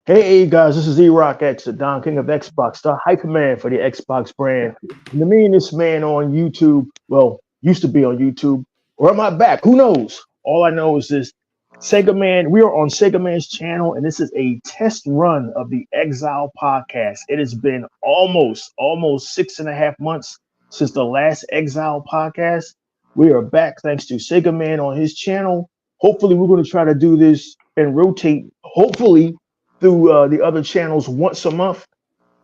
Hey guys, this is E-Rock X, the Don King of Xbox, the hype man for the Xbox brand. And the meanest man on YouTube, well, used to be on YouTube, or am I back? Who knows? All I know is this Sega Man, we are on Sega Man's channel, and this is a test run of the Exile podcast. It has been almost 6.5 months since the last Exile podcast. We are back thanks to Sega Man on his channel. Hopefully, we're going to try to do this and rotate, hopefully, through the other channels once a month.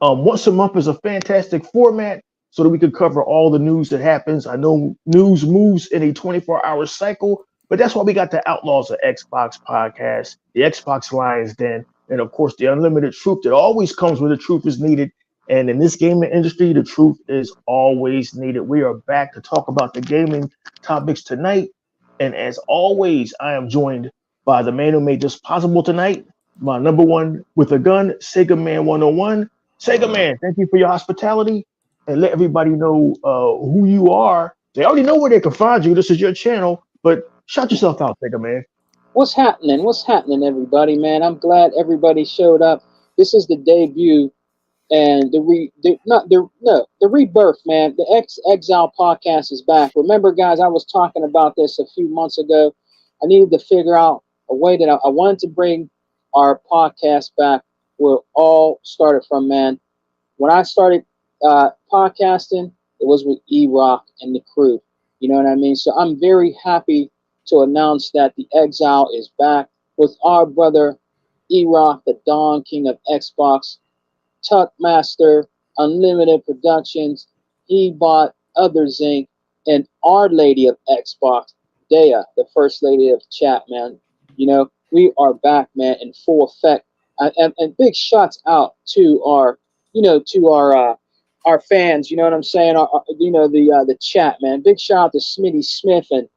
Once a month is a fantastic format so that we can cover all the news that happens. I know news moves in a 24-hour cycle, but that's why we got the Outlaws of Xbox podcast, the Xbox Lions Den, and of course the Unlimited Truth that always comes where the truth is needed. And in this gaming industry, the truth is always needed. We are back to talk about the gaming topics tonight. And as always, I am joined by the man who made this possible tonight, my number one with a gun, Sega Man 101. Sega Man, thank you for your hospitality, and let everybody know who you are. They already know where they can find you. This is your channel, but shout yourself out, Sega Man. What's happening? What's happening, everybody, man? I'm glad everybody showed up. This is the debut and the rebirth, man. The Exile podcast is back. Remember, guys, I was talking about this a few months ago. I needed to figure out a way that I wanted to bring our podcast back where it all started from, man. When I started podcasting, it was with E-Rock and the crew. You know what I mean? So I'm very happy to announce that the Exile is back with our brother E-Rock, the Don King of Xbox, Tuck Master, Unlimited Productions, He Bought Others Inc., and Our Lady of Xbox, Dea, the First Lady of Chat, man. You know, we are back, man, in full effect. And big shots out to our fans. You know what I'm saying? The chat, man. Big shout out to Smitty Smith and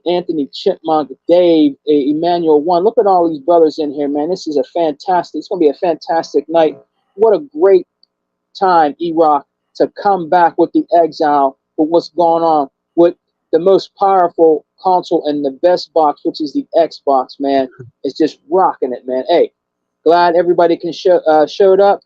Anthony Chipmunk, Dave, Emmanuel One. Look at all these brothers in here, man. This is it's going to be a fantastic night. What a great time, E-Rock, to come back with the Exile, with what's going on with the most powerful console and the best box, which is the Xbox, man. It's just rocking it, man. Hey, glad everybody showed up,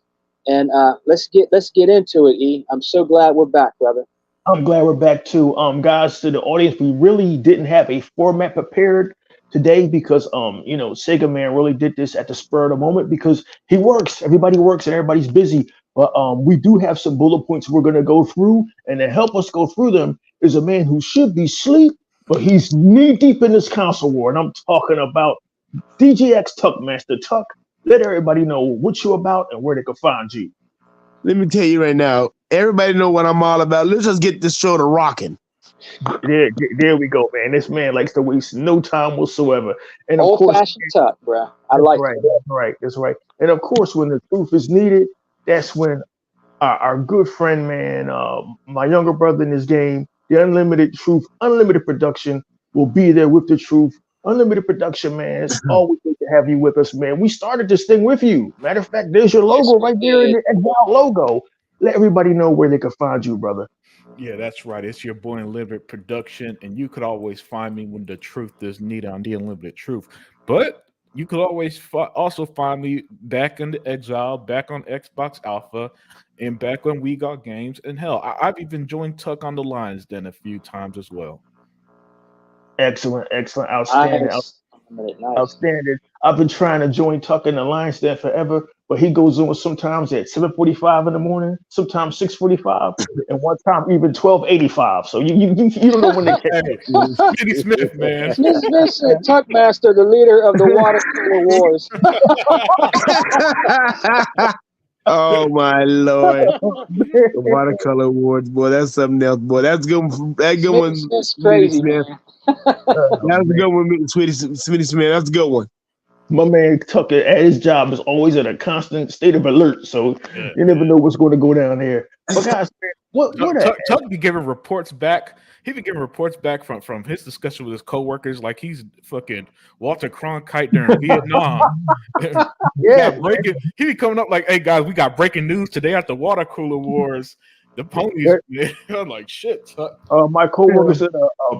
and let's get into it. E, I'm so glad we're back, brother. I'm glad we're back too, guys. To the audience, we really didn't have a format prepared today because Sega Man really did this at the spur of the moment because he works. Everybody works and everybody's busy. But we do have some bullet points we're going to go through, and to help us go through them is a man who should be asleep, but he's knee deep in this console war. And I'm talking about DJX Tuck Master. Tuck, let everybody know what you're about and where they can find you. Let me tell you right now, everybody know what I'm all about. Let's just get this show to rocking. There we go, man. This man likes to waste no time whatsoever. And of old-fashioned Tuck, bro. I like it. That's right. And of course, when the truth is needed, that's when our good friend, man, my younger brother in this game, the Unlimited Truth, Unlimited Production, will be there with the truth. Unlimited Production, man. It's always good to have you with us, man. We started this thing with you. Matter of fact, there's your logo right there in the Exile logo. Let everybody know where they can find you, brother. Yeah, that's right. It's your boy Unlimited Production, and you could always find me when the truth is needed on the Unlimited Truth. But you could always also find me back in the Exile, back on Xbox Alpha, and back on We Got Games. And hell, I've even joined Tuck on the Lions Den a few times as well. Excellent, outstanding. Nice. Outstanding. I've been trying to join Tuck in the Lions Den forever, but he goes on sometimes at 7:45 in the morning, sometimes 6:45, and one time even 12:85. So you don't know when they catch it. Smitty Smith, man. Smith said, Tuck Master, the leader of the Water Cooler Wars. Oh my Lord! The Watercolor Awards, boy, that's something else, boy. That's good. That good one. Smith's crazy, man. That's a good one, Smitty Smith. That's a good one. My man Tucker at his job is always in a constant state of alert, so you never know what's going to go down there. But guys, Tuck be giving reports back. He be giving reports back from his discussion with his coworkers, like he's fucking Walter Cronkite during Vietnam. He be coming up like, "Hey guys, we got breaking news today at the Water Cooler Wars." The ponies, man. I'm like, shit. Tuck. My coworker said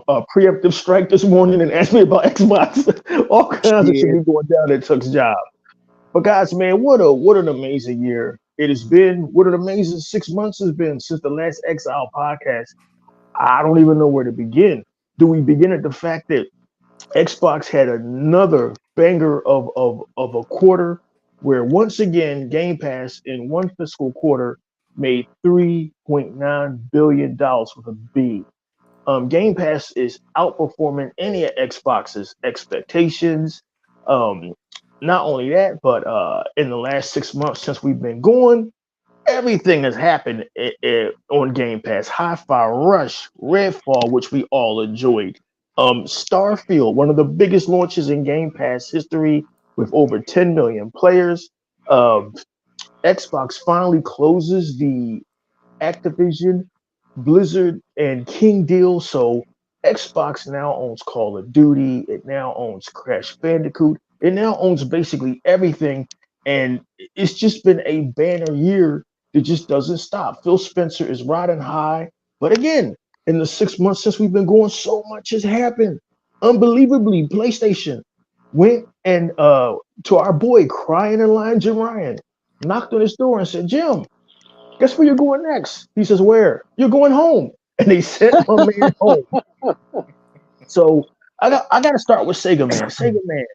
a preemptive strike this morning and asked me about Xbox. All kinds of shit going down at Tuck's job. But guys, man, what an amazing year it has been. What an amazing 6 months has been since the last Exile podcast. I don't even know where to begin. Do we begin at the fact that Xbox had another banger of a quarter where once again Game Pass in one fiscal quarter made $3.9 billion with a B. Game Pass is outperforming any of Xbox's expectations. Um, Not only that, but in the last 6 months since we've been going, everything has happened on Game Pass. Hi-Fi Rush, Redfall, which we all enjoyed. Starfield, one of the biggest launches in Game Pass history, with over 10 million players. Um, Xbox finally closes the Activision, Blizzard, and King deal. So Xbox now owns Call of Duty. It now owns Crash Bandicoot. It now owns basically everything. And it's just been a banner year that just doesn't stop. Phil Spencer is riding high. But again, in the 6 months since we've been going, so much has happened. Unbelievably, PlayStation went and to our boy crying in line, Jim Ryan, knocked on his door and said, Jim, guess where you're going next? He says, where? You're going home. And they sent my man home. So I got to start with Sega Man. Sega Man,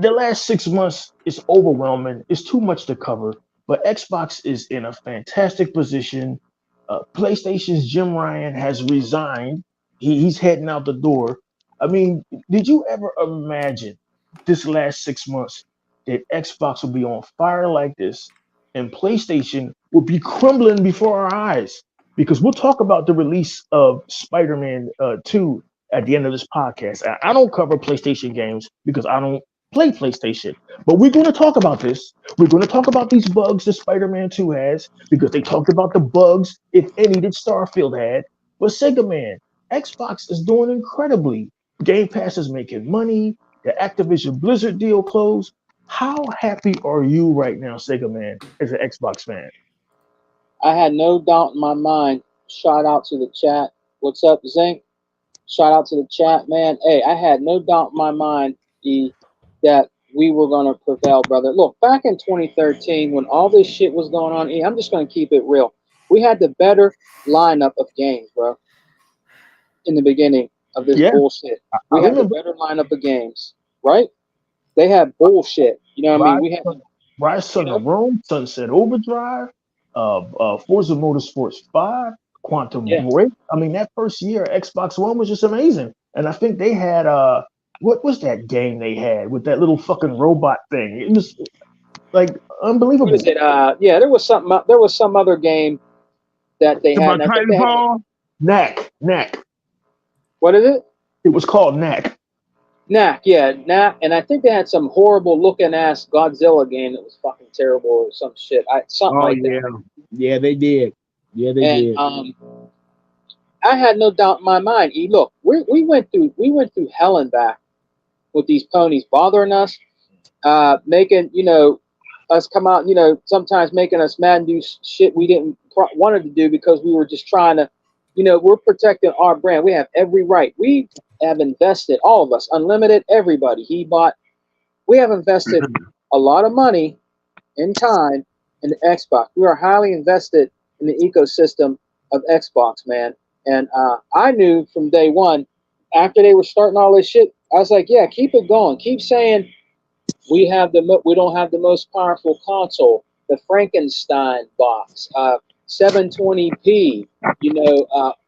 the last 6 months is overwhelming. It's too much to cover. But Xbox is in a fantastic position. PlayStation's Jim Ryan has resigned. He's heading out the door. I mean, did you ever imagine this last 6 months that Xbox would be on fire like this and PlayStation would be crumbling before our eyes? Because we'll talk about the release of Spider-Man 2 at the end of this podcast. I don't cover PlayStation games because I don't play PlayStation. But we're going to talk about this. We're going to talk about these bugs that Spider-Man 2 has because they talked about the bugs, if any, that Starfield had. But Sega Man, Xbox is doing incredibly. Game Pass is making money. The Activision Blizzard deal closed. How happy are you right now, Sega Man, as an Xbox fan? I had no doubt in my mind. Shout out to the chat. What's up, Zinc? Shout out to the chat, man. Hey, I had no doubt in my mind, E, that we were going to prevail, brother. Look, back in 2013, when all this shit was going on, E, I'm just going to keep it real. We had the better lineup of games, bro, in the beginning of this bullshit. We had the better lineup of games, right? They had bullshit. You know what I mean? We had Rise of the Rome, Sunset Overdrive, Forza Motorsports 5, Quantum Break. I mean, that first year, Xbox One was just amazing. And I think they had what was that game they had with that little fucking robot thing? It was like unbelievable. What is it? Yeah, there was something. There was some other game that they had. Knack. What is it? It was called Knack. Knack, yeah, Knack, and I think they had some horrible looking ass Godzilla game that was fucking terrible or some shit. That. Yeah, they did. Yeah, they did. I had no doubt in my mind. Look, we went through hell and back with these ponies bothering us, making us come out, sometimes making us mad and do shit we didn't wanted to do because we were just trying to, we're protecting our brand. We have every right. We have invested, all of us, Unlimited, everybody. We have invested a lot of money and time in the Xbox. We are highly invested in the ecosystem of Xbox, man. And I knew from day one, after they were starting all this shit, I was like, yeah, keep it going. Keep saying we don't have the most powerful console, the Frankenstein box, 720p,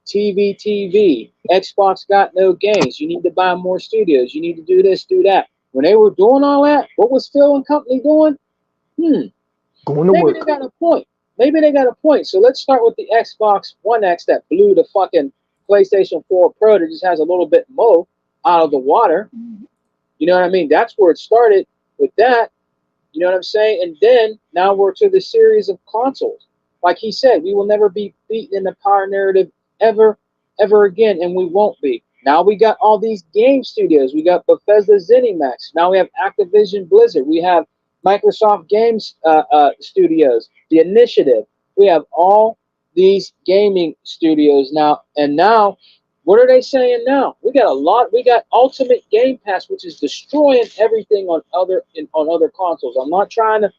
TV, Xbox got no games. You need to buy more studios. You need to do this, do that. When they were doing all that, what was Phil and company doing? Going to Maybe work. They got a point. Maybe they got a point. So let's start with the Xbox One X that blew the fucking PlayStation 4 Pro that just has a little bit more out of the water. You know what I mean? That's where it started with that. You know what I'm saying? And then now we're to the series of consoles. Like he said, we will never be beaten in the power narrative ever again, and we won't be. Now we got all these game studios. We got Bethesda ZeniMax. Now we have Activision Blizzard. We have Microsoft Games Studios, The Initiative. We have all these gaming studios now, and now What are they saying now? We got a lot. We got Ultimate Game Pass, which is destroying everything on other consoles. I'm not trying to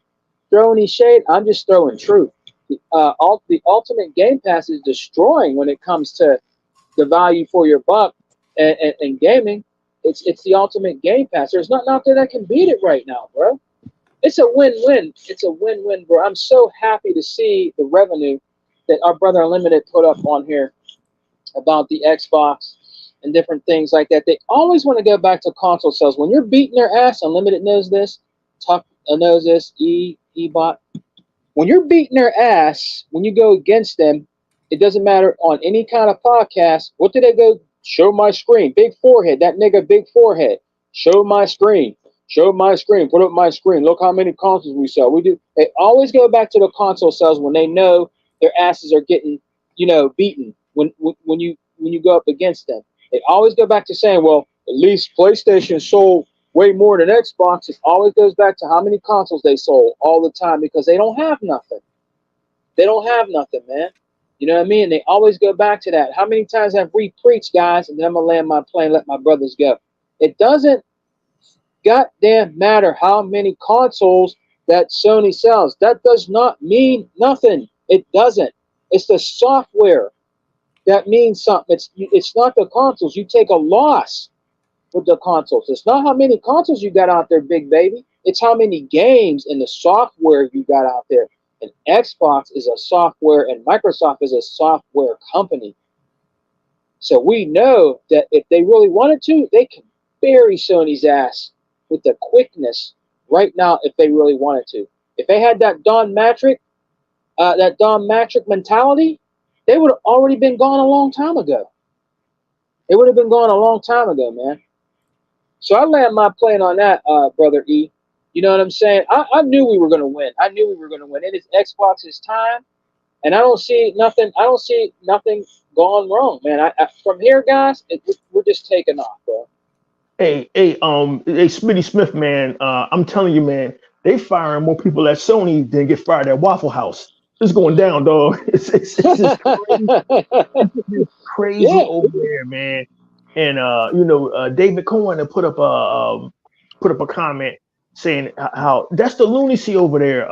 throw any shade. I'm just throwing truth. The Ultimate Game Pass is destroying when it comes to the value for your buck and gaming. It's the Ultimate Game Pass. There's nothing out there that can beat it right now, bro. It's a win-win. It's a win-win, bro. I'm so happy to see the revenue that our brother Unlimited put up on here about the Xbox and different things like that. They always want to go back to console sales. When you're beating their ass, Unlimited knows this, Tuck knows this, Ebot. When you're beating their ass, when you go against them, it doesn't matter on any kind of podcast. What do they go? Show my screen. Big forehead. That nigga, big forehead. Show my screen. Show my screen. Put up my screen. Look how many consoles we sell. We do. They always go back to the console sales when they know their asses are getting, beaten. When you go up against them, they always go back to saying, well, at least PlayStation sold way more than Xbox. It always goes back to how many consoles they sold all the time because they don't have nothing. They don't have nothing, man. You know what I mean? They always go back to that. How many times have we preached, guys? And then I'm gonna land my plane, let my brothers go. It doesn't goddamn matter how many consoles that Sony sells. That does not mean nothing. It doesn't. It's the software that means something. It's not the consoles. You take a loss with the consoles. It's not how many consoles you got out there, big baby. It's how many games and the software you got out there. And Xbox is a software, and Microsoft is a software company. So we know that if they really wanted to, they can bury Sony's ass with the quickness right now if they really wanted to. If they had that Don Matrick mentality, they would have already been gone a long time ago. They would have been gone a long time ago, man. So I land my plane on that, Brother E. You know what I'm saying? I knew we were going to win. I knew we were going to win. It is Xbox's time, and I don't see nothing. I don't see nothing going wrong, man. From here, guys, we're just taking off, bro. Hey, Smitty Smith, man. I'm telling you, man, they firing more people at Sony than get fired at Waffle House. It's going down, dog. It's just crazy Yeah. over there, man. And David Cohen put up a comment saying how that's the lunacy over there.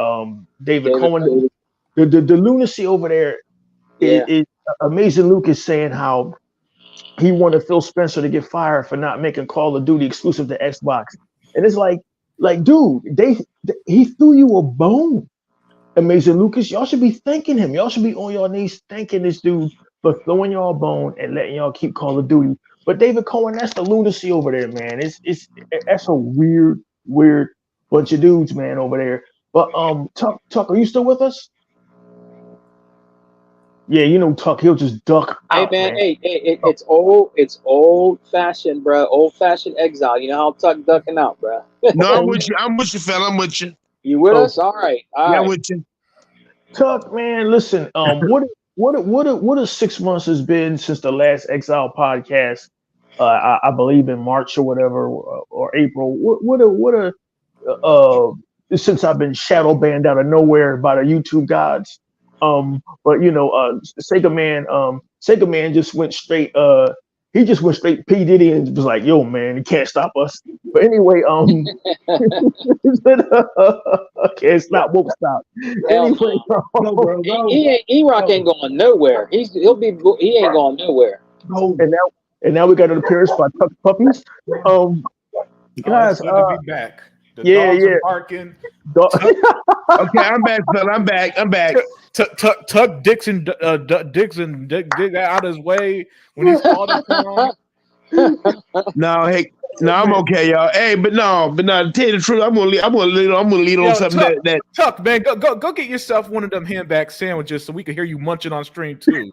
David Cohen, the lunacy over there is Amazing Luke is saying how he wanted Phil Spencer to get fired for not making Call of Duty exclusive to Xbox. And it's like, dude, he threw you a bone. Amazing Lucas, y'all should be thanking him. Y'all should be on your knees thanking this dude for throwing y'all a bone and letting y'all keep Call of Duty. But David Cohen, that's the lunacy over there, man. That's a weird bunch of dudes, man, over there. But Tuck, are you still with us? Yeah, Tuck, he'll just duck out, man. It's old fashioned, bro. Old fashioned Exile. You know how Tuck ducking out, bro. No, I'm with you, fella. I'm with you. You with us? All right. I'm with you. Tuck, man, listen. What 6 months has been since the last Exile podcast? I believe in March or whatever, or April. Since I've been shadow banned out of nowhere by the YouTube gods. But Sega Man just went straight. He just went straight P Diddy and was like, "Yo, man, he can't stop us." But anyway, can't stop, won't stop. Anyway, E-Rock ain't going nowhere. He ain't going nowhere. And now we got an appearance by Tuck Puppies. Guys, it's good to be back. The dogs are barking. Okay, I'm back, fella. I'm back. Tuck Dixon dig out his way when he's called upon. No, I'm okay, y'all. Hey, but to tell you the truth, I'm gonna lead on something that Tuck, man, go get yourself one of them handbag sandwiches so we can hear you munching on stream too.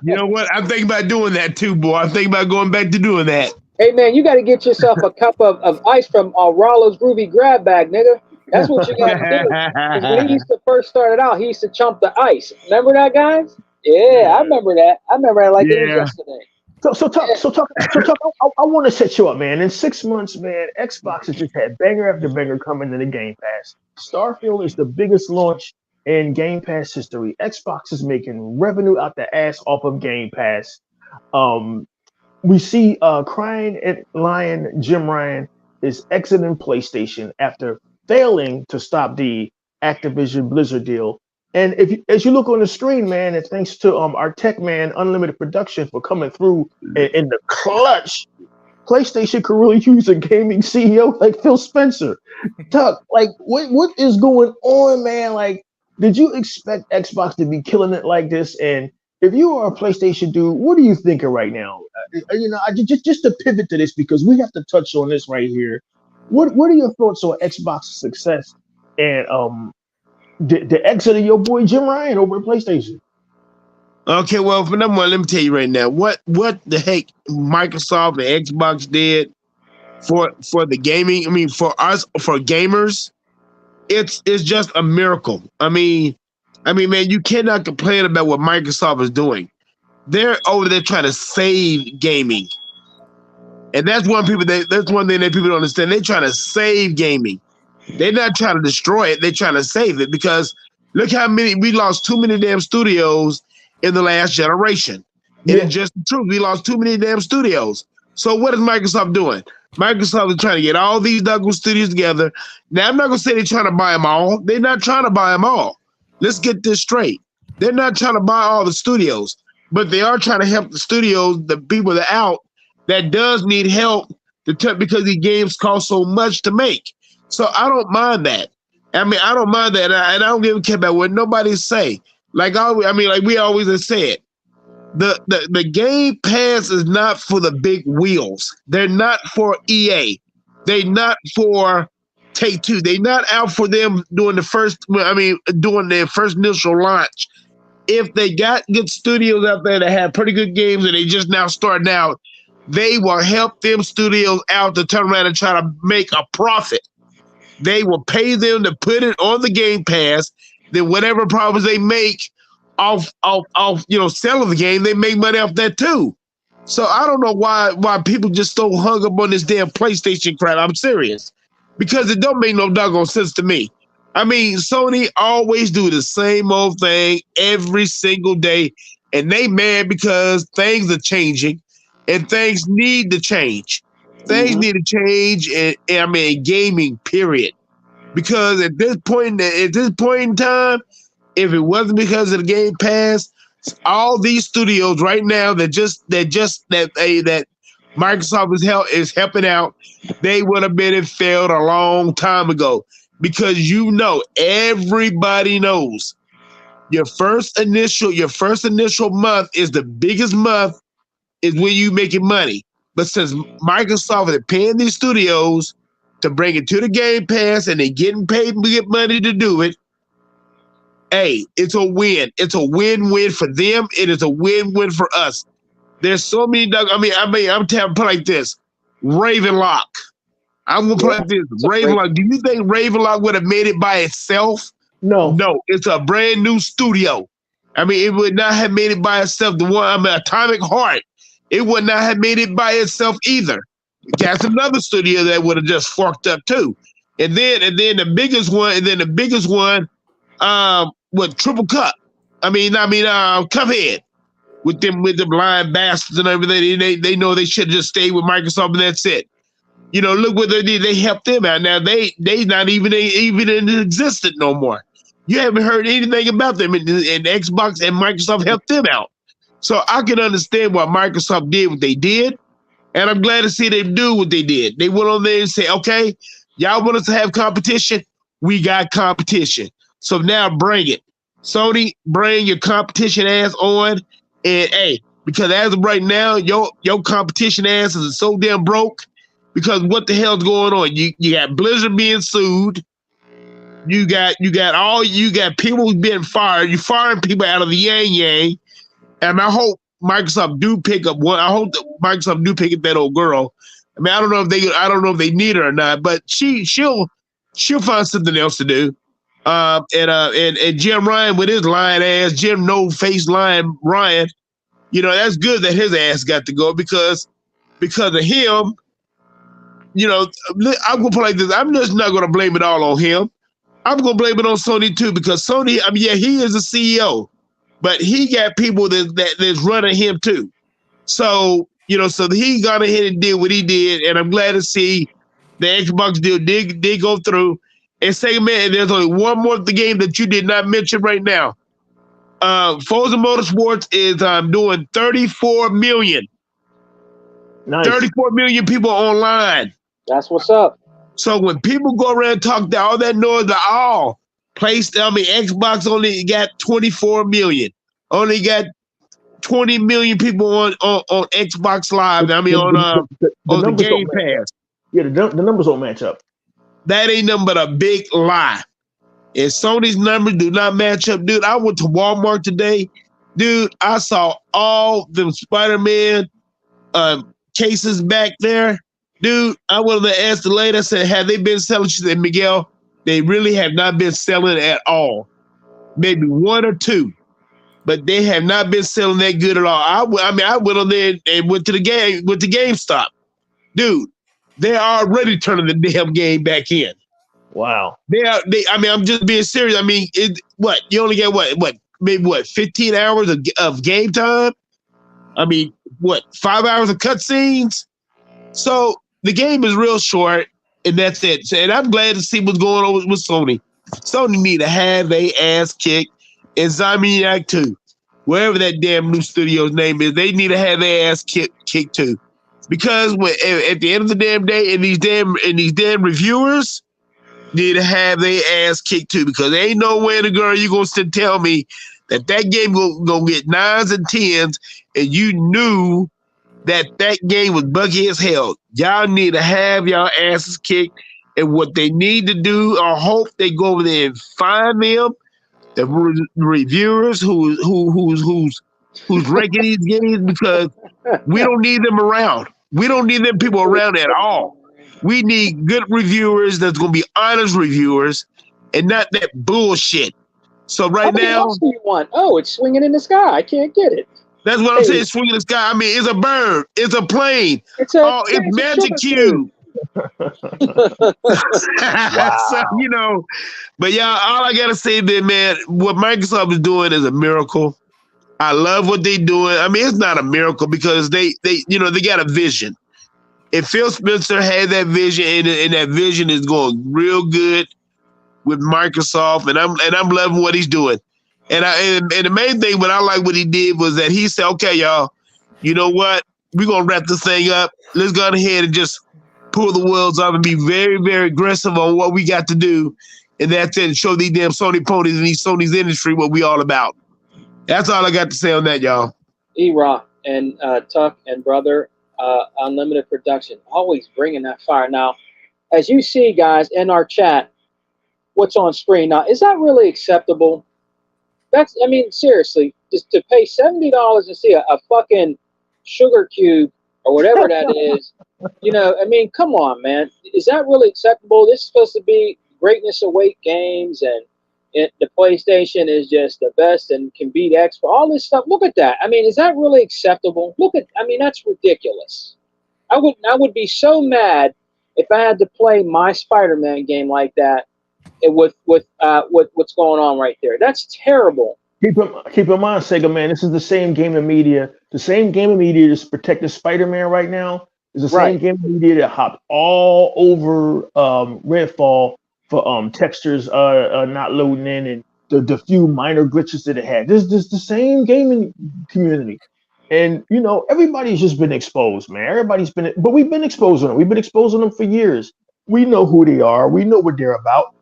You know what? I'm thinking about doing that too, boy. I'm thinking about going back to doing that. Hey, man, you got to get yourself a cup of ice from Rollo's Groovy Grab Bag, nigga. That's what you got to do. Because when he used to first start it out, he used to chump the ice. Remember that, guys? Yeah, I remember that. I remember it like it was yesterday. So Tuck, I want to set you up, man. In 6 months, man, Xbox has just had banger after banger coming to the Game Pass. Starfield is the biggest launch in Game Pass history. Xbox is making revenue out the ass off of Game Pass. Um, we see crying at Lion Jim Ryan is exiting PlayStation after failing to stop the Activision Blizzard deal. And if you, as you look on the screen, man, and thanks to our tech man Unlimited Production for coming through in the clutch, PlayStation could really use a gaming CEO like Phil Spencer. Tuck, like what is going on, man? Like, did you expect Xbox to be killing it like this? And if you are a PlayStation dude, what are you thinking right now? I just to pivot to this because we have to touch on this right here. What are your thoughts on Xbox's success and the exit of your boy Jim Ryan over at PlayStation? Okay, well, for number one, let me tell you right now, what the heck Microsoft and Xbox did for the gaming, I mean, for us, for gamers, it's just a miracle. I mean, man, you cannot complain about what Microsoft is doing. They're over there trying to save gaming, and that's one thing that people don't understand. They're trying to save gaming. They're not trying to destroy it. They're trying to save it because look how many we lost too many damn studios in the last generation. And it's just the truth. We lost too many damn studios. So what is Microsoft doing? Microsoft is trying to get all these Douglas studios together. Now, I'm not going to say they're trying to buy them all. They're not trying to buy them all. Let's get this straight. They're not trying to buy all the studios, but they are trying to help the studios, the people that are out, that does need help because these games cost so much to make. So I don't mind that. I mean, I don't mind that. And I don't give a care about what nobody say. Like we always have said, the Game Pass is not for the big wheels. They're not for EA. They're not for Take-Two. They're not out for them doing their first initial launch. If they got good studios out there that have pretty good games and they just now starting out, they will help them studios out to turn around and try to make a profit. They will pay them to put it on the Game Pass. Then whatever profits they make off selling the game, they make money off that too. So I don't know why people just so hung up on this damn PlayStation crap. I'm serious. Because it don't make no doggone sense to me. I mean, Sony always do the same old thing every single day. And they mad because things are changing and things need to change. Things need to change in gaming, period. Because at this point in time, if it wasn't because of the Game Pass, all these studios right now that Microsoft is helping out, they would have been failed a long time ago. Because everybody knows your first initial month is the biggest month is when you making money. But since Microsoft is paying these studios to bring it to the Game Pass and they're getting paid to get money to do it, hey, it's a win. It's a win-win for them. It is a win-win for us. There's so many. I'm telling you like this. Ravenlock. I'm gonna play like this. Ravenlock. Do you think Ravenlock would have made it by itself? No. It's a brand new studio. I mean, it would not have made it by itself. Atomic Heart. It would not have made it by itself either. That's another studio that would have just forked up too. And then the biggest one, with Triple Cup. Cuphead. With them blind bastards and everything. They know they should have just stayed with Microsoft and that's it. Look what they did. They helped them out. Now they not even in existence no more. You haven't heard anything about them, and Xbox and Microsoft helped them out. So I can understand why Microsoft did what they did, and I'm glad to see them do what they did. They went on there and said, okay, y'all want us to have competition? We got competition. So now bring it. Sony, bring your competition ass on. And hey, because as of right now, your competition ass is so damn broke because what the hell's going on? You got Blizzard being sued. You got people being fired. You're firing people out of the yang. And I hope Microsoft do pick up one. I hope that Microsoft do pick up that old girl. I mean, I don't know if they need her or not, but she'll find something else to do. And Jim Ryan with his lying ass, Jim no face lying Ryan, that's good that his ass got to go because of him. I'm gonna put it like this. I'm just not gonna blame it all on him. I'm gonna blame it on Sony too, because Sony, I mean, yeah, he is a CEO, but he got people that's running him too. So, so he got ahead and did what he did, and I'm glad to see the Xbox deal did go through. And say, man, there's only one more the game that you did not mention right now. Forza Motorsports is doing 34 million. Nice. 34 million people online. That's what's up. So when people go around and talk all that noise, Xbox only got 24 million. Only got 20 million people on Xbox Live. I mean, on the Game Pass. Yeah, the numbers don't match up. That ain't nothing but a big lie. And Sony's numbers do not match up, dude. I went to Walmart today, dude. I saw all them Spider-Man cases back there, dude. I wanted to ask the lady. I said, "Have they been selling?" She said, "Miguel, they really have not been selling at all. Maybe one or two, but they have not been selling that good at all." I went on there and went to GameStop, dude. They're already turning the damn game back in. Wow. I'm just being serious. I mean, you only get maybe 15 hours of game time? I mean, 5 hours of cutscenes? So the game is real short, and that's it. So, and I'm glad to see what's going on with Sony. Sony need to have their ass kicked, and Zomniac too. Wherever that damn new studio's name is, they need to have their ass kicked too. Because at the end of the damn day, and these damn reviewers need to have their ass kicked too, because there ain't no way in the girl you gonna tell me that game gonna get 9s and 10s, and you knew that game was buggy as hell. Y'all need to have y'all asses kicked, and what they need to do, I hope they go over there and find them, the reviewers who's ranking these games, because we don't need them around. We don't need them people around at all. We need good reviewers that's going to be honest reviewers and not that bullshit. So right now, what else do you want? Oh, it's swinging in the sky. I can't get it. That's what I'm saying. Swinging in the sky. I mean, it's a bird. It's a plane. It's Magic Cube. Wow. So, but y'all, all I gotta say then, man, what Microsoft is doing is a miracle. I love what they're doing. I mean, it's not a miracle because they got a vision. And Phil Spencer had that vision, and that vision is going real good with Microsoft, and I'm loving what he's doing. And the main thing, what I like what he did was that he said, "Okay, y'all, you know what? We're gonna wrap this thing up. Let's go ahead and just pull the wheels off and be very, very aggressive on what we got to do, and that's it. And show these damn Sony ponies and these Sony's industry what we all about." That's all I got to say on that, y'all. E-Rock and Tuck and brother, Unlimited Production, always bringing that fire. Now, as you see, guys, in our chat, what's on screen now, is that really acceptable? Seriously, just to pay $70 and see a fucking sugar cube or whatever that is, come on, man. Is that really acceptable? This is supposed to be greatness await games, and the PlayStation is just the best and can beat X for all this stuff. Look at that. I mean, is that really acceptable? That's ridiculous. I would be so mad if I had to play my Spider-Man game like that with what's going on right there. That's terrible. Keep in mind, Sega, man, this is the same game of media. The same game of media that's protecting Spider-Man right now is the same game of media that hopped all over Redfall for textures not loading in, and the few minor glitches that it had. This the same gaming community. And everybody's just been exposed, man. But we've been exposing them. We've been exposing them for years. We know who they are. We know what they're about.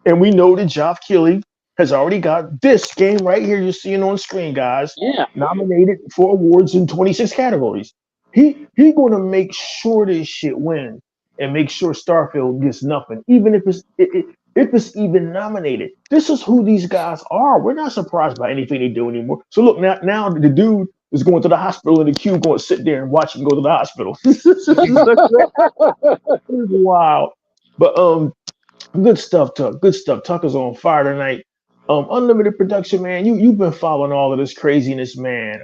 And we know that Geoff Keighley has already got this game right here you're seeing on screen, guys. Yeah. Nominated for awards in 26 categories. He gonna make sure this shit wins and make sure Starfield gets nothing, even if it's even nominated. This is who these guys are. We're not surprised by anything they do anymore. So look, now the dude is going to the hospital in the queue, going to sit there and watch him go to the hospital. This is wild. But good stuff, Tuck. Good stuff. Tuck is on fire tonight. Unlimited Production, man. You've been following all of this craziness, man.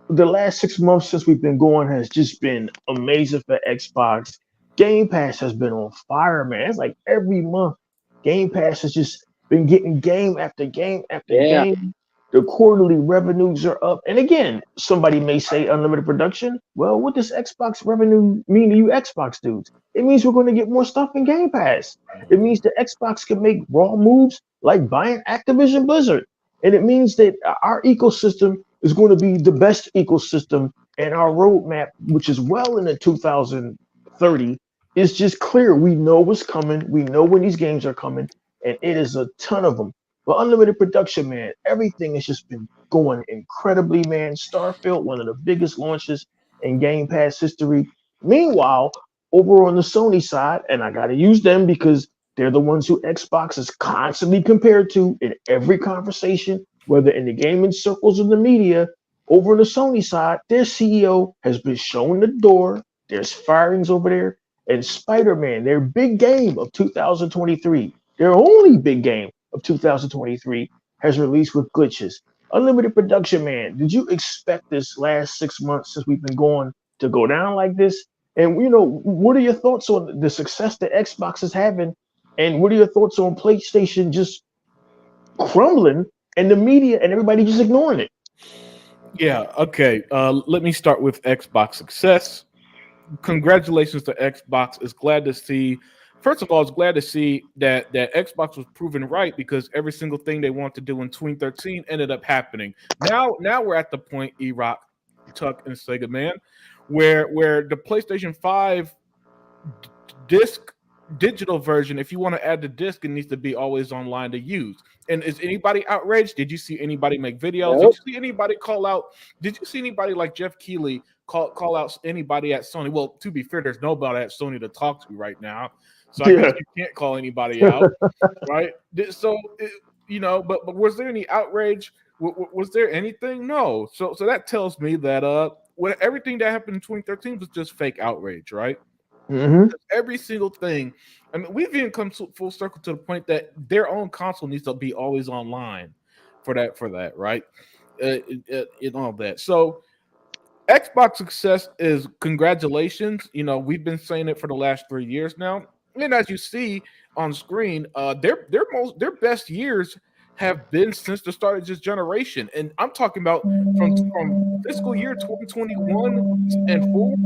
The last 6 months since we've been going has just been amazing for Xbox. Game Pass has been on fire, man. It's like every month Game Pass has just been getting game after game after Yeah. game. The quarterly revenues are up. And again, somebody may say unlimited production. Well, what does Xbox revenue mean to you Xbox dudes? It means we're going to get more stuff in Game Pass. It means the Xbox can make raw moves like buying Activision Blizzard. And it means that our ecosystem is going to be the best ecosystem, and our roadmap, which is well into 2030, is just clear. We know what's coming. We know when these games are coming, and it is a ton of them. But unlimited production, man, everything has just been going incredibly, man. Starfield, one of the biggest launches in Game Pass history. Meanwhile, over on the Sony side, and I got to use them because they're the ones who Xbox is constantly compared to in every conversation, whether in the gaming circles or the media. Over on the Sony side, their CEO has been shown the door. There's firings over there. And Spider-Man, their big game of 2023, their only big game of 2023, has released with glitches. Unlimited production, man. Did you expect this last 6 months since we've been going to go down like this? And what are your thoughts on the success that Xbox is having? And what are your thoughts on PlayStation just crumbling and the media and everybody just ignoring it? Yeah. Okay. Let me start with Xbox success. Congratulations to Xbox. It's glad to see. First of all, it's glad to see that Xbox was proven right, because every single thing they wanted to do in 2013 ended up happening. Now we're at the point, E-Rock, Tuck, and Sega Man, where the PlayStation 5 disc digital version, if you want to add the disc, it needs to be always online to use. And is anybody outraged? Did you see anybody make videos? Nope. Did you see anybody call out? Did you see anybody like Jeff Keighley call out anybody at Sony? Well, to be fair, there's nobody at Sony to talk to right now, so I guess you can't call anybody out, right? So but was there any outrage? Was there anything? No. So that tells me that everything that happened in 2013 was just fake outrage, right? Mm-hmm. Every single thing. I mean, we've even come full circle to the point that their own console needs to be always online for that, right? And all that. So Xbox success is congratulations. We've been saying it for the last 3 years now. And as you see on screen, their best years have been since the start of this generation. And I'm talking about from fiscal year 2021 and forward.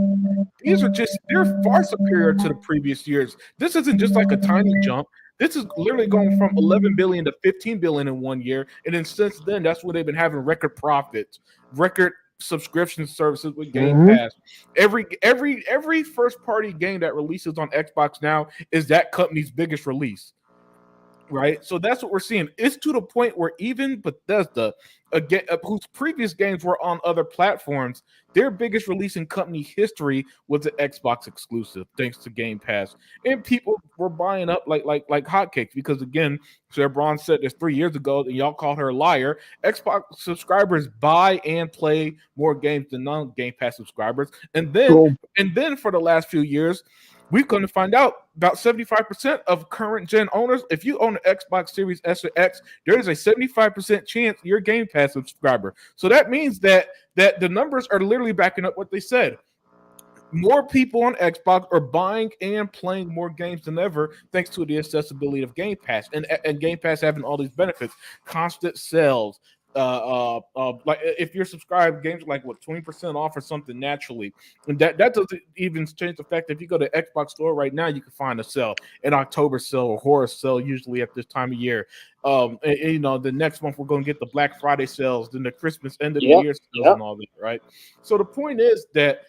They're far superior to the previous years. This isn't just like a tiny jump. This is literally going from 11 billion to 15 billion in 1 year. And then since then, that's where they've been having record profits, record subscription services with Game Pass. Every first party game that releases on Xbox now is that company's biggest release. Right, so that's what we're seeing. It's to the point where even Bethesda, whose previous games were on other platforms, their biggest release in company history was an Xbox exclusive, thanks to Game Pass, and people were buying up like hotcakes. Because again, Sarah Braun said this 3 years ago, and y'all called her a liar. Xbox subscribers buy and play more games than non-Game Pass subscribers, and then for the last few years, we've come to find out about 75% of current gen owners, if you own an Xbox Series S or X, there is a 75% chance you're a Game Pass subscriber. So that means that the numbers are literally backing up what they said. More people on Xbox are buying and playing more games than ever, thanks to the accessibility of Game Pass and Game Pass having all these benefits, constant sales. Like if you're subscribed, games are like 20% off or something naturally, and that doesn't even change the fact that if you go to Xbox Store right now, you can find a sale, an October sale or horror sale, usually at this time of year. The next month we're going to get the Black Friday sales, then the Christmas end of the year sales and all that, right? So the point is that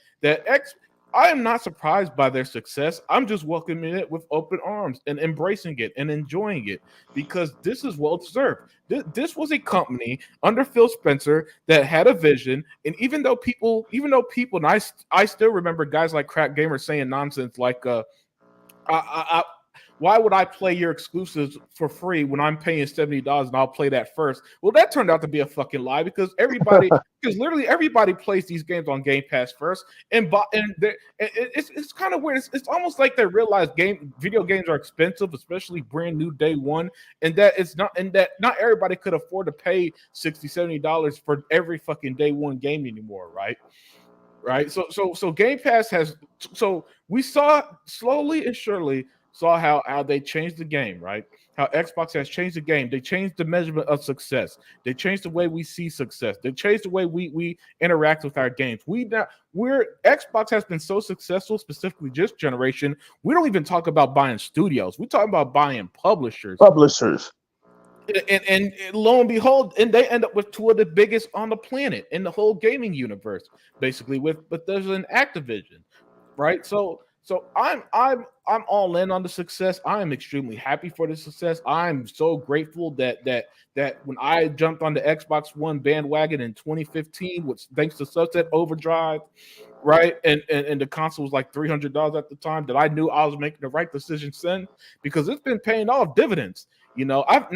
I am not surprised by their success. I'm just welcoming it with open arms and embracing it and enjoying it, because this is well deserved. This was a company under Phil Spencer that had a vision, and even though people, and I still remember guys like Crack Gamer saying nonsense like, why would I play your exclusives for free when I'm paying $70 and I'll play that first? Well, that turned out to be a fucking lie, because literally everybody plays these games on Game Pass first, and it's kind of weird. It's almost like they realize video games are expensive, especially brand new day one, and that not everybody could afford to pay $60-$70 for every fucking day one game anymore, right? Right. So Game Pass we saw slowly and surely saw how they changed the game, right? How Xbox has changed the game. They changed the measurement of success. They changed the way we see success. They changed the way we interact with our games. Xbox has been so successful, specifically this generation. We don't even talk about buying studios. We talk about buying publishers. And lo and behold, and they end up with two of the biggest on the planet in the whole gaming universe, basically with Bethesda and Activision, right? So I'm all in on the success. I am extremely happy for the success. I'm so grateful that when I jumped on the Xbox One bandwagon in 2015, which thanks to Sunset Overdrive, right, and the console was like $300 at the time, that I knew I was making the right decision then, because it's been paying off dividends. You know, I've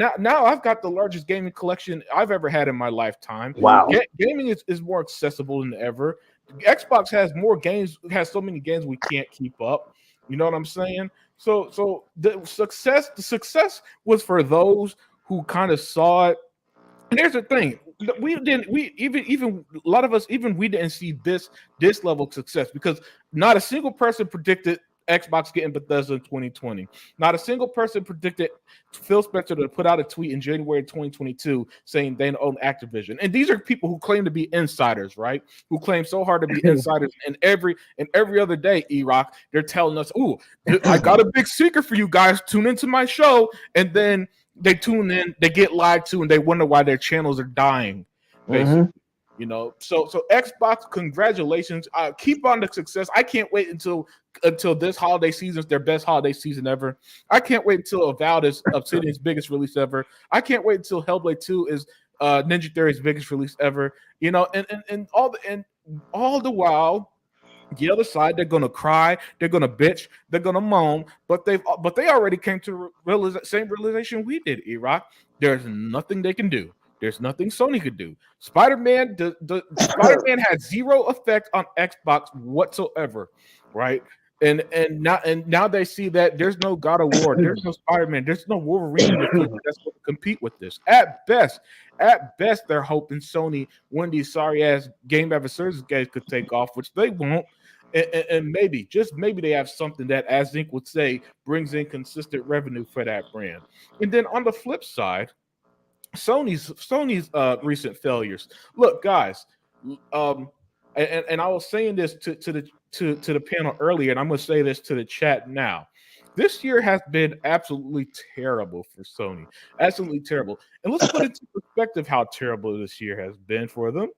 got the largest gaming collection I've ever had in my lifetime. Wow. Gaming is more accessible than ever. Xbox has more games, has so many games we can't keep up. You know what I'm saying? So the success was for those who kind of saw it. And here's the thing: we even a lot of us, even we didn't see this level of success, because not a single person predicted Xbox getting Bethesda in 2020. Not a single person predicted Phil Spencer to put out a tweet in January 2022 saying they own Activision. And these are people who claim to be insiders, right? Who claim so hard to be insiders. And every other day, E-Rock, they're telling us, "Ooh, I got a big secret for you guys. Tune into my show." And then they tune in, they get lied to, and they wonder why their channels are dying, basically. Mm-hmm. You know, so Xbox, congratulations. Keep on the success. I can't wait until this holiday season is their best holiday season ever. I can't wait until Avowed is Obsidian's biggest release ever. I can't wait until Hellblade 2 is Ninja Theory's biggest release ever. You know, and all the while, the other side, they're gonna cry, they're gonna bitch, they're gonna moan, but they already came to same realization we did, E-Rock. There's nothing they can do. There's nothing Sony could do. Spider-Man had zero effect on Xbox whatsoever, right? And now they see that there's no God of War, there's no Spider-Man, there's no Wolverine in the future that's going to compete with this. At best, they're hoping Sony, one of these sorry ass game as a service guys, could take off, which they won't. And maybe, just maybe, they have something that, as Zink would say, brings in consistent revenue for that brand. And then on the flip side, Sony's recent failures. Look, guys, and I was saying this to the panel earlier, and I'm going to say this to the chat now. This year has been absolutely terrible for Sony. Absolutely terrible. And let's put into perspective how terrible this year has been for them.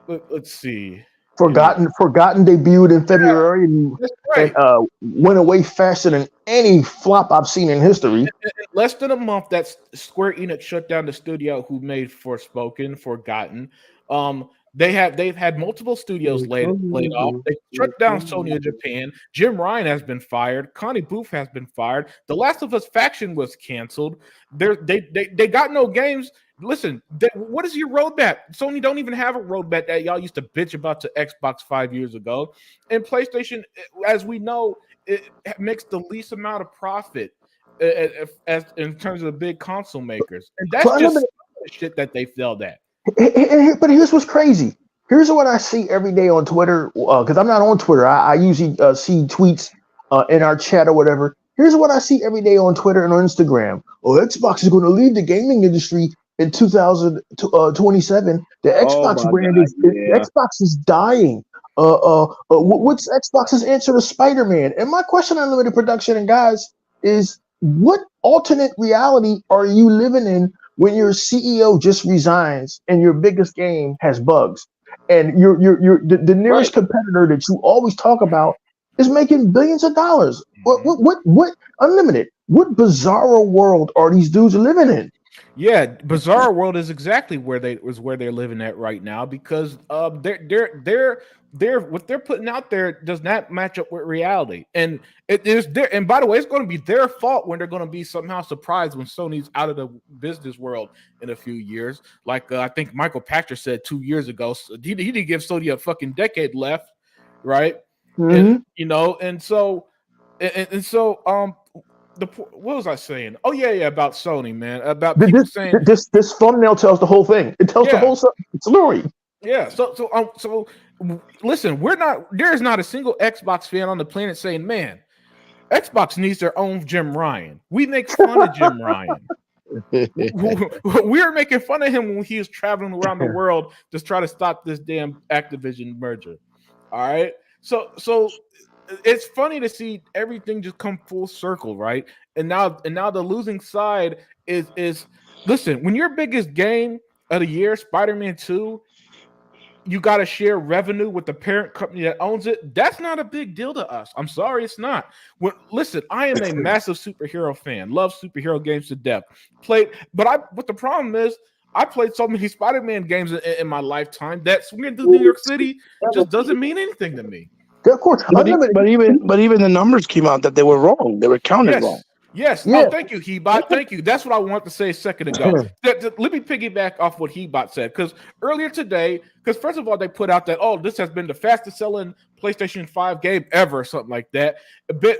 Let's see. Forgotten debuted in February and went away faster than any flop I've seen in history. In less than a month, that Square Enix shut down the studio who made Forspoken, Forgotten. They've had multiple studios laid off. They shut down Sony in Japan. Jim Ryan has been fired. Connie Booth has been fired. The Last of Us faction was canceled. They got no games. Listen, what is your roadmap? Sony don't even have a roadmap that y'all used to bitch about to Xbox 5 years ago. And PlayStation, as we know, it makes the least amount of profit as in terms of the big console makers. And that's just the shit that they failed at. But here's what's crazy. Here's what I see every day on Twitter, because I'm not on Twitter. I usually see tweets in our chat or whatever. Here's what I see every day on Twitter and on Instagram. Xbox is going to leave the gaming industry in 2027. The Xbox brand Xbox is dying. What's Xbox's answer to Spider-Man? And my question on limited production and guys is, what alternate reality are you living in when your CEO just resigns and your biggest game has bugs, and the nearest competitor that you always talk about is making billions of dollars? What unlimited? What bizarre world are these dudes living in? Yeah, bizarre world is exactly where they're living at right now, because they're what they're putting out there does not match up with reality, and it is there. And by the way, it's going to be their fault when they're going to be somehow surprised when Sony's out of the business world in a few years. Like I think Michael Pachter said 2 years ago, he didn't give Sony a fucking decade left, right? Mm-hmm. And so what was I saying? Oh yeah, about Sony, man. About people saying this thumbnail tells the whole thing. It tells the whole story. Yeah. So listen, there is not a single Xbox fan on the planet saying, man, Xbox needs their own Jim Ryan. We make fun of Jim Ryan. We are making fun of him when he was traveling around the world to try to stop this damn Activision merger. All right, so it's funny to see everything just come full circle, right? And now the losing side is listen, when your biggest game of the year, Spider-Man 2, you got to share revenue with the parent company that owns it. That's not a big deal to us. I'm sorry, it's not. Listen, I am a massive superhero fan. Love superhero games to death. But the problem is, I played so many Spider-Man games in my lifetime that swinging through New York City just doesn't mean anything to me. Of course, but even the numbers came out that they were wrong. They were counted wrong. Yes. Yeah. Oh, thank you, Hebot. Thank you. That's what I wanted to say a second ago. Let me piggyback off what Hebot said, because earlier today, because first of all, they put out that, this has been the fastest selling PlayStation 5 game ever, something like that.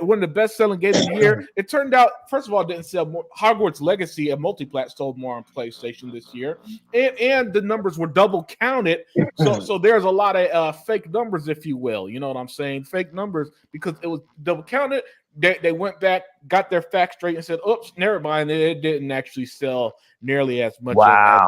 One of the best selling games of the year. It turned out, first of all, it didn't sell more. Hogwarts Legacy and Multiplat sold more on PlayStation this year, and the numbers were double counted. So there's a lot of fake numbers, if you will. You know what I'm saying? Fake numbers, because it was double counted. They went back, got their facts straight, and said, "Oops, never mind. It didn't actually sell nearly as much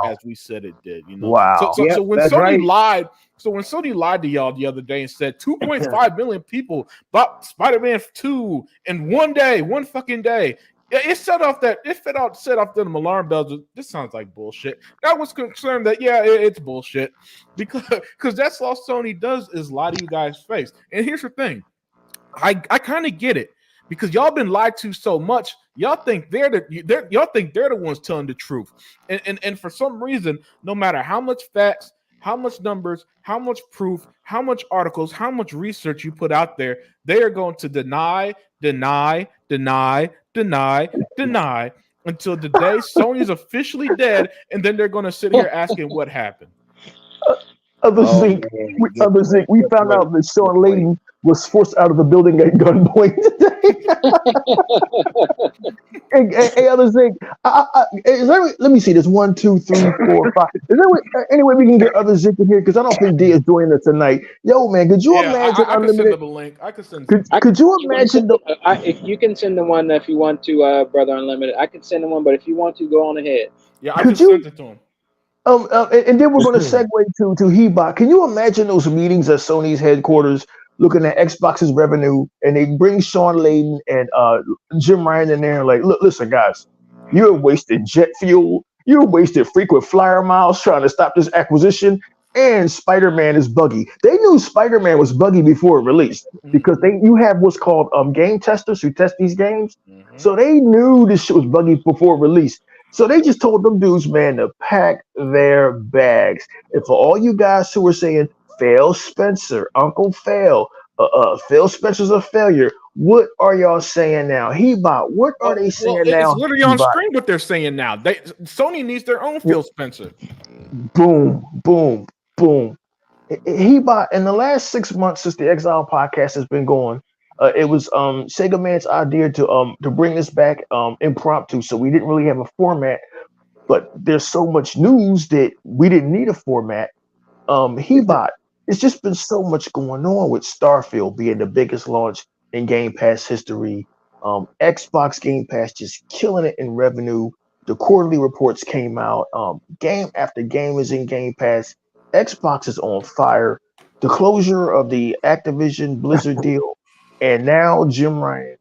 as we said it did." You know. Wow. So when Sony lied, when Sony lied to y'all the other day and said 2.5 million people bought Spider-Man 2 in one fucking day, it set off them alarm bells. This sounds like bullshit. I was concerned that it's bullshit because that's all Sony does is lie to you guys' face. And here's the thing, I kind of get it. Because y'all been lied to so much, y'all think they're the ones telling the truth, and for some reason, no matter how much facts, how much numbers, how much proof, how much articles, how much research you put out there, they are going to deny until the day Sony's officially dead, and then they're going to sit here asking what happened. We found out that Sean Layden was forced out of the building at gunpoint today. Hey, other thing, let me see this 1, 2, 3, 4, 5. Is there any way we can get other Zik in here? Because I don't think D is joining us tonight. Yo, man, could you imagine? I can send them a link. I can send. Could you imagine? If you can send the one if you want to, Brother Unlimited. I can send the one, but if you want to, go on ahead. Yeah, I just sent it to him. And then we're going to segue to Hebot. Can you imagine those meetings at Sony's headquarters, looking at Xbox's revenue, and they bring Sean Layden and Jim Ryan in there and like, look, listen, guys, you have wasted jet fuel, you have wasted frequent flyer miles trying to stop this acquisition, and Spider-Man is buggy. They knew Spider-Man was buggy before it released because you have what's called game testers who test these games, so they knew this shit was buggy before it released. So they just told them dudes, man, to pack their bags. And for all you guys who were saying, Phil Spencer, Uncle Phil, Phil Spencer's a failure, what are y'all saying now? Hebot, what are they saying now? It's literally on screen what they're saying now. Sony needs their own Phil Spencer. Boom, boom, boom. Hebot, in the last 6 months since the Exile podcast has been going, it was Sega Man's idea to bring this back impromptu, so we didn't really have a format. But there's so much news that we didn't need a format. Hebot, it's just been so much going on with Starfield being the biggest launch in Game Pass history. Xbox Game Pass just killing it in revenue. The quarterly reports came out. Game after game is in Game Pass. Xbox is on fire. The closure of the Activision Blizzard deal. And now Jim Ryan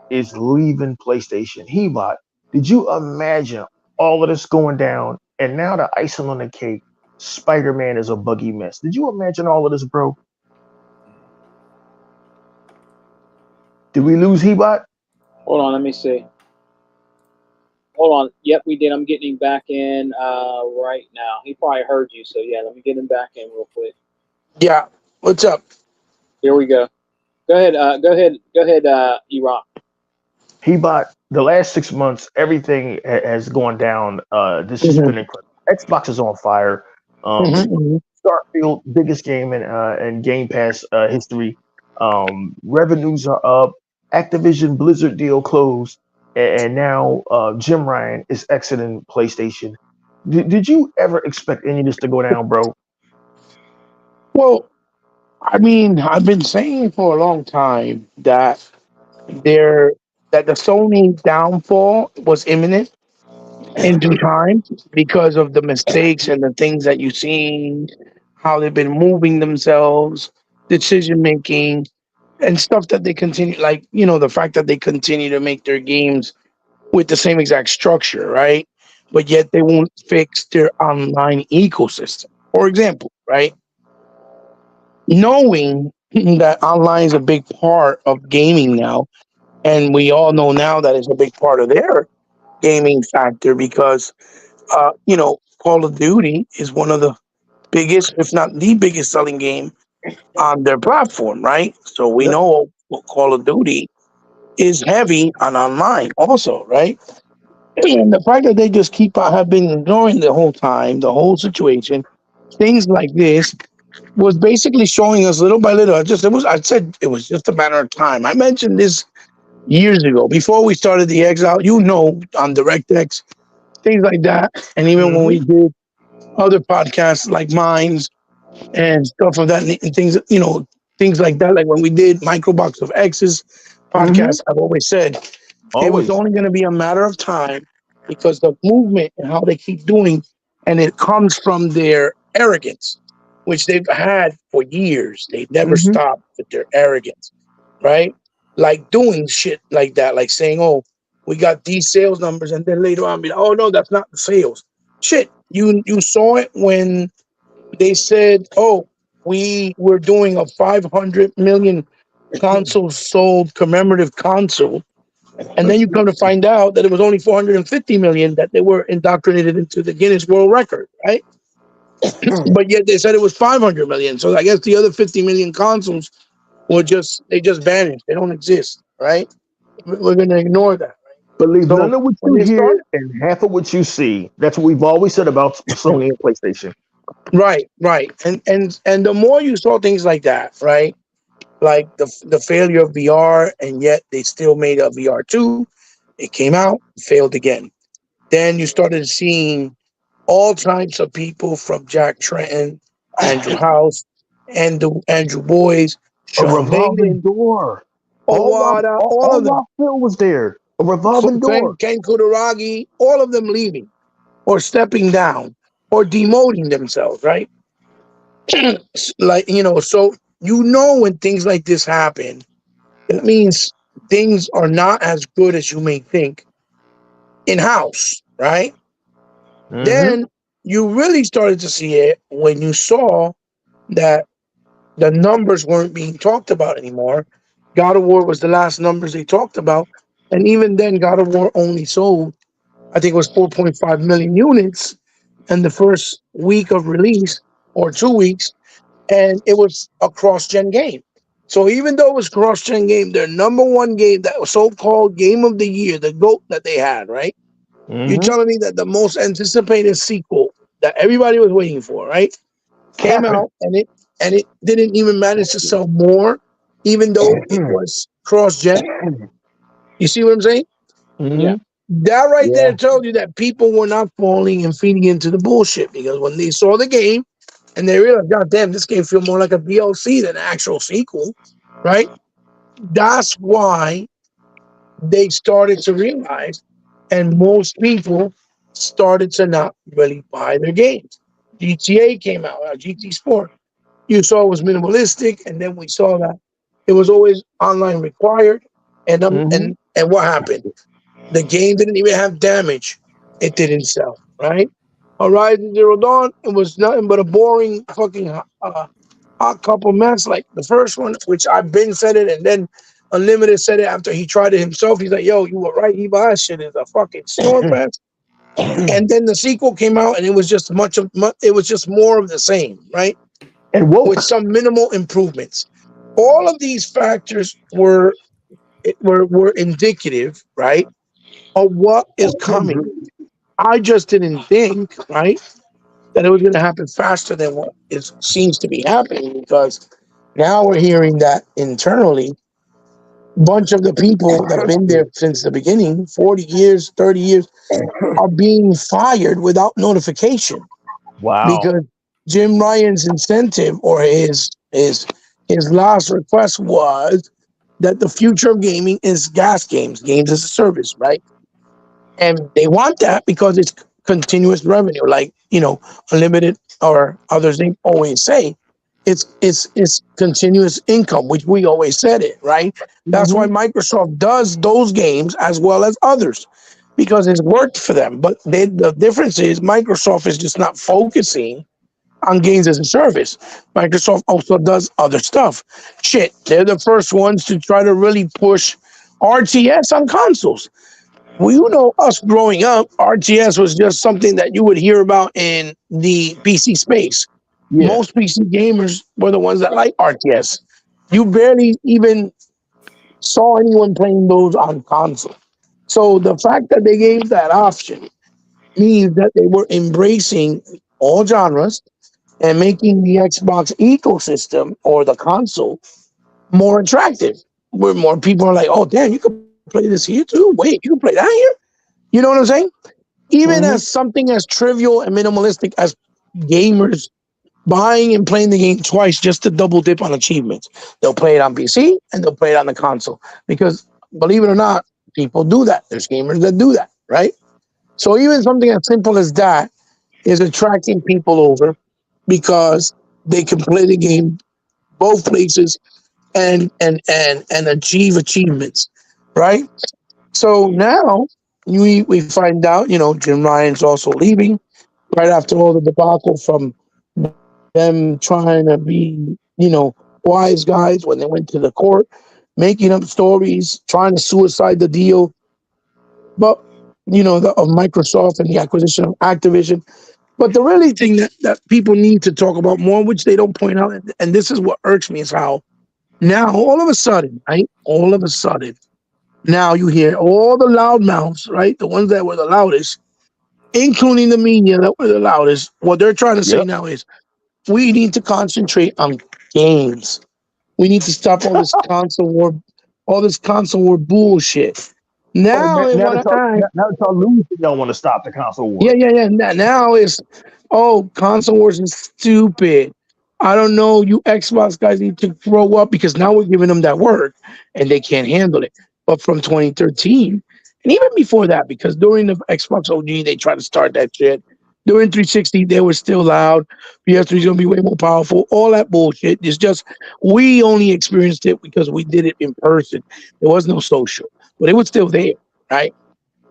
is leaving PlayStation. Hebot, did you imagine all of this going down? And now the icing on the cake, Spider-Man is a buggy mess. Did you imagine all of this, bro? Did we lose Hebot? Hold on, let me see. Hold on. Yep, we did. I'm getting him back in right now. He probably heard you, so yeah, let me get him back in real quick. Yeah. What's up? Here we go. Go ahead, E-Rock. Hebot, the last 6 months, everything has gone down. This has been incredible. Xbox is on fire. Starfield, biggest game in Game Pass history. Revenues are up. Activision Blizzard deal closed. And now Jim Ryan is exiting PlayStation. Did you ever expect any of this to go down, bro? Well, I mean, I've been saying for a long time that there that the Sony downfall was imminent in due time because of the mistakes and the things that you've seen, how they've been moving themselves, decision making, and stuff that they continue, like, the fact that they continue to make their games with the same exact structure, right? But yet they won't fix their online ecosystem. For example, right? Knowing that online is a big part of gaming now, and we all know now that it's a big part of their gaming factor because Call of Duty is one of the biggest, if not the biggest selling game on their platform, right? So we Yep. know Call of Duty is heavy on online also, right? And the fact that they just have been ignoring the whole time, the whole situation, things like this was basically showing us little by little. I said it was just a matter of time. I mentioned this years ago before we started the Exile, on DirectX, things like that. And even when we Mm-hmm. did other podcasts like Minds and stuff of that, and things like that. Like when we did Microbox of X's Mm-hmm. podcast, I've always said it was Always. only going to be a matter of time because the movement and how they keep doing, and it comes from their arrogance, which they've had for years. They never Mm-hmm. stopped with their arrogance, right? Like doing shit like that, like saying, "Oh, we got these sales numbers," and then later on, be like, "Oh no, that's not the sales." Shit, you saw it when they said, "Oh, we were doing a 500 million console sold commemorative console," and then you come to find out that it was only 450 million that they were indoctrinated into the Guinness World Record, right? But yet they said it was 500 million. So I guess the other 50 million consoles just vanished. They don't exist, right? We're going to ignore that. Believe So none of what when you they hear started, and half of what you see. That's what we've always said about Sony and PlayStation. right, and the more you saw things like that, right? Like the failure of VR, and yet they still made a VR 2. It came out, failed again. Then you started seeing all types of people from Jack Trenton, Andrew House, and the Andrew Boys, A Sean revolving Layden, door. Owada, all All of them. while Phil was there. A revolving door. Ken Kutaragi, all of them leaving or stepping down or demoting themselves, right? So when things like this happen, it means things are not as good as you may think in house, right? Mm-hmm. Then you really started to see it when you saw that the numbers weren't being talked about anymore. God of War was the last numbers they talked about. And even then, God of War only sold, I think it was 4.5 million units in the first week of release or 2 weeks. And it was a cross gen game. So even though it was cross gen game, their number one game, that was so called game of the year, the GOAT that they had, right? You're Mm-hmm. telling me that the most anticipated sequel that everybody was waiting for, right, came Capping. out and it didn't even manage to sell more, even though it was cross gen. You see what I'm saying? Yeah. Mm-hmm. That right there Yeah. tells you that people were not falling and feeding into the bullshit because when they saw the game and they realized, God damn, this game feels more like a DLC than an actual sequel, right? That's why they started to realize, and most people started to not really buy their games. GTA came out, GT Sport. You saw it was minimalistic, and then we saw that it was always online required. And Mm-hmm. and what happened? The game didn't even have damage. It didn't sell, right? Horizon Zero Dawn, it was nothing but a boring fucking hot couple mess like the first one, which I've been said it, and then Unlimited said it after he tried it himself. He's like, "Yo, you were right. That shit is a fucking snore fest." And then the sequel came out, and it was just it was just more of the same, right? And With woke. some minimal improvements. All of these factors were indicative, right, of what is coming. I just didn't think, right, that it was going to happen faster than what is seems to be happening because now we're hearing that internally, a bunch of the people that have been there since the beginning, 40 years, 30 years, are being fired without notification Wow. because Jim Ryan's incentive or his last request was that the future of gaming is gas games, games as a service, right? And they want that because it's continuous revenue, like unlimited or others they always say. It's continuous income, which we always said it, right? That's why Mm-hmm. Microsoft does those games as well as others because it's worked for them. But the difference is Microsoft is just not focusing on games as a service. Microsoft also does other stuff. Shit, they're the first ones to try to really push RTS on consoles. Well, us growing up, RTS was just something that you would hear about in the PC space. Yeah. Most PC gamers were the ones that like RTS. You barely even saw anyone playing those on console. So the fact that they gave that option means that they were embracing all genres and making the Xbox ecosystem or the console more attractive. Where more people are like, oh, damn, you can play this here too? Wait, you can play that here? You know what I'm saying? Even Mm-hmm. as something as trivial and minimalistic as gamers buying and playing the game twice just to double dip on achievements. They'll play it on PC and they'll play it on the console. Because believe it or not, people do that. There's gamers that do that, right? So even something as simple as that is attracting people over because they can play the game both places and achieve achievements, right? So now we find out, Jim Ryan's also leaving right after all the debacle from them trying to be, wise guys when they went to the court, making up stories, trying to suicide the deal, but of Microsoft and the acquisition of Activision. But the really thing that people need to talk about more, which they don't point out, and this is what irks me, is how now all of a sudden, right? All of a sudden, now you hear all the loudmouths, right? The ones that were the loudest, including the media that were the loudest. What they're trying to say Yep. now is we need to concentrate on games. We need to stop all this console war bullshit. Oh, Now they want to act. now that y'all lose, you don't want to stop the console Yeah, war. yeah, yeah. Now it's, oh, console wars is stupid. I don't know. You Xbox guys need to grow up because now we're giving them that word and they can't handle it. But from 2013, and even before that, because during the Xbox OG, they tried to start that shit. During 360, they were still loud. PS3 is going to be way more powerful. All that bullshit. It's just, we only experienced it because we did it in person. There was no social, but it was still there, right?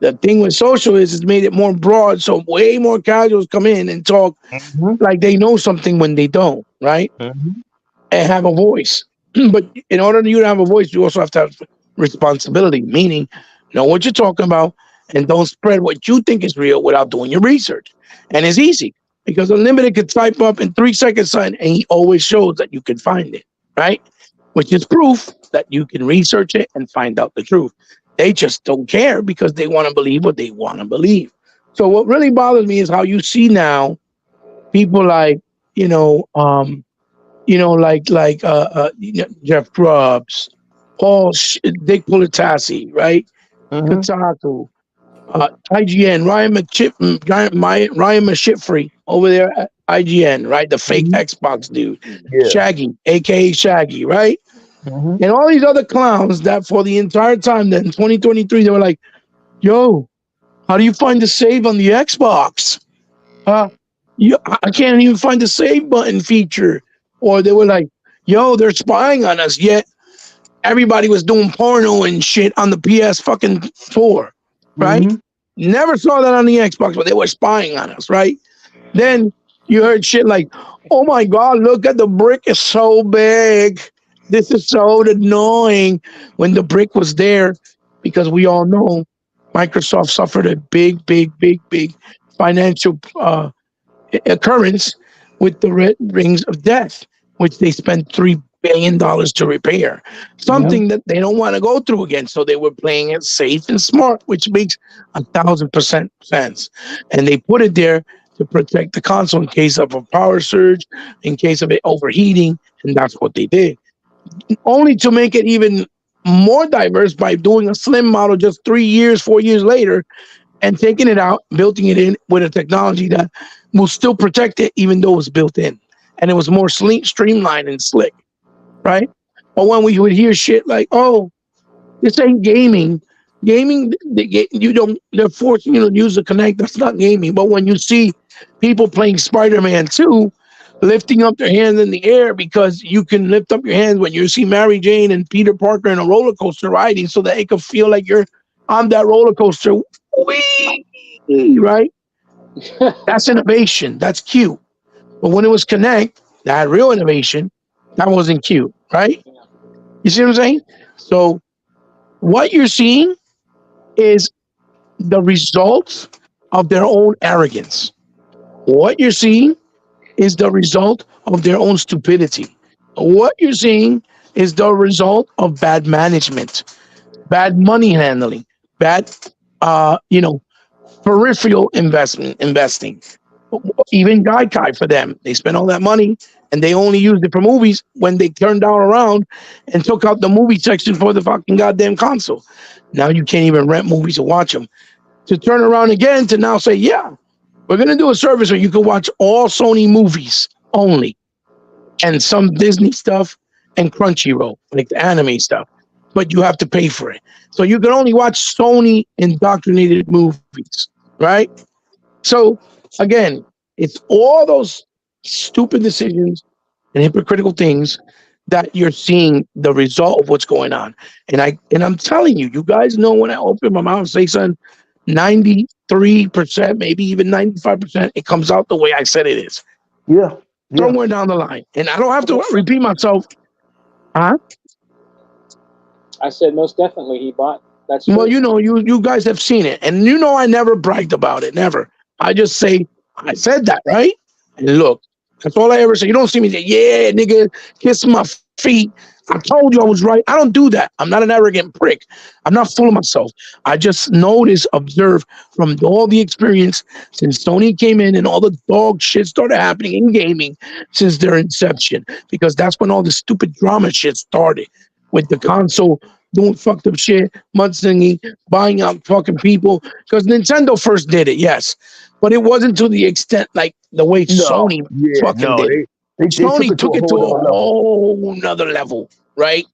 The thing with social is it's made it more broad, so way more casuals come in and talk Mm-hmm. like they know something when they don't, right? Mm-hmm. And have a voice. But in order for you to have a voice, you also have to have responsibility, meaning know what you're talking about and don't spread what you think is real without doing your research. And it's easy because Unlimited could type up in 3 seconds something and he always shows that you can find it, right? Which is proof that you can research it and find out the truth. They just don't care because they want to believe what they want to believe. So what really bothers me is how you see now people like, you know, um, Jeff Grubbs, Dick Politassi, right? Mm-hmm. Kotaku, IGN, Ryan McShifrey over there at IGN, right? The fake Mm-hmm. Xbox dude, Yeah. Shaggy, aka Shaggy, right? Mm-hmm. And all these other clowns that for the entire time that in 2023 they were like, "Yo, how do you find the save on the Xbox? Uh, I can't even find the save button feature." Or they were like, "Yo, they're spying on us." Yet everybody was doing porno and shit on the PS fucking 4, right? Mm-hmm. Never saw that on the Xbox, but they were spying on us, right? Then you heard shit like, "Oh my God, look at the brick, it's so big. This is so annoying." When the brick was there, because we all know Microsoft suffered a big financial occurrence with the Red Rings of Death, which they spent $3 billion to repair. Yeah. Something that they don't want to go through again. So they were playing it safe and smart, which makes 1,000% sense. And they put it there to protect the console in case of a power surge, in case of it overheating, and that's what they did. Only to make it even more diverse by doing a slim model just 3 years, 4 years later, and taking it out, building it in with a technology that will still protect it, even though it's built in. And it was more sleek, streamlined, and slick, right? or when we would hear shit like, "Oh, this ain't gaming." Gaming, you don't. They're forcing you to use the Connect. That's not gaming. But when you see people playing Spider-Man 2, lifting up their hands in the air because you can lift up your hands when you see Mary Jane and Peter Parker in a roller coaster riding, so that it can feel like you're on that roller coaster. Whee! Right? That's innovation. That's cute. But when it was Connect, that real innovation, that wasn't cute. Right? You see what I'm saying? So what you're seeing is the results of their own arrogance. What you're seeing is the result of their own stupidity. What you're seeing is the result of bad management, bad money handling, bad, you know, peripheral investing. Even Gaikai for them, they spent all that money and they only used it for movies when they turned down around and took out the movie section for the fucking goddamn console. Now you can't even rent movies or watch them. To turn around again to now say, yeah, we're going to do a service where you can watch all Sony movies only and some Disney stuff and Crunchyroll, like the anime stuff, but you have to pay for it. So you can only watch Sony indoctrinated movies, right? So again, it's all those stupid decisions and hypocritical things that you're seeing the result of what's going on. And I'm telling you, you guys know when I open my mouth and say something, 93%, maybe even 95%, it comes out the way I said it is. Yeah. Yeah. Somewhere down the line. And I don't have to repeat myself. Huh? I said most definitely he bought. That's Well, true. you guys have seen it. And I never bragged about it. Never. I just say, I said that, right? And look, that's all I ever say. You don't see me say, yeah, nigga, kiss my feet. I told you I was right. I don't do that. I'm not an arrogant prick. I'm not full of myself. I just notice, observe from all the experience since Sony came in and all the dog shit started happening in gaming since their inception. Because that's when all the stupid drama shit started with the console doing fucked up shit, mudslinging, buying out fucking people. Because Nintendo first did it, yes. But it wasn't to the extent like the way No. Sony Yeah. fucking No. did it. They Sony took took it it to to a a whole nother level. whole nother level, right?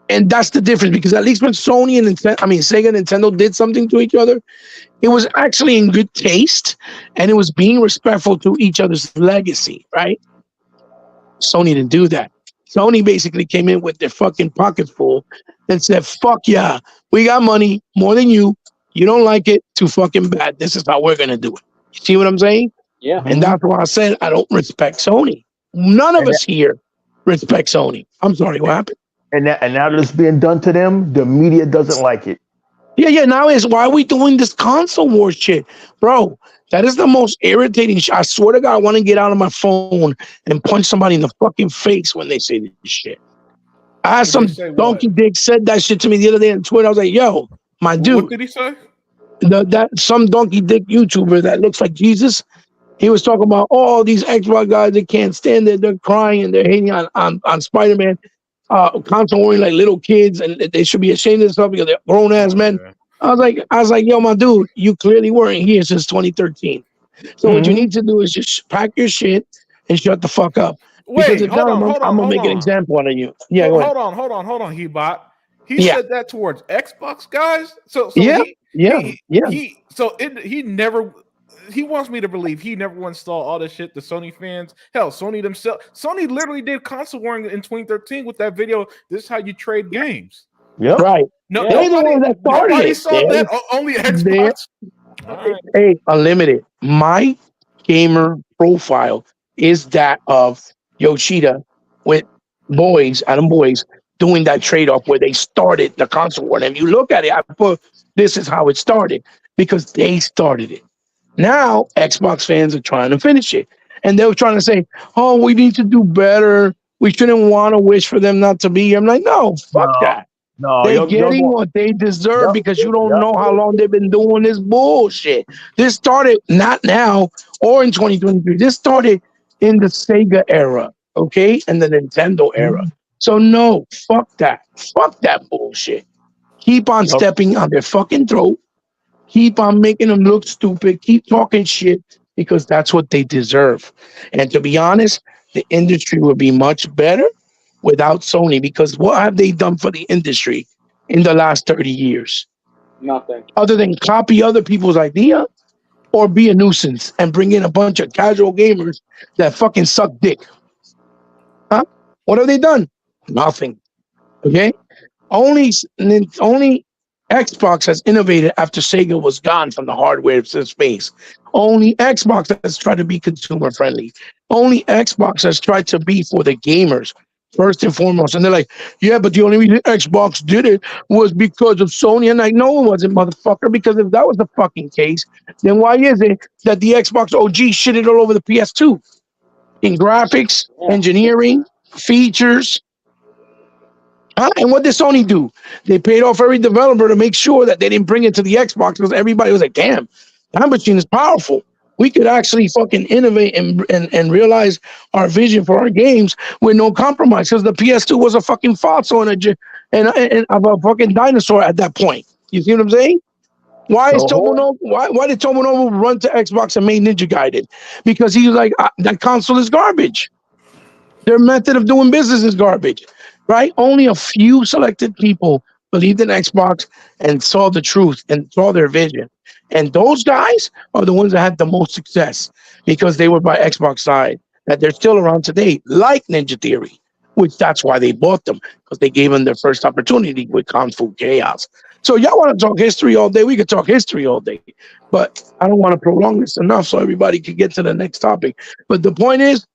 And that's the difference because at least when Sony and Sega and Nintendo did something to each other, it was actually in good taste and it was being respectful to each other's legacy, right? Sony didn't do that. Sony basically came in with their fucking pockets full and said, fuck yeah, we got money more than you. You don't like it, too fucking bad. This is how we're going to do it. You see what I'm saying? Yeah. And Mhm. that's why I said I don't respect Sony. None of And that, us here respect Sony. I'm sorry, what happened? and now that it's being done to them, the media doesn't like it. Yeah. Now is why are we doing this console war shit, bro? That is the most irritating shit. I swear to God, I want to get out of my phone and punch somebody in the fucking face when they say this shit. I had Did they some say donkey what? dick said that shit to me the other day on Twitter. I was like, yo, my What dude, did he say? that some donkey dick YouTuber that looks like Jesus. He was talking about all these Xbox guys that can't stand it. They're crying and they're hating on Spider-Man. Console wearing like little kids, and they should be ashamed of themselves because they're grown ass Oh men. yeah. I was like, yo, my dude, you clearly weren't here since 2013. So what you Mhm. need to do is just pack your shit and shut the fuck up. Because Wait, if not, hold on, hold I'm on, gonna hold make an on. example out of you. Yeah, go Hold, ahead. hold on, hold on, hold on, Hebot. He Yeah, said that towards Xbox guys. So yeah, yeah, yeah. he never he wants me to believe he never once saw all this shit to Sony fans. Hell, Sony themselves. Sony literally did console warring in 2013 with that video. This is how you trade games. Yep. Right. No, Yeah. They're the ones that started nobody it. saw that. Only They're Xbox. All right. Hey, Unlimited. My gamer profile is that of Yoshida with Adam Boys, doing that trade off where they started the console war. And if you look at it, I put this is how it started because they started it. Now, Xbox fans are trying to finish it. And they were trying to say, oh, we need to do better. We shouldn't want to wish for them not to be here. I'm like, no, fuck No. that. No. They're Y'all getting going. what they deserve Yep. because you don't Yep. know how long they've been doing this bullshit. This started not now or in 2023. This started in the Sega era, okay? And the Nintendo era. Mhm. So no, fuck that. Fuck that bullshit. Keep on Yep. stepping on their fucking throat. Keep on making them look stupid. Keep talking shit because that's what they deserve. And to be honest, the industry would be much better without Sony, because what have they done for the industry in the last 30 years? Nothing. Other than copy other people's idea or be a nuisance and bring in a bunch of casual gamers that fucking suck dick. Huh? What have they done? Nothing. Okay? Only Xbox has innovated after Sega was gone from the hardware space. Only Xbox has tried to be consumer friendly. Only Xbox has tried to be for the gamers first and foremost. And they're like, yeah, but the only reason Xbox did it was because of Sony. And like, no, it wasn't, motherfucker. Because if that was the fucking case, then why is it that the Xbox OG shitted all over the PS2 in graphics, Yeah. engineering, features? Huh? And what did Sony do? They paid off every developer to make sure that they didn't bring it to the Xbox, because everybody was like, damn, that machine is powerful. We could actually fucking innovate and realize our vision for our games with no compromise, because the PS2 was a fucking fossil and of a fucking dinosaur at that point. You see what I'm saying? Why is So hold Tomonobu? Why did Tomonobu run to Xbox and make Ninja Gaiden? Because he was like, that console is garbage. Their method of doing business is garbage, right? Only a few selected people believed in Xbox and saw the truth and saw their vision. And those guys are the ones that had the most success because they were by Xbox side, that they're still around today, like Ninja Theory, which that's why they bought them, because they gave them their first opportunity with Kung Fu Chaos. So y'all want to talk history all day? We could talk history all day, but I don't want to prolong this enough so everybody can get to the next topic. But the point is,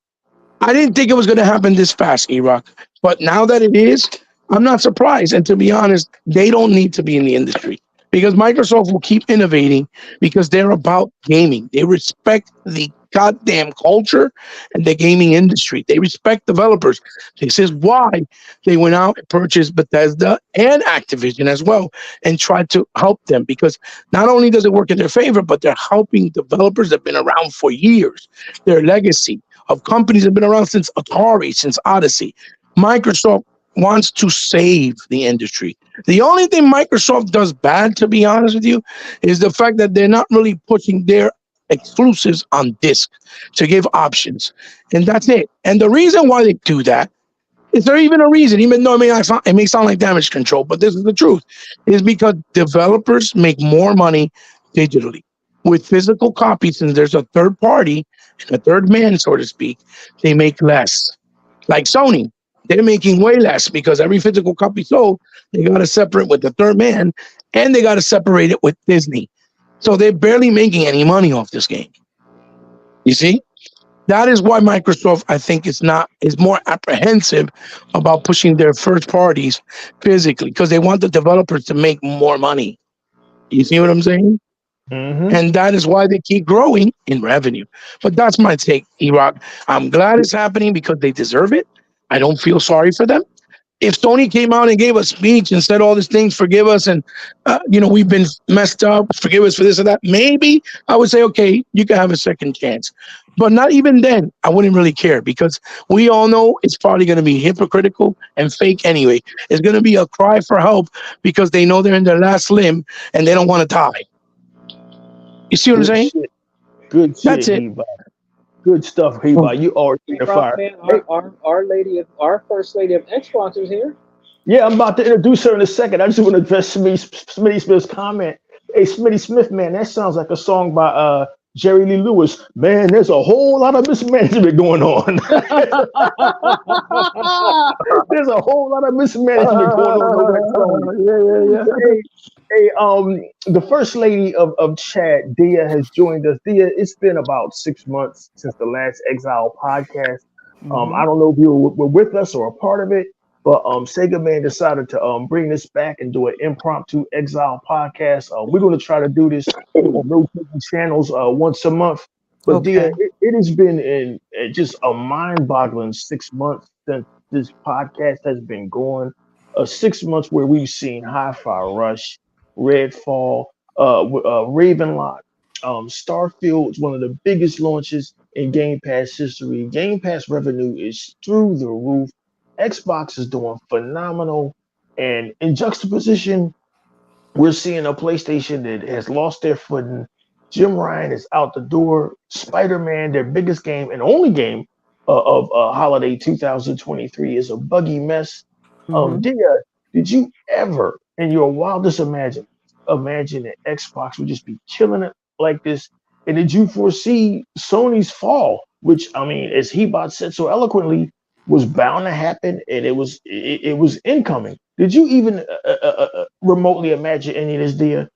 I didn't think it was going to happen this fast, E-Rock. But now that it is, I'm not surprised. And to be honest, they don't need to be in the industry, because Microsoft will keep innovating because they're about gaming. They respect the goddamn culture and the gaming industry. They respect developers. This is why they went out and purchased Bethesda and Activision as well and tried to help them, because not only does it work in their favor, but they're helping developers that have been around for years. Their legacy of companies that have been around since Atari, since Odyssey. Microsoft wants to save the industry. The only thing Microsoft does bad, to be honest with you, is the fact that they're not really pushing their exclusives on disc to give options. And that's it. And the reason why they do that, is there even a reason, even though it may sound like damage control, but this is the truth, is because developers make more money digitally. With physical copies, since there's a third party, a third man, so to speak, they make less. Like Sony, they're making way less because every physical copy sold, they got to separate with the third man, and they got to separate it with Disney. So they're barely making any money off this game. You see? That is why Microsoft, I think, is more apprehensive about pushing their first parties physically, because they want the developers to make more money. You see what I'm saying? Mm-hmm. And that is why they keep growing in revenue. But that's my take, E-Rock. I'm glad it's happening because they deserve it. I don't feel sorry for them. If Sony came out and gave a speech and said all these things, forgive us, and we've been messed up, forgive us for this or that, maybe I would say, okay, you can have a second chance. But not even then, I wouldn't really care, because we all know it's probably going to be hypocritical and fake anyway. It's going to be a cry for help because they know they're in their last limb and they don't want to die. You see what I'm Good saying? shit. Good shit, That's it. Heba. Good stuff, Heba. You already in the fire. Man, Hey, our first lady of Xbox is here. yeah, I'm about to introduce her in a second. I just want to address Smitty Smith's comment. Hey, Smitty Smith, man, that sounds like a song by Jerry Lee Lewis. Man, there's a whole lot of mismanagement going on. There's a whole lot of mismanagement going on over at Sony. The first lady of chat, Dia, has joined us. Dia, it's been about 6 months since the last Exile podcast. I don't know if you were with us or a part of it, but Sega Man decided to bring this back and do an impromptu Exile podcast. We're going to try to do this on rotating channels once a month. But Dia, it has been just a mind-boggling 6 months since this podcast has been going. 6 months where we've seen Hi-Fi Rush, Redfall, Ravenlock, Starfield is one of the biggest launches in Game Pass history. Game Pass revenue is through the roof. Xbox is doing phenomenal. And in juxtaposition, we're seeing a PlayStation that has lost their footing. Jim Ryan is out the door. Spider-Man, their biggest game and only game of holiday 2023 is a buggy mess. Mhm. Dia, did you ever, in your wildest imagine that Xbox would just be killing it like this? And did you foresee Sony's fall, which I mean, as Hebot said so eloquently, was bound to happen, and it was incoming. Did you even remotely imagine any of this, Dia?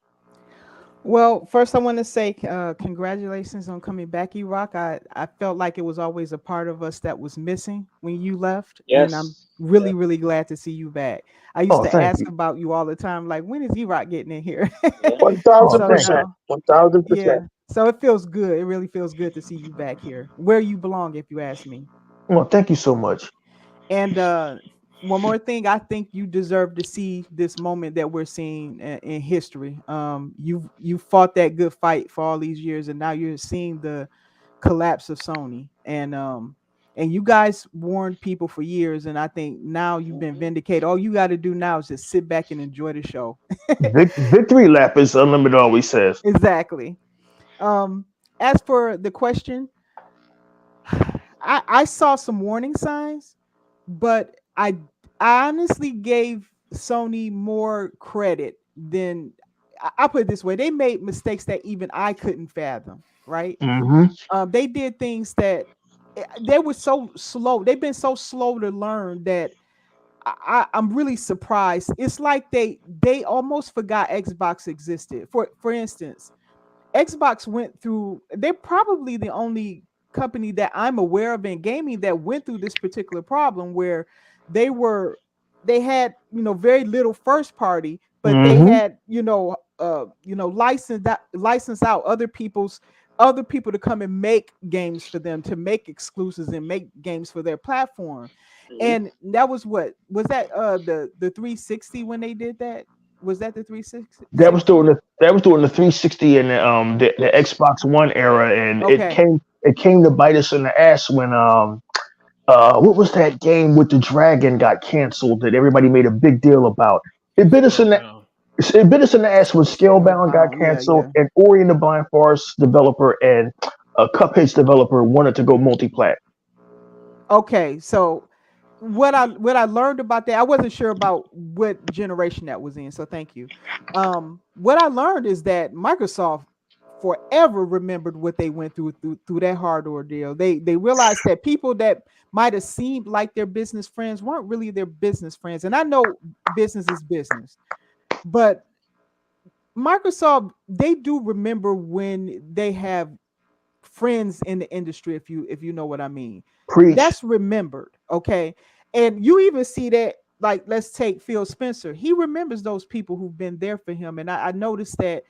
Well, first I want to say congratulations on coming back, E-Rock. I felt like it was always a part of us that was missing when you left, and I'm Yes. really, really glad to see you back. I used Oh, to thank ask you. about you all the time, like when is E-Rock getting in here? Yeah. One Oh, thousand So thank percent. no, 1000%. yeah. So it feels good. It really feels good to see you back here, where you belong, if you ask me. well, thank you so much. And one more thing, I think you deserve to see this moment that we're seeing in history. You fought that good fight for all these years, and now you're seeing the collapse of Sony. And you guys warned people for years, and I think now you've been vindicated. All you got to do now is just sit back and enjoy the show. Victory lap, as Unlimited always says. Exactly. Um, as for the question, I saw some warning signs, but I honestly gave Sony more credit than I put it this way. They made mistakes that even I couldn't fathom, right? Hmm. They did things that they were so slow. They've been so slow to learn that I'm really surprised. It's like they almost forgot Xbox existed. For instance, Xbox went through, they're probably the only company that I'm aware of in gaming that went through this particular problem where they were they had, very little first party, but they Hmm. had, license out other people to come and make games for them, to make exclusives and make games for their platform. Mhm. And that was what was that the 360 when they did that? Was that the 360? That was during the 360 and the Xbox One era, and Okay. it came to bite us in the ass when what was that game with the dragon got canceled that everybody made a big deal about? It bit us in the Scalebound. it bit us in the ass when Scalebound got Scalebound. Yeah, canceled yeah. and Ori and the Blind Forest developer and Cuphead's developer wanted to go multi-plat. Okay, so what I learned about that, I wasn't sure about what generation that was in. So thank you. What I learned is that Microsoft forever remembered what they went through that hard ordeal. They realized that people that might have seemed like their business friends weren't really their business friends. And I know business is business, but Microsoft, they do remember when they have friends in the industry, if you know what I mean. Preach. That's remembered, okay? And you even see that, like, let's take Phil Spencer. He remembers those people who've been there for him. And I noticed that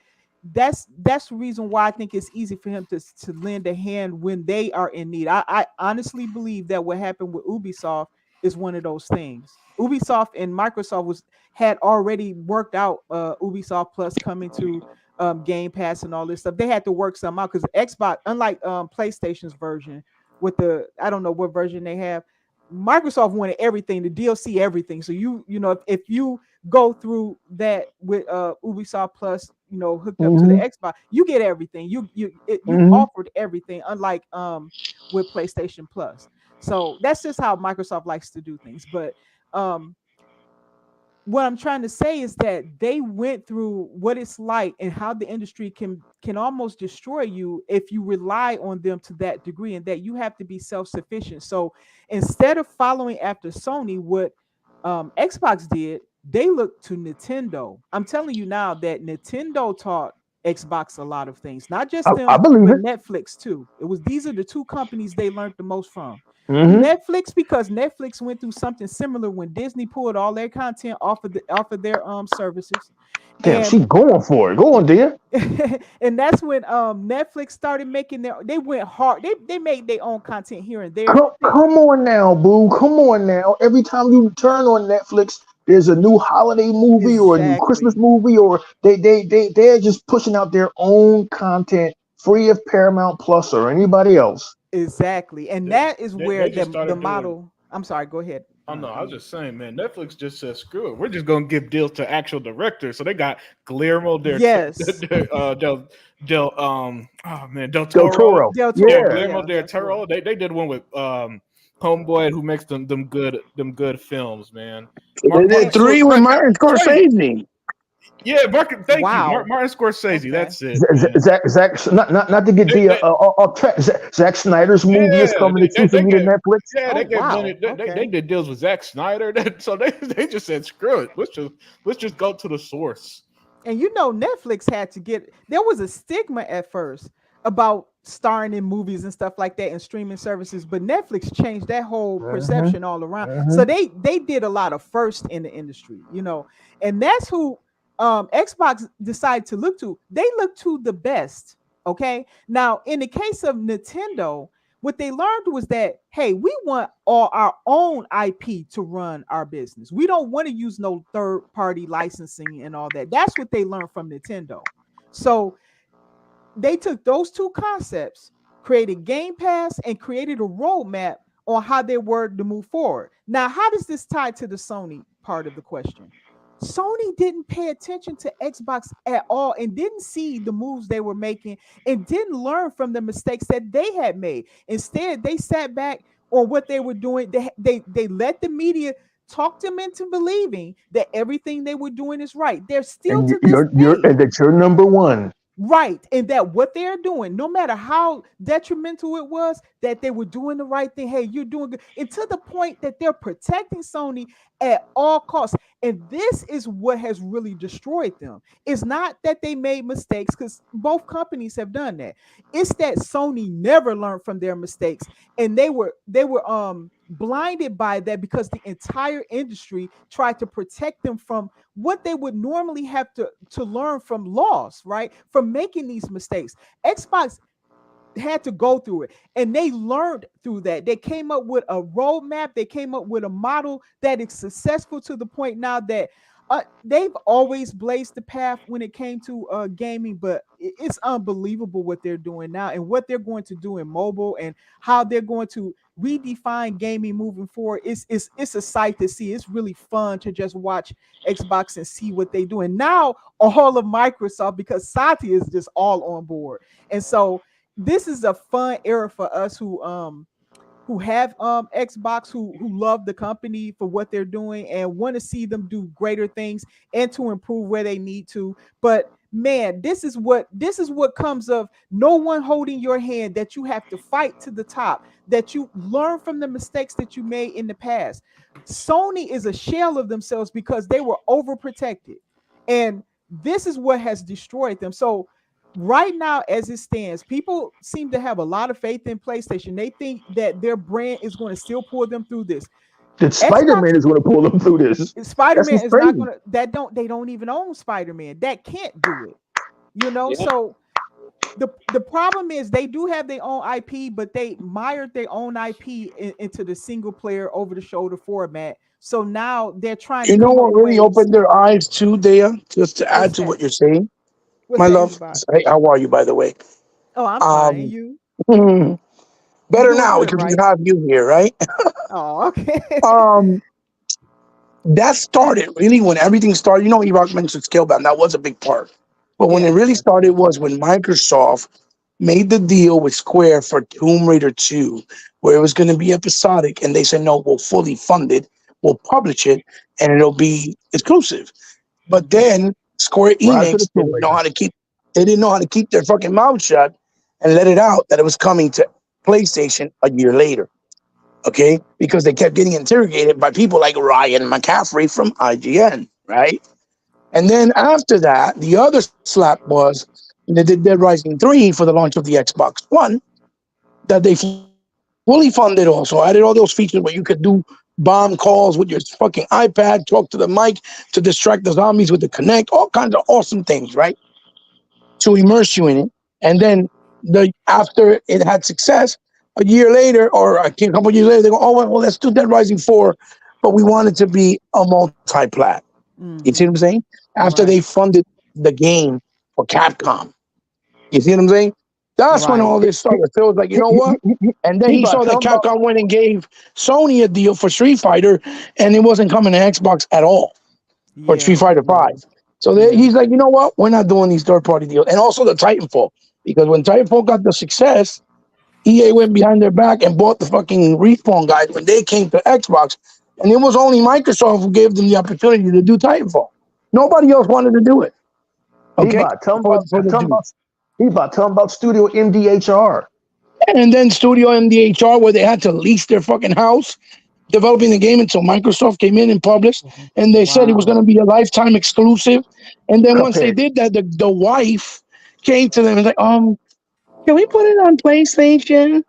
that's the reason why I think it's easy for him to lend a hand when they are in need. I honestly believe that what happened with Ubisoft is one of those things. Ubisoft and Microsoft had already worked out Ubisoft Plus coming to Game Pass and all this stuff. They had to work some out because Xbox, unlike PlayStation's version, with the I don't know what version they have, Microsoft wanted everything, the DLC, everything. So if you go through that with Ubisoft Plus, hooked up to the Hmm. Xbox, you get everything. You Hmm. offered everything, unlike with PlayStation Plus. So that's just how Microsoft likes to do things. But um what I'm trying to say is that they went through what it's like and how the industry can almost destroy you if you rely on them to that degree, and that you have to be self-sufficient. So instead of following after Sony, what Xbox did, they looked to Nintendo. I'm telling you now that Nintendo taught Xbox a lot of things, not just I them, believe but it. Netflix too. These are the two companies they learned the most from. Hmm. Netflix, because Netflix went through something similar when Disney pulled all their content off of their services, Damn, and she going for it. Go on, dear. and that's when Netflix started making they went hard. They made their own content here and there. Come on now, boo. Come on now. Every time you turn on Netflix, there's a new holiday movie or a new Christmas Exactly. movie, or they're just pushing out their own content free of Paramount Plus or anybody else. Exactly, and They, that is where they just the started doing. model. I'm sorry. Go ahead. Oh no, I was Unmute. just saying, man. Netflix just said, "Screw it, we're just gonna give deals to actual directors." So they got Guillermo Yes, del oh man del Del Toro. Toro. Del Yeah, Toro. Yeah. Guillermo Yeah, del Del Toro. Toro. They did one with homeboy who makes them good films, man. They did And, 3 with Martin Scorsese. Yeah, Martin. Thank you, wow. Martin Scorsese. Okay. That's it, man. Zach, not to get They, they, off track. Zack Snyder's movie is yeah, coming exclusively to get Netflix. yeah, Oh they get wow. money. They Okay. did deals with Zack Snyder, so they just said screw it. Let's just go to the source. And you know, Netflix had to get, there was a stigma at first about starring in movies and stuff like that and streaming services, but Netflix changed that whole Mhm, perception all around. So mhm. they did a lot of first in the industry, you know, and that's who Xbox decided to look to. They look to the best. Okay. Now, in the case of Nintendo, what they learned was that, hey, we want all our own IP to run our business. We don't want to use no third party licensing and all that. That's what they learned from Nintendo. So they took those two concepts, created Game Pass, and created a roadmap on how they were to move forward. Now, how does this tie to the Sony part of the question? Sony didn't pay attention to Xbox at all and didn't see the moves they were making and didn't learn from the mistakes that they had made. Instead, they sat back on what they were doing. They let the media talk them into believing that everything they were doing is right. They're still And to this day and that you're number one. right, and that what they're doing, no matter how detrimental it was, that they were doing the right thing. Hey, you're doing good, and to the point that they're protecting Sony at all costs. And this is what has really destroyed them. It's not that they made mistakes, because both companies have done that. It's that Sony never learned from their mistakes, and they were blinded by that because the entire industry tried to protect them from what they would normally have to learn from loss, right? From making these mistakes. Xbox had to go through it, and they learned through that. They came up with a roadmap, they came up with a model that is successful to the point now that they've always blazed the path when it came to gaming, but it's unbelievable what they're doing now and what they're going to do in mobile and how they're going to redefine gaming moving forward. It's a sight to see. It's really fun to just watch Xbox and see what they do. And now all of Microsoft, because Satya is just all on board. And so this is a fun era for us who have Xbox, who love the company for what they're doing and want to see them do greater things and to improve where they need to. But man, this is what comes of no one holding your hand, that you have to fight to the top, that you learn from the mistakes that you made in the past. Sony is a shell of themselves because they were overprotected. And this is what has destroyed them. So right now, as it stands, people seem to have a lot of faith in PlayStation. They think that their brand is going to still pull them through this. That Xbox, Spider-Man is going to pull them through this. That's Spider-Man what's is not crazy. going to, they don't even own Spider-Man. That can't do it. You know, Yeah. so the problem is they do have their own IP, but they mired their own IP into the single player over the shoulder format. So now they're trying to You know come up what with really ways. opened their eyes too, Dea? Just to What's add to that? what you're saying, What's my that, love. Ebot? Hey, how are you, by the way? Oh, I'm fine. And Um, you? You better doing now good, because we right? have you here, right? Oh, okay. Um, that started really when everything started. You know, Iraq mentioned Scalebound. That was a big part. But when it Yes, really yes, started yes. was when Microsoft made the deal with Square for Tomb Raider 2, where it was going to be episodic, and they said, no, we'll fully fund it, we'll publish it, and it'll be exclusive. But Mm-hmm. then Square Rise of the Enix Tomb didn't know Raider. how to keep they didn't know how to keep their fucking mouth shut and let it out that it was coming to PlayStation a year later. Okay? Because they kept getting interrogated by people like Ryan McCaffrey from IGN, right? And then after that, the other slap was they did Dead Rising 3 for the launch of the Xbox One, that they fully funded also, added all those features where you could do bomb calls with your fucking iPad, talk to the mic to distract the zombies with the Connect, all kinds of awesome things, right? To immerse you in it. And then after it had success, a year later or a couple of years later, they go, oh, well, let's do Dead Rising 4, but we want it to be a multi-plat. You see what Mm-hmm. I'm saying? After they Right. funded the game for Capcom. You see what I'm saying? That's when Right. all this started. Phil was like, you know what? And then he Ebot, saw tell that them about Capcom went and gave Sony a deal for Street Fighter, and it wasn't coming to Xbox at all for Street Yeah. Fighter Yeah. 5. So Yeah. he's like, you know what? We're not doing these third party deals. And also the Titanfall, because when Titanfall got the success, EA went behind their back and bought the fucking Respawn guys when they came to Xbox, and it was only Microsoft who gave them the opportunity to do Titanfall. Nobody else wanted to do it. Okay, Tell him for about, the tell him dude. about, tell him about Studio MDHR. And then Studio MDHR, where they had to lease their fucking house developing the game until Microsoft came in and published, and they said it was Wow. going to be a lifetime exclusive. And then once they Cuphead. did that, the wife came to them and was like, can we put it on PlayStation?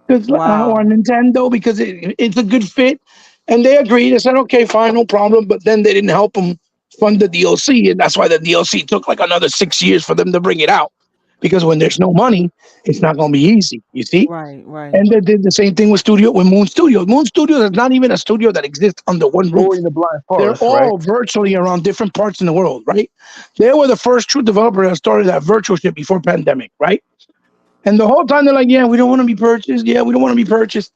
Or Wow. Nintendo, because it's a good fit. And they agreed. They said, okay, fine, no problem. But then they didn't help them fund the DLC. And that's why the DLC took like another 6 years for them to bring it out. Because when there's no money, it's not going to be easy, you see? Right, right. And they did the same thing with Moon Studios. Moon Studios is not even a studio that exists under one roof. Ori and the Blind They're Forest, right? all virtually around different parts in the world, right? They were the first true developer that started that virtual shit before pandemic, right? And the whole time they're like, yeah, we don't want to be purchased. Yeah, we don't want to be purchased.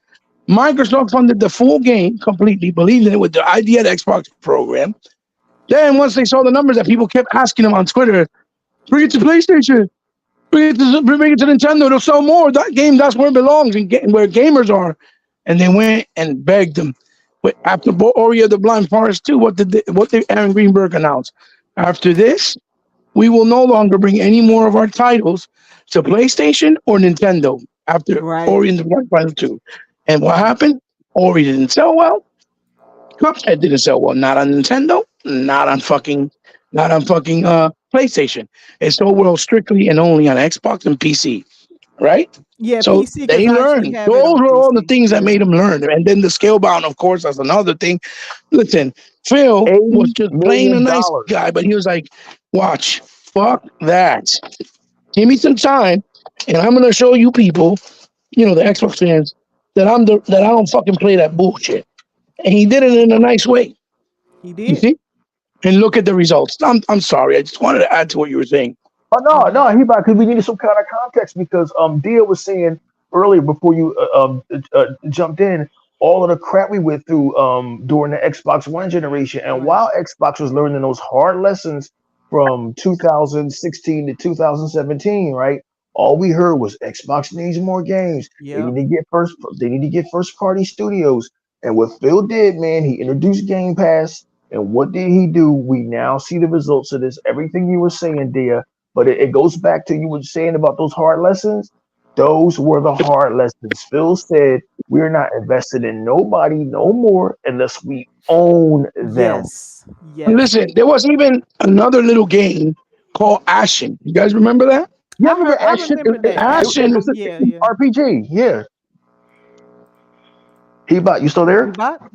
Microsoft funded the full game completely, believed in it with the idea of the Xbox program. Then once they saw the numbers that people kept asking them on Twitter, bring it to PlayStation, bring it to Nintendo, they'll sell more. That game, that's where it belongs and where gamers are. And they went and begged them. But after Ori of the Blind Forest 2, what did Aaron Greenberg announce? After this, we will no longer bring any more of our titles to PlayStation or Nintendo after Right. Ori and the Blind Forest 2. And what happened? Ori didn't sell well. Cuphead didn't sell well. Not on Nintendo, not on fucking PlayStation. It sold well strictly and only on Xbox and PC. Right? Yeah, So PC, because they I actually learned. have it Those on were all the PC. things that made them learn. And then the scale bound, of course, that's another thing. Listen, Phil was $80 just playing a million. nice guy, but he was like, watch, fuck that. Give me some time, and I'm gonna show you people, the Xbox fans, that I don't fucking play that bullshit. And he did it in a nice way. He You did. see? And look at the results. I'm sorry. I just wanted to add to what you were saying. Oh no, because we needed some kind of context because Dia was saying earlier before you jumped in all of the crap we went through during the Xbox One generation, and Right. while Xbox was learning those hard lessons from 2016 to 2017, right? All we heard was Xbox needs more games. They Yep. need to get first. They need to get first party studios. And what Phil did, man, he introduced Game Pass. And what did he do? We now see the results of this. Everything you were saying, Dia, but it goes back to you were saying about those hard lessons. Those were the hard lessons. Phil said, we're not invested in nobody no more unless we own them. Yes. And Yes. listen, there was even another little game called Ashen. You guys remember that? Yeah, I heard. I remember that. Ashen. It's an Yeah, yeah. RPG. Yeah. Hebot, you still there? Hebot?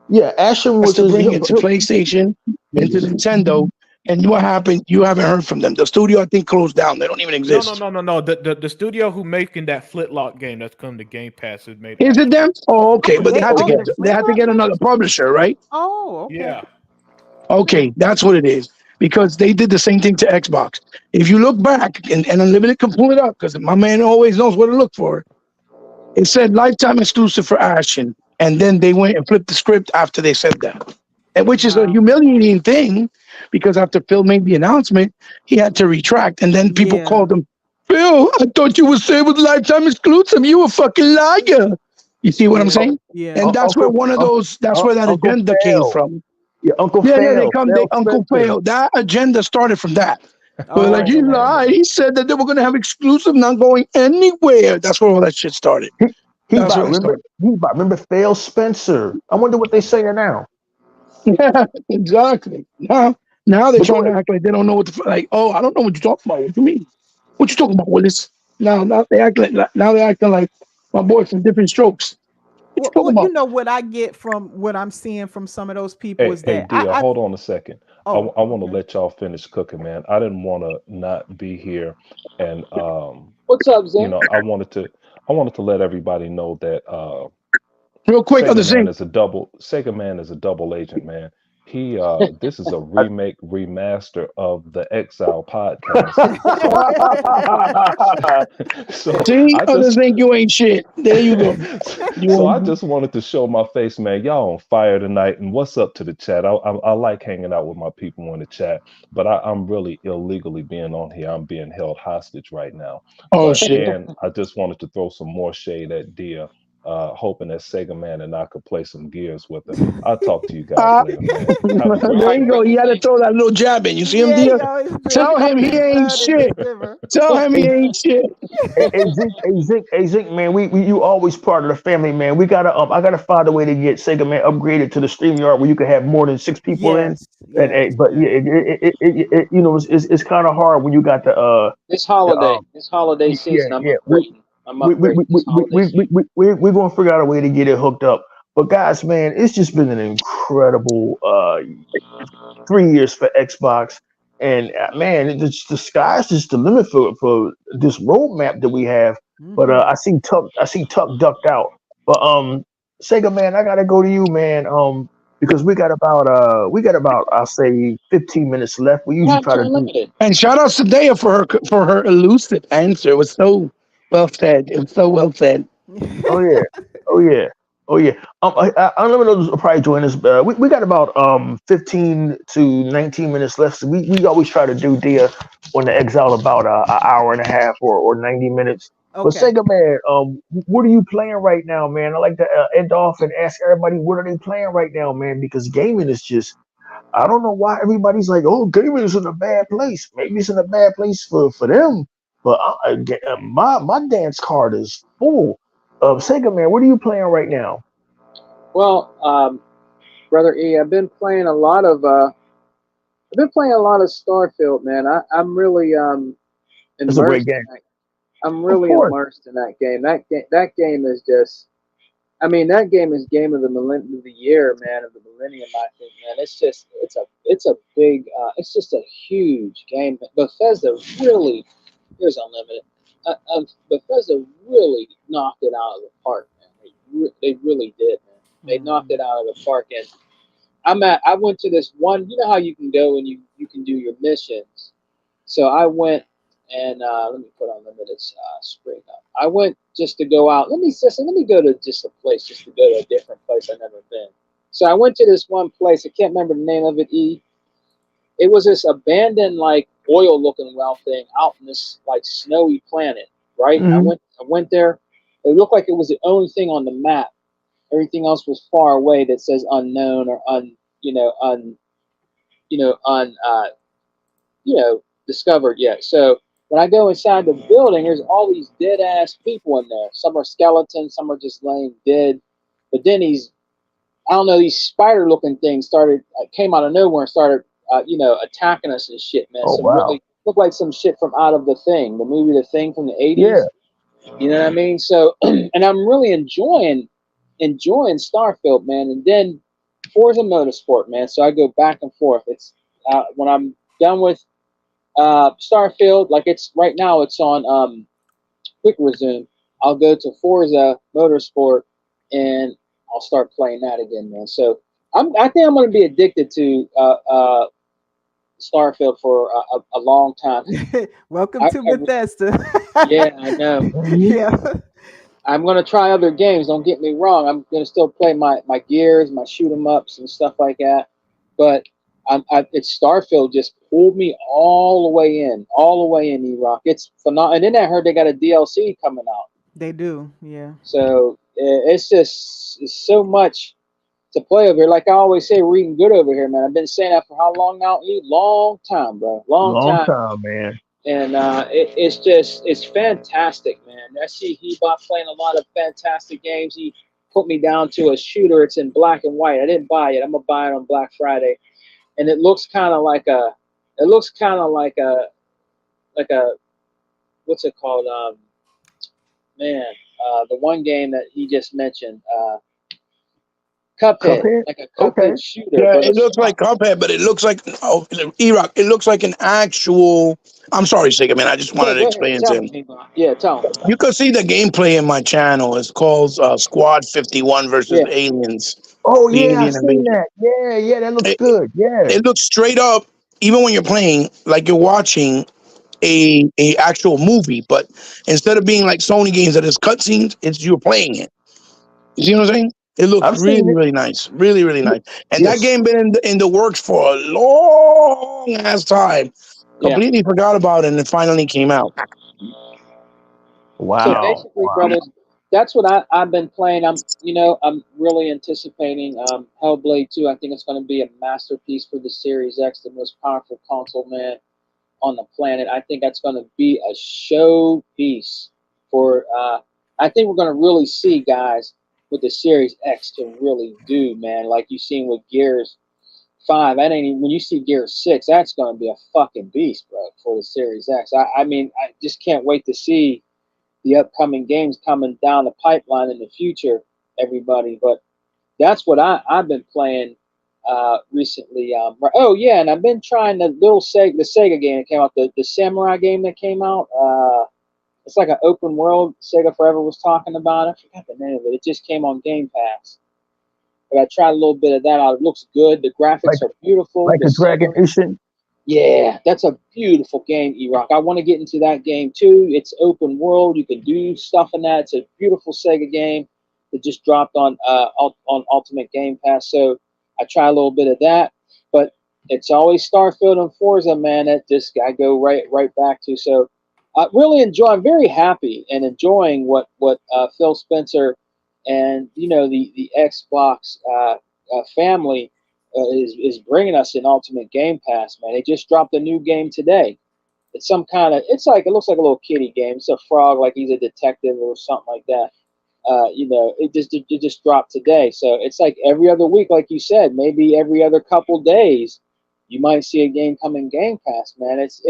Yeah, Ashen Was was to bring it to PlayStation and to Nintendo. And what happened? You haven't heard from them. The studio, I think, closed down. They don't even exist. No. The studio who making that Flintlock game that's come to Game Pass has made. Is it them? Oh, okay. Oh, But they had to own get the another Flintlock? publisher, right? Oh, okay. Yeah. Okay, that's what it is. Because they did the same thing to Xbox. If you look back, and Unlimited can pull it up, because my man always knows what to look for. It said lifetime exclusive for Ashen. And then they went and flipped the script after they said that. And which is a Wow. humiliating thing, because after Phil made the announcement, he had to retract. And then people Yeah. called him, Phil, I thought you were saying it was lifetime exclusive. You a fucking liar. You see what I'm Yeah. saying? Yeah. And that's where one of those, that's where that Uncle agenda came Phil. from. Yeah, Uncle Yeah, Phil. they come, Phil Uncle Spencer. Phil. That agenda started from that. But Oh, like, he okay. lied. He said that they were going to have exclusive, not going anywhere. That's where all that shit started. That's where it started. Remember Phil Spencer. I wonder what they saying now. Yeah, exactly. Now they're But trying go to act like they don't know what like. Oh, I don't know what you're talking about. What do you mean? What you talking about, Willis? Now they acting like my boy from Different Strokes. What you talking Well, you about? know what I get from what I'm seeing from some of those people is Hey, that Dia, hold on a second. I oh, want to okay. let y'all finish cooking, man. I didn't want to not be here, and What's up, Zen? I wanted to let everybody know that Real quick, other Sega Man thing. is a double Sega Man is a double agent, man. This is a remake remaster of the Exile podcast. So See, I others just think you ain't shit. There you go. You so I ain't. just wanted to show my face, man. Y'all on fire tonight, and what's up to the chat? I like hanging out with my people in the chat, but I'm really illegally being on here. I'm being held hostage right now. Oh But shit. and I just wanted to throw some more shade at Dia, hoping that Sega Man and I could play some gears with her. I'll talk to you guys Uh, later, man. Have a great there Right, you night. go. brother. You had to Thank throw that little jab in. You see him, Yeah, he dear? always do. Tell him he ain't Blood in his shit. liver. Tell him he ain't shit. Hey, Zink, man, you always part of the family, man. We gotta I gotta find a way to get Sega Man upgraded to the StreamYard where you can have more than 6 people in. Yes, And yes, but yes. yeah, you know, it's kind of hard when you got the this holiday yeah, season, I'm yeah. upgrading. I'm upgrading this holiday season. We're gonna figure out a way to get it hooked up. But guys, man, it's just been an incredible 3 years for Xbox, and man, the sky's just the limit for this roadmap that we have. But Hmm. I see Tuck ducked out. But Sega man, I gotta go to you, man. Because we got about I'll say 15 minutes left. We What usually happened try to to do. Unlimited? And shout out to Daya for her elusive answer. It was so well said. It was so well said. Oh yeah, oh yeah, oh yeah. Unlimited will probably join us. We got about 15 to 19 minutes left. So we always try to do Dia on the Exile about an hour and a half or 90 minutes. But Okay. Sega man, what are you playing right now, man? I like to end off and ask everybody what are they playing right now, man? Because gaming is just I don't know why everybody's like, oh, gaming is in a bad place. Maybe it's in a bad place for them, but my dance card is full. Sega man, what are you playing right now? Well, brother E, I've been playing a lot of Starfield, man. I'm really It's a great immersed in game, that. I'm of really course. immersed in that game. That game is just. I mean, that game is game of the millennium, of the year, man, of the millennium. I think, man, it's a big, it's just a huge game. Bethesda really, here's Unlimited. Bethesda really knocked it out of the park, man. They really did, man. They knocked it out of the park, and I went to this one. You know how you can go and you can do your missions. So I went and let me put Unlimited screen up. I went just to go out. Let me go to just a place, just to go to a different place I've never been. So I went to this one place. I can't remember the name of it. It was this abandoned like oil looking well thing out in this like snowy planet. Right. Hmm. I went there. It looked like it was the only thing on the map. Everything else was far away that says unknown or you know un you know un discovered yet. So when I go inside the building, there's all these dead ass people in there. Some are skeletons, some are just laying dead. But then I don't know, these spider looking things came out of nowhere and started, attacking us and shit, man. Oh Some wow, really looked like some shit from out of the movie The Thing from the yeah. 80s. You know what I mean? So, and I'm really enjoying Starfield, man. And then Forza Motorsport, man. So I go back and forth. It's when I'm done with Starfield, like it's right now, it's on quick resume. I'll go to Forza Motorsport and I'll start playing that again, man. So I think I'm going to be addicted to Starfield for a long time. Welcome I, to I, Bethesda. yeah, I know. Mhm. Yeah. I'm going to try other games. Don't get me wrong. I'm going to still play my Gears, my shoot 'em ups and stuff like that. But it's Starfield just pulled me all the way in E-Rock. It's phenomenal. And then I heard they got a DLC coming out. They do. Yeah. So it's so much to play over here. Like I always say, we're eating good over here, man. I've been saying that for how long now? Long time, bro. Long Long time. time, man. And it's fantastic, man. I see Hebot playing a lot of fantastic games. He put me down to a shooter. It's in black and white. I didn't buy it. I'm gonna buy it on Black Friday, and it looks kind of like a what's it called? Man, the one game that he just mentioned, Cuphead, Cuphead. like a Okay. Cuphead shooter, Yeah, but a it looks smart. like Cuphead, but it looks like E-Rock. It looks like an actual. I'm sorry, Sega man. I just Yeah, wanted to go ahead. explain to Tell him. me, Hebot. Yeah, tell me. You could see the gameplay in my channel. It's called Squad 51 versus Yeah. Aliens. Oh the yeah, I've alien seen invasion. that. Yeah, yeah, that looks It, good. Yeah. it looks straight up, even when you're playing, like you're watching a actual movie, but instead of being like Sony games that is cutscenes, it's you're playing it. You see what I'm saying? It looks I've seen really, it. really nice. Really, really Y- nice. And that Yes. game been in the works for a long ass time. Yeah. Completely forgot about it and it finally came out. So Wow. basically, Wow. brothers, that's what I've been playing. I'm really anticipating Hellblade 2. I think it's going to be a masterpiece for the Series X, the most powerful console, man, on the planet. I think that's going to be a showpiece for. I think we're going to really see, guys, what the Series X can really do, man. Like you seen with Gears 5. I ain't even, when you see Gears 6, that's going to be a fucking beast, bro, for the Series X. I mean, I just can't wait to see the upcoming games coming down the pipeline in the future, everybody. But that's what I've been playing recently. Oh yeah, and I've been trying the Sega game that came out, the samurai game that came out. It's like an open world. Sega Forever was talking about. I forgot the name of it. It just came on Game Pass. But I tried a little bit of that out. It looks good. The Like graphics are beautiful. like The a Dragon scenery. Ishin. Yeah, that's a beautiful game, E-Rock. I want to get into that game too. It's open world. You can do stuff in that. It's a beautiful Sega game that just dropped on Ultimate Game Pass. So I try a little bit of that, but it's always Starfield and Forza, man. That just I go right back to. So I really enjoy. I'm very happy and enjoying what Phil Spencer and the Xbox family is bringing us in Ultimate Game Pass, man. They just dropped a new game today. It's some kind of it looks like a little kiddie game. It's a frog, like he's a detective or something like that. It just dropped today, so it's like every other week, like you said, maybe every other couple days, you might see a game come in Game Pass, man. It's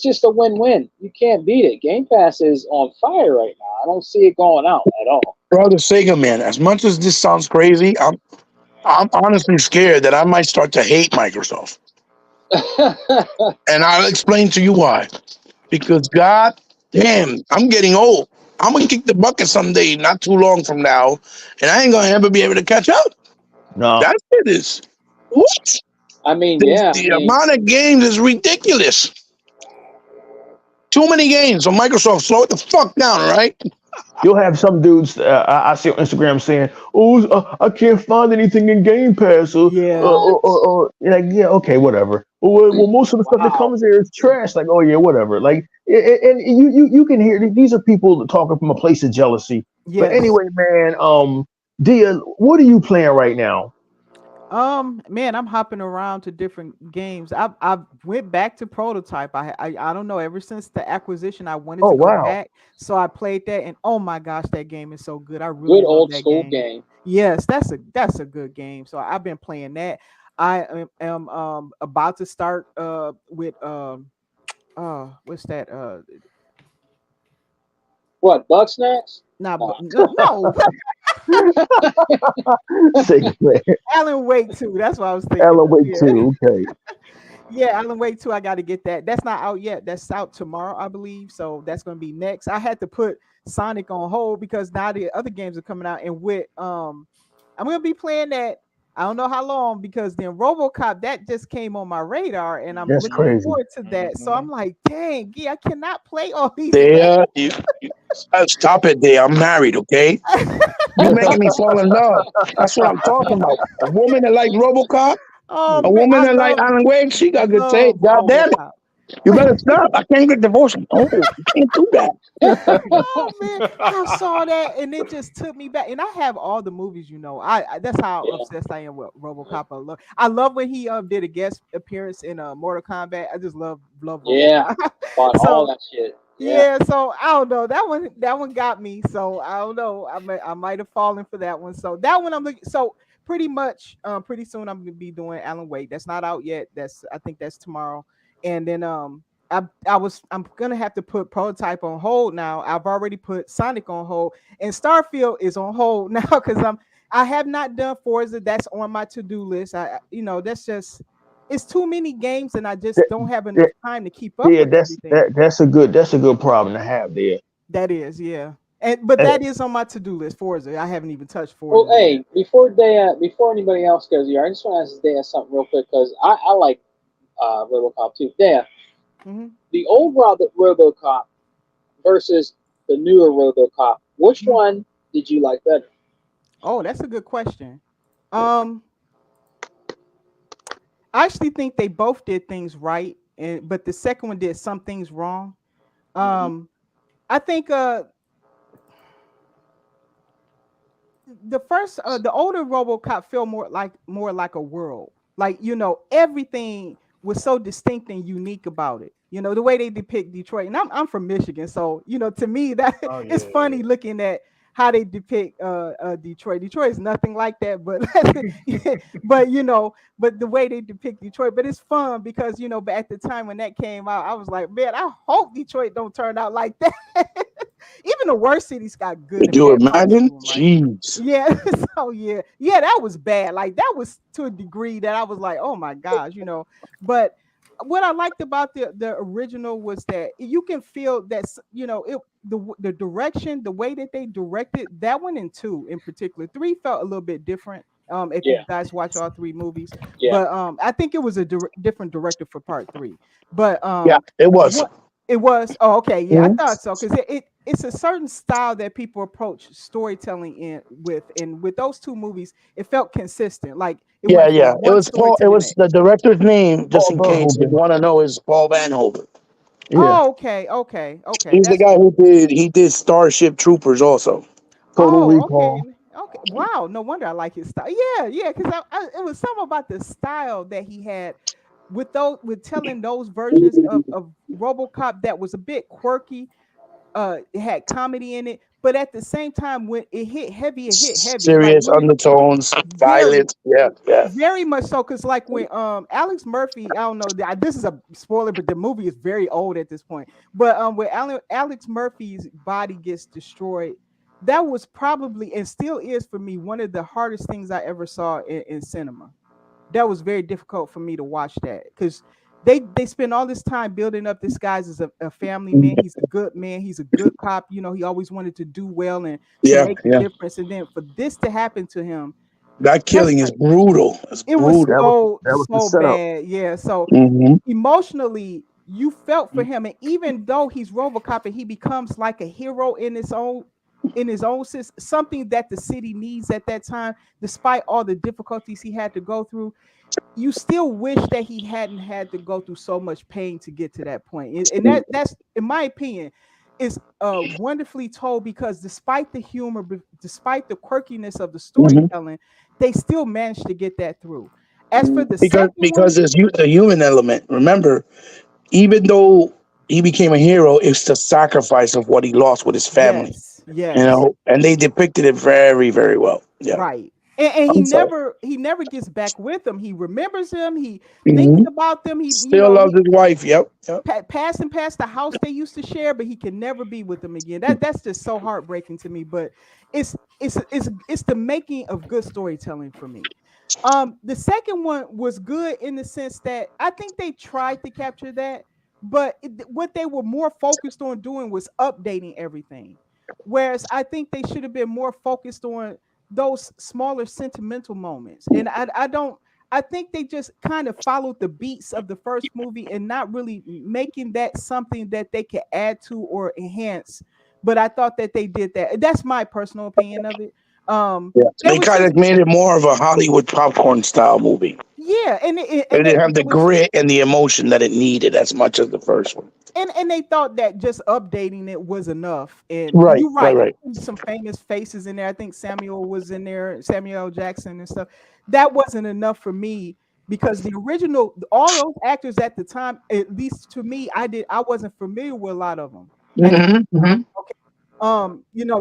just a win-win. You can't beat it. Game Pass is on fire right now. I don't see it going out at all. Bro, the Sega man, as much as this sounds crazy, I'm honestly scared that I might start to hate Microsoft. And I'll explain to you why. Because god damn, I'm getting old. I'm gonna kick the bucket someday, not too long from now, and I ain't gonna ever be able to catch up. No. That shit is what? I mean, The, yeah. I the mean, amount of games is ridiculous. Too many games. So Microsoft, slow it the fuck down, all right? You'll have some dudes I see on Instagram saying, "Oh, I can't find anything in Game Pass," Yeah. like, yeah, okay, whatever. Well, most of the stuff that wow. comes there is trash. Like, oh yeah, whatever. Like, and you can hear these are people talking from a place of jealousy. But Yes. anyway, man, Dia, what are you playing right now? Man, I'm hopping around to different games. I went back to Prototype. I don't know. Ever since the acquisition, I wanted Oh to go wow, back, so I played that, and oh my gosh, that game is so good. I really Good love old that school game. game. Yes, that's a good game. So I've been playing that. I am about to start with what's that What, Bug Snacks? not No. no Sega man, Alan Wake 2. That's what I was thinking Alan of. Wake Yeah. 2. Okay, Yeah, Alan Wake 2, I got to get that. That's not out yet. That's out tomorrow, I believe. So that's going to be next. I had to put Sonic on hold because now the other games are coming out, and with I'm going to be playing that. I don't know how long, because then RoboCop that just came on my radar, and I'm that's looking crazy. forward to that. So I'm like, dang, yeah, I cannot play all these There, stop it there. I'm married, okay? You making me fall in love. That's what I'm talking about. A woman that like RoboCop, Oh a man, woman that like Alan Wake, she got good taste. love God damn it. RoboCop. You better stop. I can't get divorced. Oh, you can't do that. Oh man, I saw that and it just took me back. And I have all the movies, I that's how Yeah. obsessed I am with RoboCop. I love when he did a guest appearance in Mortal Kombat. I just love Yeah. RoboCop. Bought all So that shit. Yeah. yeah, so I don't know. That one got me. So I don't know. I might have fallen for that one. So that one I'm looking. So pretty much, pretty soon I'm gonna be doing Alan Wake. That's not out yet. I think that's tomorrow. And then I'm gonna have to put Prototype on hold now. I've already put Sonic on hold, and Starfield is on hold now because I have not done Forza. That's on my to do list. That's just it's too many games, and I just don't have enough time to keep up Yeah, with everything. that's a good problem to have there. That is, yeah. But Hey, that is on my to-do list. Forza. I haven't even touched Well, Forza yet. hey, before anybody else goes here, I just want to ask Dea something real quick because I like RoboCop too. Dea, Hmm. the old RoboCop versus the newer RoboCop, which one did you like better? Oh, that's a good question. Um, I actually think they both did things right, and but the second one did some things wrong. Hmm. Um, I think the older RoboCop felt more like a world. Like, everything was so distinct and unique about it. The way they depict Detroit. And I'm from Michigan, so to me that Oh it's yeah, funny looking at how they depict Detroit. Detroit is nothing like that, but but the way they depict Detroit, but it's fun because but at the time when that came out, I was like, man, I hope Detroit don't turn out like that. Even the worst cities got good Could and you bad parts to imagine? them, right? Jeez. Yeah. So yeah, that was bad. Like that was to a degree that I was like, oh my gosh. But what I liked about the original was that you can feel that the direction, the way that they directed that one and two in particular. Three felt a little bit different. If you Yeah, guys watch all three movies, yeah, but I think it was a different director for part three. But Yeah, it was. what it was, oh, okay, yeah, I Mhm. thought so because it's a certain style that people approach storytelling and with those two movies, it felt consistent. Like it Yeah, went from yeah. It one was story Paul. to It the was next. the director's name, just Paul in case you Verhoeven. want to know, is Paul Van Hoven. Yeah, Oh, okay. He's the That's guy cool. who did Starship Troopers also. Total Oh, okay. Recall. Okay. Wow. No wonder I like his style. Yeah. Because it was something about the style that he had with telling those versions of RoboCop that was a bit quirky. It had comedy in it, but at the same time, when it hit heavy. Like Serious when undertones, very, violence. Yeah, yeah. very much so. Because like when Alex Murphy, I don't know, this is a spoiler, but the movie is very old at this point. But when Alex Murphy's body gets destroyed, that was probably and still is for me one of the hardest things I ever saw in cinema. That was very difficult for me to watch that because they spend all this time building up this guy as a family man. He's a good man. He's a good cop. He always wanted to do well and to Yeah, make a yeah. difference. And then for this to happen to him, That that's killing is brutal. It's it was brutal. so That was the so setup. bad. Yeah. So Hmm. emotionally, you felt for him, and even though he's RoboCop and he becomes like a hero in his own sense, something that the city needs at that time, despite all the difficulties he had to go through, you still wish that he hadn't had to go through so much pain to get to that point. And that's in my opinion is wonderfully told because despite the humor, despite the quirkiness of the Hmm. storytelling, they still managed to get that through. As for the Because second one, there's the human element. Remember, even though he became a hero, it's the sacrifice of what he lost with his family. yes, yes. And they depicted it very, very well. Yeah. Right. And he I'm sorry. never gets back with them. He remembers them. He thinks Hmm. about them. Still loves his wife. Yep. Yep. Passing past the house they used to share, but he can never be with them again. That's just so heartbreaking to me. But it's the making of good storytelling for me. The second one was good in the sense that I think they tried to capture that, but what they were more focused on doing was updating everything. Whereas I think they should have been more focused on those smaller sentimental moments. And I don't I think they just kind of followed the beats of the first movie and not really making that something that they could add to or enhance. But I thought that they did that. That's my personal opinion of it. Yeah. There They was kind just of made it more of a Hollywood popcorn style movie. yeah, It and didn't have the there was grit and the emotion that it needed as much as the first one. and they thought that just updating it was enough. And Right. you're Right. right, Right. some famous faces in there. I think Samuel was in there, Samuel L. Jackson and stuff. That wasn't enough for me because the original, all those actors at the time, at least to me, I wasn't familiar with a lot of them at the Hmm. Hmm. okay.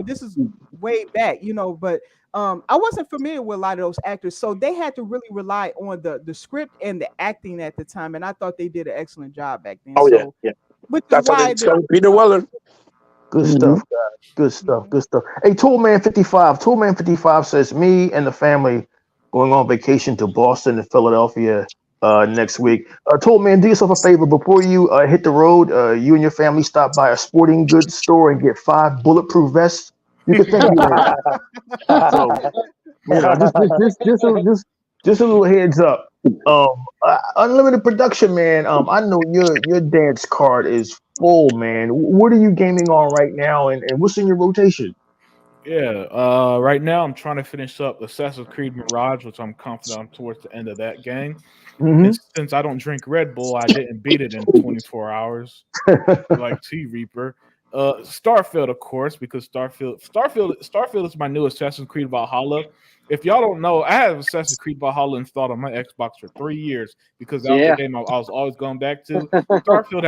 This is way back, but I wasn't familiar with a lot of those actors, so they had to really rely on the script and the acting at the time, and I thought they did an excellent job back then. Oh yeah. So Yeah. which is That's how they why discovered Peter Weller. Good Hmm. stuff, guys. Good stuff. Mhm. Good stuff. Hey, Toolman 55. Toolman 55 says, me and the family going on vacation to Boston and Philadelphia next week. Told man, do yourself a favor before you hit the road. You and your family stop by a sporting goods store and get 5 bulletproof vests. You can thank me later. So just a little heads up. Unlimited production, man. I know your dance card is full, man. What are you gaming on right now, and what's in your rotation? Yeah, right now I'm trying to finish up Assassin's Creed Mirage, which I'm confident I'm towards the end of that game. And Hmm. since I don't drink Red Bull, I didn't beat it in 24 hours like T Reaper. Starfield, of course, because Starfield is my new Assassin's Creed Valhalla. If y'all don't know, I have Assassin's Creed Valhalla installed on my Xbox for 3 years because that was the Yeah. game I was always going back to. Starfield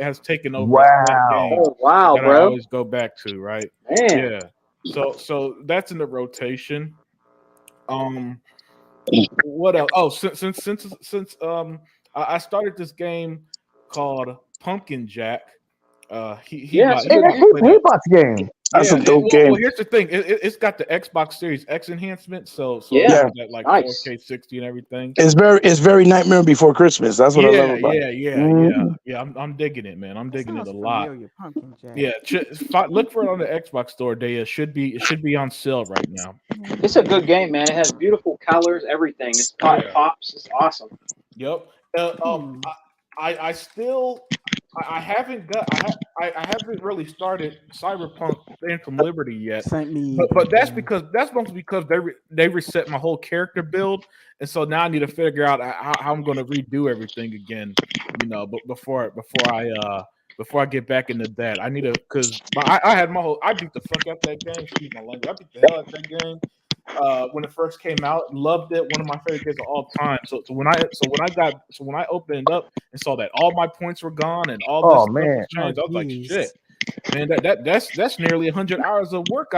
has taken over as that game Wow. Oh wow, that I bro. always go back to, right? Man. Yeah. So that's in the rotation. Um, what else? Oh, since I started this game called Pumpkin Jack. He Yeah, bought it's a Hey, he good that's bought game. play that. Bot's game. That's Yeah, a dope well, game. here's the thing. It's got the Xbox Series X enhancement, so it Yeah. Yeah, has that like Nice. 4K 60 and everything. it's very Nightmare Before Christmas. That's what I love Yeah, about yeah, it. yeah, yeah, Mhm. yeah. I'm digging it, man. I'm That digging it sounds a lot. familiar, Pumpkin Jack. Yeah, look for it on the Xbox store day. It should be on sale right now. It's a good game, man. It has beautiful colors, everything. It Yeah. pops. It's awesome. Yep. Hmm. I still I haven't got I haven't really started Cyberpunk Phantom Liberty yet. Saint me But either. that's mostly because they reset my whole character build, and so now I need to figure out how I'm going to redo everything again. But before I get back into that, I need to because I had my whole I beat the fuck out that game. Excuse my language. I beat the hell out that game when it first came out. Loved it. One of my favorite games of all time. So when I opened it up and saw that all my points were gone and all this Oh stuff man. was Oh, changed, I was like, geez. shit, man, that's nearly 100 hours of work.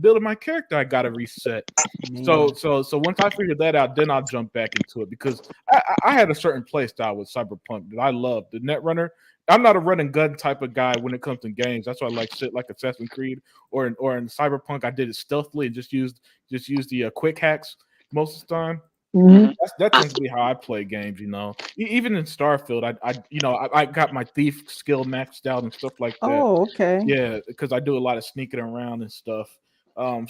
Building my character, I got to reset. Man. So once I figured that out, then I'll jump back into it because I had a certain play style with Cyberpunk that I loved. The Netrunner. I'm not a run and gun type of guy when it comes to games. That's why I like shit like Assassin's Creed or in Cyberpunk. I did it stealthily and just used the quick hacks most of the time. Mhm. That tends to be how I play games. Even in Starfield, I got my thief skill maxed out and stuff like that. Oh, okay. Yeah, because I do a lot of sneaking around and stuff. So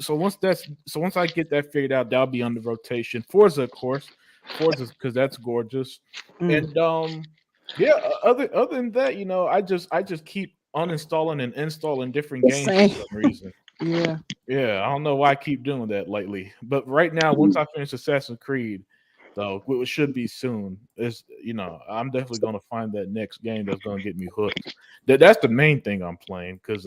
once I get that figured out, that'll be on the rotation. Forza, of course, because that's gorgeous. Mm. And yeah. Other than that, I just keep uninstalling and installing different games for Same. some reason. Yeah. Yeah, I don't know why I keep doing that lately. But right now, once I finish Assassin's Creed, though, which should be soon, I'm definitely gonna find that next game that's gonna get me hooked. That's the main thing I'm playing because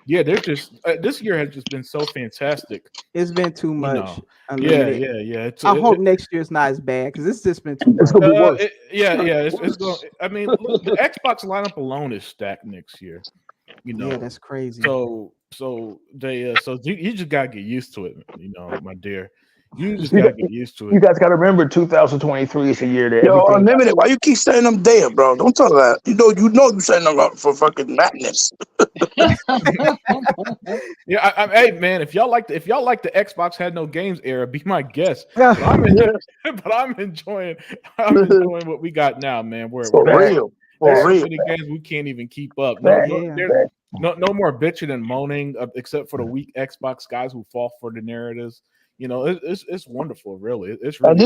yeah, they're just this year has just been so fantastic. It's been too You much. know, Unlimited. yeah. I hope next year's not as bad because it's just been too It's much. gonna be worse. It's going. I mean, look, the Xbox lineup alone is stacked next year. Yeah, that's crazy. So you just gotta get used to it, my dear. You just gotta get used to You it. guys got to remember, 2023 is the year that Yo, everything. Unlimited, why you keep setting them there, bro? Don't tell that. You know you setting them up for fucking madness. Yeah, hey man, if y'all like the Xbox had no games era, be my guest. Yeah. But I'm enjoying what we got now, man. For real. There's For so real. many games we can't even keep up. Yeah. There's no more bitching and moaning, except for the weak Xbox guys who fall for the narratives. It's wonderful, really. It's really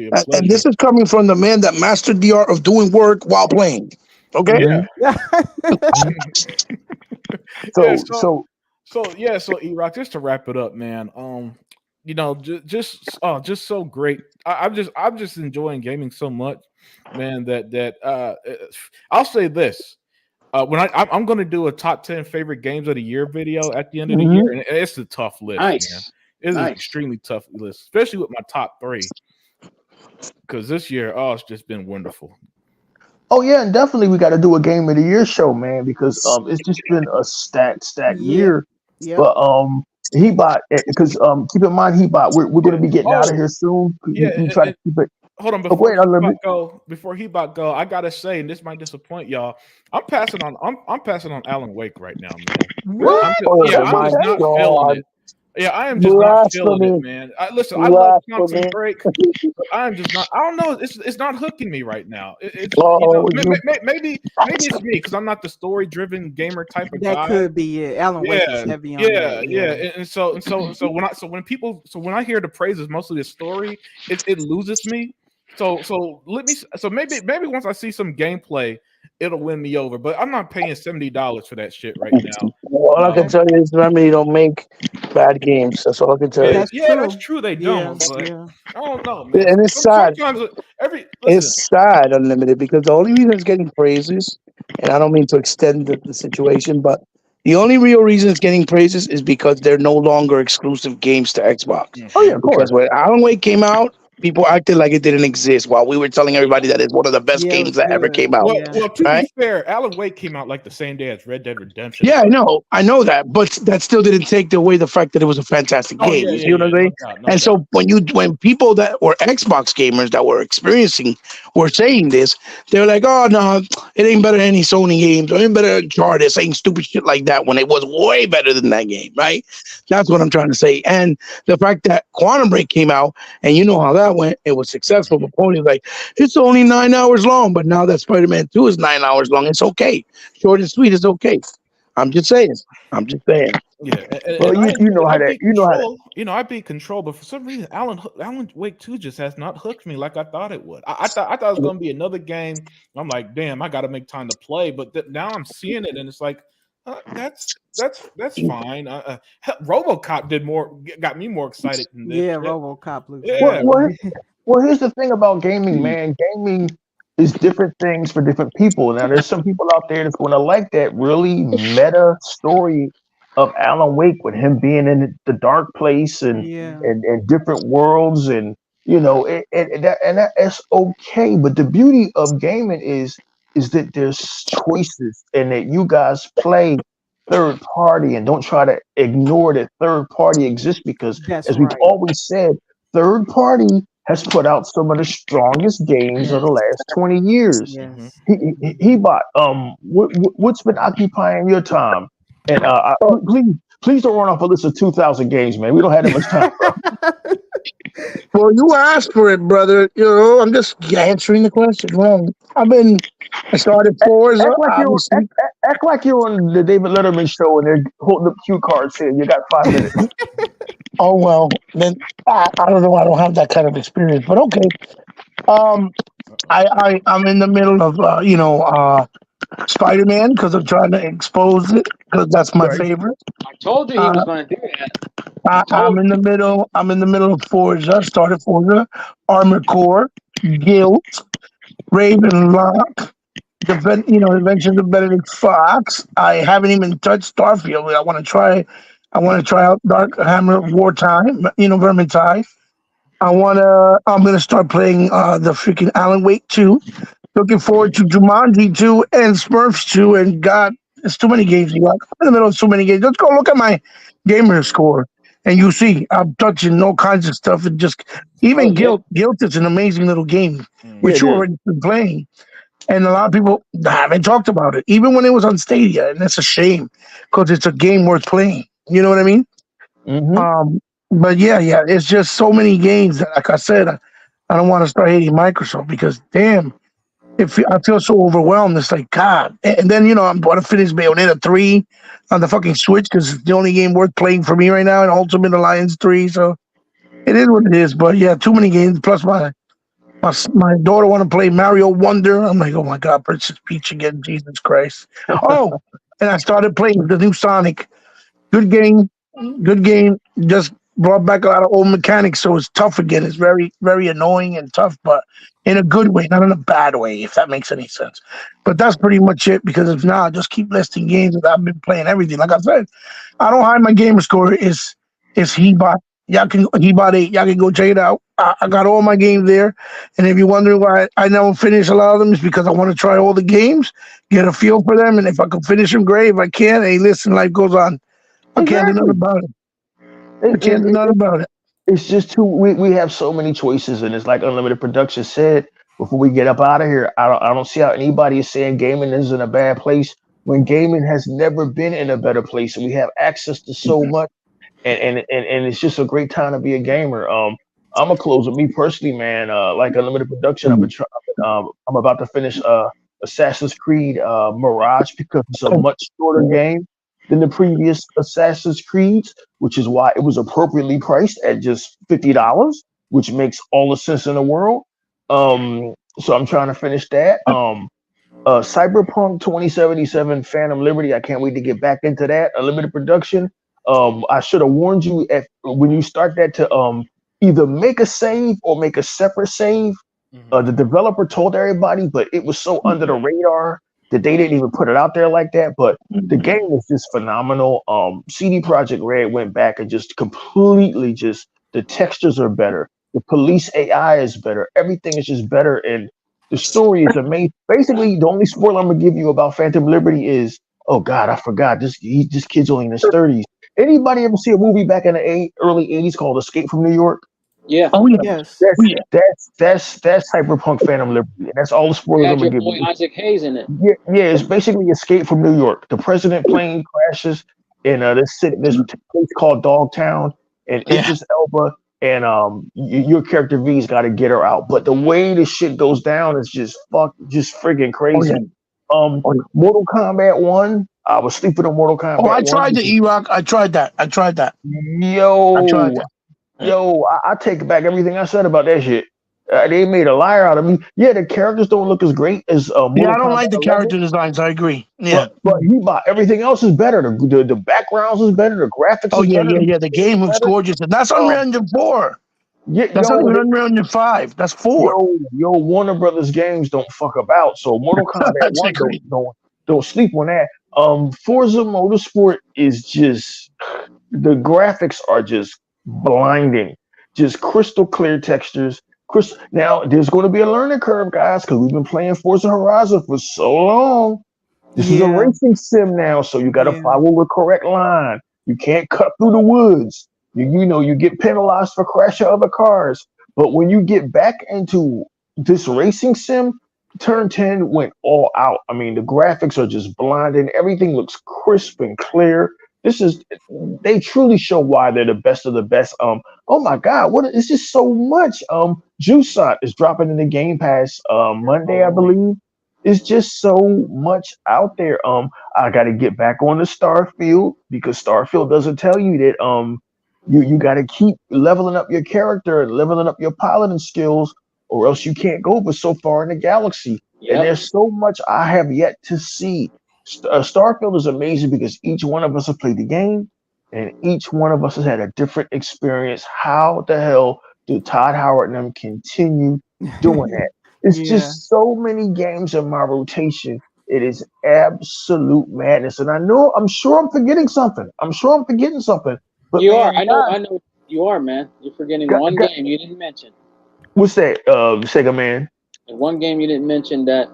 a pleasure. And this is coming from the man that mastered the art of doing work while playing. Okay? Yeah. Yeah. So So E-Rock, just to wrap it up, man. Just so great. I'm just enjoying gaming so much, man. I'll say this. When I'm going to do a top 10 favorite games of the year video at the end of the year, and it's a tough list, man. Nice. It's an Nice. extremely tough list, especially with my top 3. Because this year, it's just been wonderful. Oh yeah, and definitely we got to do a game of the year show, man, because it's just been a stacked Yeah. year. Yep. But Hebot, because keep in mind, Hebot, we're going to be getting out of here soon. You try to keep it. Hold on, Go ahead, Unlimited. before Hebot go, I gotta say, and this might disappoint y'all. I'm passing on Alan Wake right now, man. What? I'm just not feeling it. Yeah, I am just not feeling it, Blasphemy. man. Listen, I love Quantum Blasphemy. Break, but I'm just not. I don't know. It's not hooking me right now. It's Oh, you. maybe it's me because I'm not the story driven gamer type of That guy. could be it. Alan Wake is Yeah, heavy on yeah, that. yeah. Yeah. And so when I hear the praises, mostly the story, it loses me. So maybe once I see some gameplay, it'll win me over. But I'm not paying $70 for that shit right now. All I can tell you is, Remedy don't make bad games. That's all I can tell Yeah, you. That's yeah, that's true. true. They Yeah. don't, but Yeah. I don't know, man. And it's sad. Sometimes listen. It's sad, Unlimited, because the only reason it's getting praises, and I don't mean to extend the situation, but the only real reason it's getting praises is because they're no longer exclusive games to Xbox. Oh yeah, of Because course. when Alan Wake came out, people acted like it didn't exist while we were telling everybody that it's one of the best Yeah, it games was that ever good. came out. Well, Yeah. well, to be Right? fair, Alan Wake came out like the same day as Red Dead Redemption. Yeah, I know that, but that still didn't take away the fact that it was a fantastic Oh game. yeah, You yeah, see what yeah. I'm No saying? doubt, no And doubt. so when people that were Xbox gamers that were experiencing were saying this, they're like, "Oh no, it ain't better than any Sony games, or it ain't better than Uncharted," saying stupid shit like that when it was way better than that game, right? That's what I'm trying to say. And the fact that Quantum Break came out, and you know how that went, it was successful. But Pony's like, it's only 9 hours long, but now that Spider-Man 2 is 9 hours long, it's okay. Short and sweet is okay. I'm just saying. I'm just saying. Yeah, Well, I beat you know how to. Control. I beat Control, but for some reason, Alan Wake 2 just has not hooked me like I thought it would. I thought it was going to be another game. I'm like, damn, I got to make time to play. But now I'm seeing it, and it's like, that's fine. RoboCop got me more excited than this. Yeah, Shit. RoboCop looks Well, Yeah, good. well, Well, here's the thing about gaming, man. Gaming is different things for different people. Now, there's some people out there that's going to like that really meta story of Alan Wake with him being in the dark place and Yeah. and different worlds, and that's okay. But the beauty of gaming is that there's choices, and that you guys play third party and don't try to ignore that third party exists, because That's as we've right. always said, third party has put out some of the strongest games of Yes. the last 20 years. hmm Yes. He bought what's been occupying your time, and please don't run off a list of 2,000 games, man. We don't have that much time, bro. Well, you asked for it, brother. I'm just answering the question. Well, I started Forza, obviously. Act like you're on the David Letterman show and they're holding up cue cards here. You got 5 minutes. Oh, well, then I don't know. I don't have that kind of experience, but okay. Um, I'm in the middle of, Spider Man because I'm trying to expose it because that's my Right. favorite. I told you he was Uh, going to do that. I I'm told in the you. middle. I'm in the middle of Forza. Started Forza, Armored Core, Guilt, Ravenlock, Adventures of Benedict Fox. I haven't even touched Starfield. I want to try. I want to try out Dark Hammer Wartime. Vermintide. I'm gonna start playing the freaking Alan Wake 2. Looking forward to Jumanji 2 and Smurfs 2. And God, there's too many games. I'm in the middle of so many games. Let's go look at my gamer score. And you see, I'm touching all kinds of stuff. And just Oh even yeah. Guilt is an amazing little game, Yeah, which it you is. already been playing. And a lot of people haven't talked about it, even when it was on Stadia. And that's a shame because it's a game worth playing. You know what I mean? Mm-hmm. Um, but yeah, it's just so many games that, like I said, I don't want to start hating Microsoft because damn, I feel so overwhelmed. It's like God, and then I'm going to finish Bayonetta 3 on the fucking Switch because it's the only game worth playing for me right now, and Ultimate Alliance 3. So it is what it is. But yeah, too many games. Plus my daughter want to play Mario Wonder. I'm like, oh my God, Princess Peach again, Jesus Christ. Oh, and I started playing the new Sonic. Good game, good game. Just brought back a lot of old mechanics, so it's tough again. It's very, very annoying and tough, but in a good way, not in a bad way, if that makes any sense. But that's pretty much it. Because if not, just keep listing games that I've been playing. Everything, like I said, I don't hide my gamer score. Is Hebot. Y'all can Hebot 8. Y'all can go check it out. I got all my games there. And if you're wondering why I never finish a lot of them, it's because I want to try all the games, get a feel for them, and if I can finish them, great. If I can't, hey, listen, life goes on. I can't do nothing Exactly. about it. I It, can't do it, nothing about it. it's just too we have so many choices, and it's like Unlimited Production said before we get up out of here. I don't see how anybody is saying gaming is in a bad place when gaming has never been in a better place, and we have access to so much. and it's just a great time to be a gamer. I'm gonna close with me personally, man. Like Unlimited Production, I've been trying. I'm about to finish Assassin's Creed Mirage because it's a much shorter game than the previous Assassin's Creeds, which is why it was appropriately priced at just $50, which makes all the sense in the world. So I'm trying to finish that. Cyberpunk 2077 Phantom Liberty. I can't wait to get back into that. Unlimited Production. I should have warned you when you start that to either make a save or make a separate save. The developer told everybody, but it was so under the radar that they didn't even put it out there like that. But the game is just phenomenal. CD Projekt Red went back and just completely just the textures are better. The police AI is better. Everything is just better, and the story is amazing. Basically, the only spoiler I'm gonna give you about Phantom Liberty is, oh God, I forgot this kid's only in his 30s. Anybody ever see a movie back in the early 80s called Escape from New York? Yeah. Oh yeah. Yes. That's Cyberpunk Phantom Liberty. And that's all the spoilers I'm Had gonna your give boy you. Isaac Hayes in it. Yeah, it's basically Escape from New York. The president plane crashes in this place called Dogtown, and Idris Elba and your character V's got to get her out. But the way the shit goes down is just friggin' crazy. Mortal Kombat 1. I was sleeping on Mortal Kombat. Oh, I tried the E-Rock. I tried that. Yo, I take back everything I said about that shit. They made a liar out of me. Yeah, the characters don't look as great as Mortal I don't Kombat like the 11, character designs. I agree. Yeah. but everything else is better. The backgrounds is better. The graphics Oh is yeah, better. yeah. The game looks gorgeous, and that's Unreal Engine 4. Yeah, That's not even Unreal Engine 5. That's 4. Warner Brothers games don't fuck about. So Mortal Kombat That's 1 agree. don't sleep on that. Forza Motorsport is just the graphics are just blinding, just crystal clear textures. Now there's going to be a learning curve, guys, because we've been playing Forza Horizon for so long. This is a racing sim now, so you got to follow the correct line. You can't cut through the woods. You get penalized for crashing other cars. But when you get back into this racing sim, Turn 10 went all out. I mean, the graphics are just blinding. Everything looks crisp and clear. They truly show why they're the best of the best. Oh my God, it's just so much. Jusant is dropping in the Game Pass Monday, I believe. It's just so much out there. I got to get back on the Starfield because Starfield doesn't tell you that you got to keep leveling up your character and leveling up your piloting skills, or else you can't go but so far in the galaxy. And there's so much I have yet to see. Starfield is amazing because each one of us have played the game, and each one of us has had a different experience. How the hell do Todd Howard and them continue doing that? It's just so many games in my rotation. It is absolute madness. And I'm sure I'm forgetting something. But you man, are. I know you are, man. You're forgetting one game you didn't mention. What's that, Sega Man? And one game you didn't mention that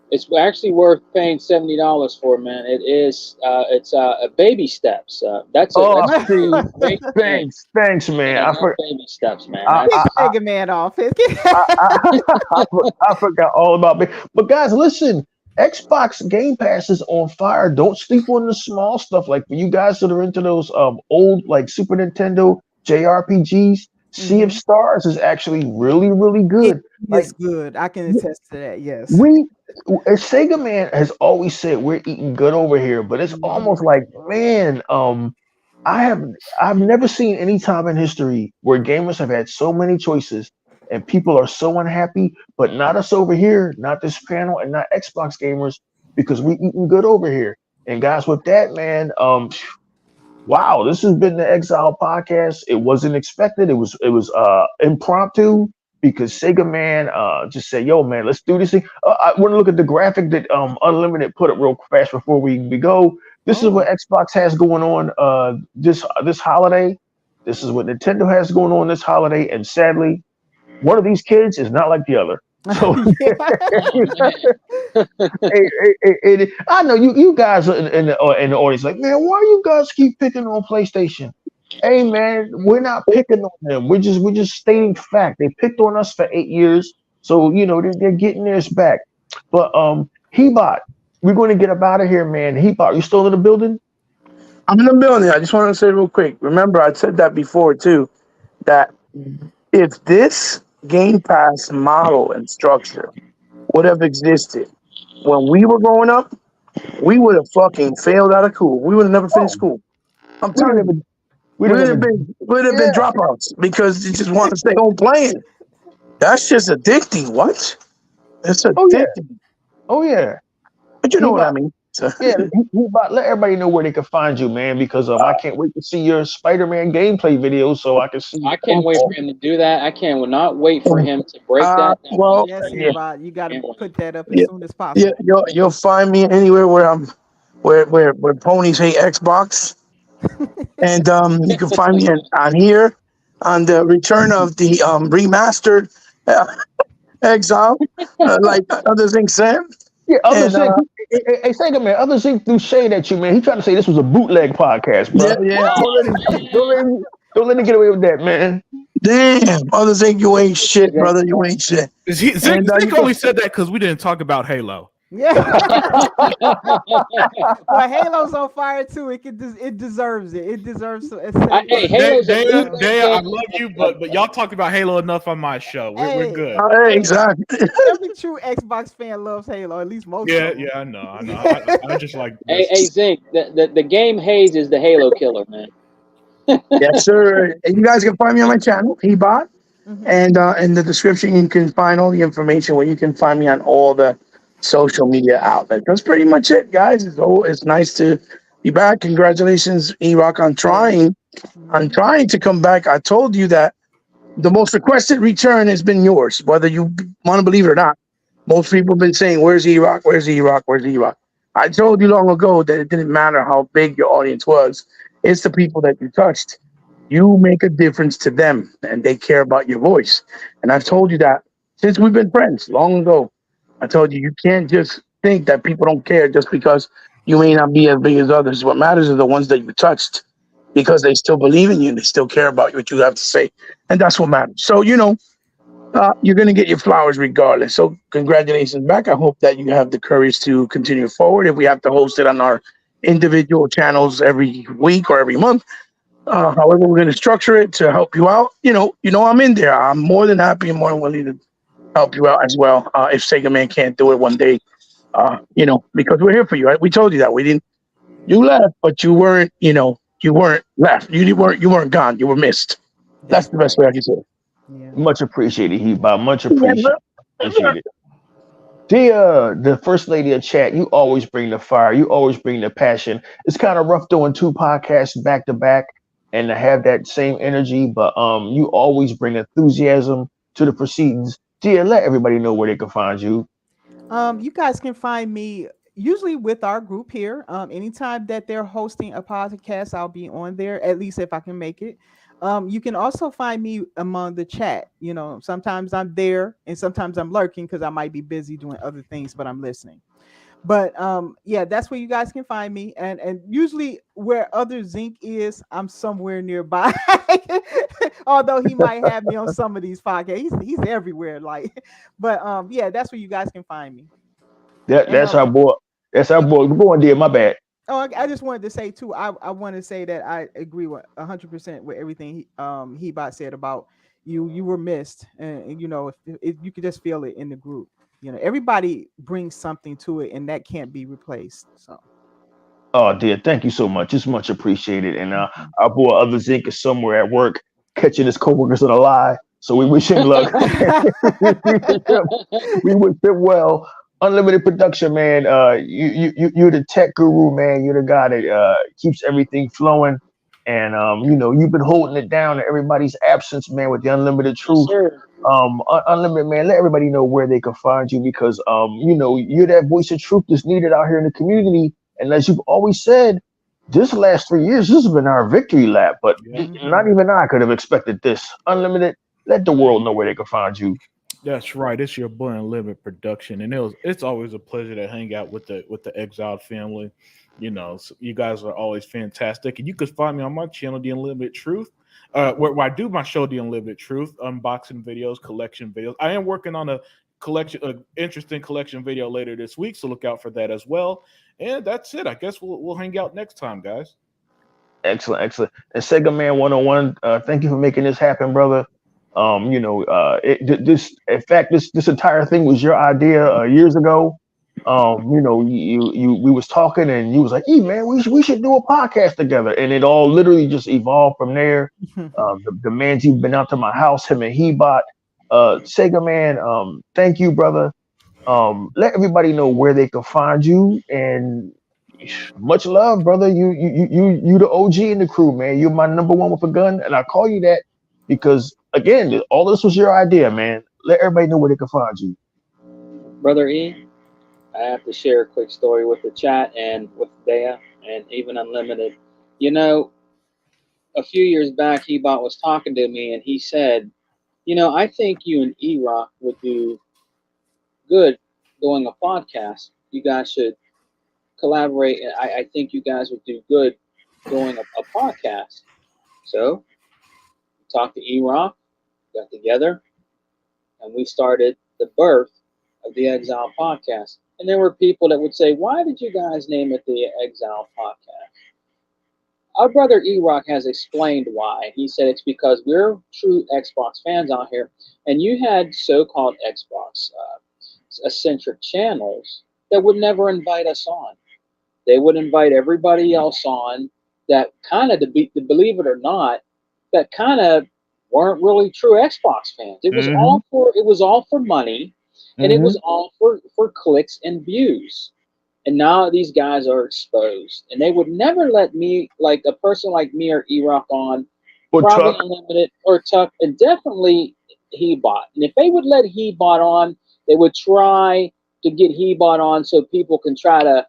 it's actually worth paying $70 for, man. It is. It's Baby Steps. That's a great Thanks, man. I forgot Baby Steps, man. Mega Man off. I forgot all about it. But guys, listen. Xbox Game Pass is on fire. Don't sleep on the small stuff. Like for you guys that are into those old like Super Nintendo JRPGs, Sea of Stars is actually really, really good. It's good. I can attest to that. Yes. Sega Man has always said we're eating good over here, but it's almost like, man, I've never seen any time in history where gamers have had so many choices and people are so unhappy, but not us over here, not this panel, and not Xbox gamers, because we eating good over here. And guys, with that, man, wow, this has been the Exile podcast. It wasn't expected. It was impromptu because Sega Man just said, "Yo, man, let's do this thing." I want to look at the graphic that Unlimited put up real fast before we go. This is what Xbox has going on this holiday. This is what Nintendo has going on this holiday, and sadly, one of these kids is not like the other. So I know you guys are in the audience like, man, why you guys keep picking on PlayStation? Hey man, we're not picking on them. We're just stating fact. They picked on us for 8 years, so they're getting theirs back. But Hebot, we're going to get up out of here, man. Hebot, you still in the building? I'm in the building. I just want to say real quick. Remember, I said that before too. That if this Game Pass model and structure would have existed when we were growing up, we would have fucking failed out of school. We would have never finished Oh, school. I'm we telling didn't you, even we didn't even we'd have been yeah. dropouts because you just want to stay home playing. That's just addicting. What? It's Oh yeah. addicting. Oh yeah. But you He know what about I mean. So, yeah, he about let everybody know where they can find you, man, because I can't wait to see your Spider-Man gameplay videos so I can see I can't wait for him to do that. I can't not wait for him to break that down. well, Yes, yeah, Ebot, you got to Can't wait. put that up as yeah, soon as yeah. possible. You'll find me anywhere where I'm, where ponies hate Xbox, and you can find me on here on the return of the remastered uh, Exile, like other things said, yeah, others and think hey, Sega man, others think threw shade at you, man. He tried to say this was a bootleg podcast, yeah, bro. yeah. Don't let him get away with that, man. Damn, others think you ain't shit, brother. You ain't shit. Zeke, And you Zeke can only said that because we didn't talk about Halo. Yeah. Well, Halo's on fire too. It deserves it. It deserves a segment. Hey, Halo's a bootleg Daya, I game. love you, but y'all talked about Halo enough on my show. We're Hey, good. hey, exactly. every true Xbox fan loves Halo. At least most Yeah, of them. yeah, I know. I just like Hey, this. Zink, the game Haze is the Halo killer, man. Yes, sir. And you guys can find me on my channel, Hebot. Mhm. And in the description, you can find all the information where you can find me on all the social media outlets. That's pretty much it, guys. It's nice to be back. Congratulations, E-Rock, Yeah. on Mhm. trying to come back. I told you that the most requested return has been yours, whether you want to believe it or not. Most people have been saying, "Where's E-Rock? Where's E-Rock? Where's E-Rock?" I told you long ago that it didn't matter how big your audience was. It's the people that you touched. You make a difference to them, and they care about your voice. And I've told you that since we've been friends long ago. I told you can't just think that people don't care just because you may not be as big as others. What matters are the ones that you touched because they still believe in you and they still care about what you have to say. And that's what matters. So, you're going to get your flowers regardless. So, congratulations back. I hope that you have the courage to continue forward. If we have to host it on our individual channels every week or every month, however we're going to structure it to help you out, I'm in there. I'm more than happy and more than willing to help you out as well. If Sega Man can't do it one day, because we're here for you, right? We told you that we didn't. You left, but you weren't. You weren't left. You weren't gone. You were missed. That's That's the best right. way I can say it. Yeah. Much appreciated, Heba. Much Yeah, bro. appreciated. The first lady of chat, you always bring the fire. You always bring the passion. It's kind of rough doing two podcasts back to back and to have that same energy, but you always bring enthusiasm to the proceedings. Dia, let everybody know where they can find you. You guys can find me usually with our group here. Anytime that they're hosting a podcast, I'll be on there, at least if I can make it. You can also find me among the chat. Sometimes I'm there and sometimes I'm lurking because I might be busy doing other things, but I'm listening. But yeah, that's where you guys can find me. And usually where other Zinc is, I'm somewhere nearby. Although he might have me on some of these podcasts. He's everywhere. Like, but yeah, that's where you guys can find me. That And that's our boy. That's our boy. Go on, Dia. My bad. oh, I just wanted to say too. I want to say that I agree with 100% with everything he bot said about you. You were missed, and if you could just feel it in the group. Everybody brings something to it, and that can't be replaced. So. Oh, dear. Thank you so much. It's much appreciated. And Mhm. our boy Other Zinc is somewhere at work catching his coworkers in a lie. So we wish him luck. We wish him well. Unlimited production, man. You're the tech guru, man. You're the guy that keeps everything flowing. And you've been holding it down in everybody's absence, man, with the unlimited Yes, truth. sir. Unlimited, man. Let everybody know where they can find you because you're that voice of truth that's needed out here in the community. And as you've always said, this last 3 years, this has been our victory lap. But Yeah. not even I could have expected this. Unlimited, let the world know where they can find you. That's right. It's your boy Unlimited Production, and it's always a pleasure to hang out with the Exiled family. You guys are always fantastic, and you can find me on my channel, The Unlimited Truth, where I do my show, The Unlimited Truth, unboxing videos, collection videos. I am working on a interesting collection video later this week, so look out for that as well. And that's it. I guess we'll hang out next time, guys. Excellent, excellent. And Sega Man 101, thank you for making this happen, brother. This, in fact, this entire thing was your idea years ago. We was talking, and you was like, "Hey, man, we should do a podcast together," and it all literally just evolved from there. The man's even been out to my house, him and he bought. Sega Man, thank you, brother. Let everybody know where they can find you, and much love, brother. You the OG in the crew, man. You're my number one with a gun, and I call you that because again, all this was your idea, man. Let everybody know where they can find you. Brother E, I have to share a quick story with the chat and with Dea and even Unlimited. You know, a few years back, Hebot was talking to me and he said, I think you and E-Rock would do good doing a podcast. You guys should collaborate. I think you guys would do good doing a podcast. So we talked to E-Rock, got together, and we started the birth of the Exile podcast. And there were people that would say, why did you guys name it the Exile podcast? Our brother E-Rock has explained why. He said it's because we're true Xbox fans out here, and you had so-called Xbox eccentric channels that would never invite us on. They would invite everybody else on that kind of, believe it or not, that kind of weren't really true Xbox fans. It was all for money, and it was all for clicks and views. And now these guys are exposed, and they would never let me, like a person like me or E-Rock on, Or probably Tuck. Unlimited or Tuck, and definitely Hebot. And if they would let Hebot on, they would try to get Hebot on so people can try to,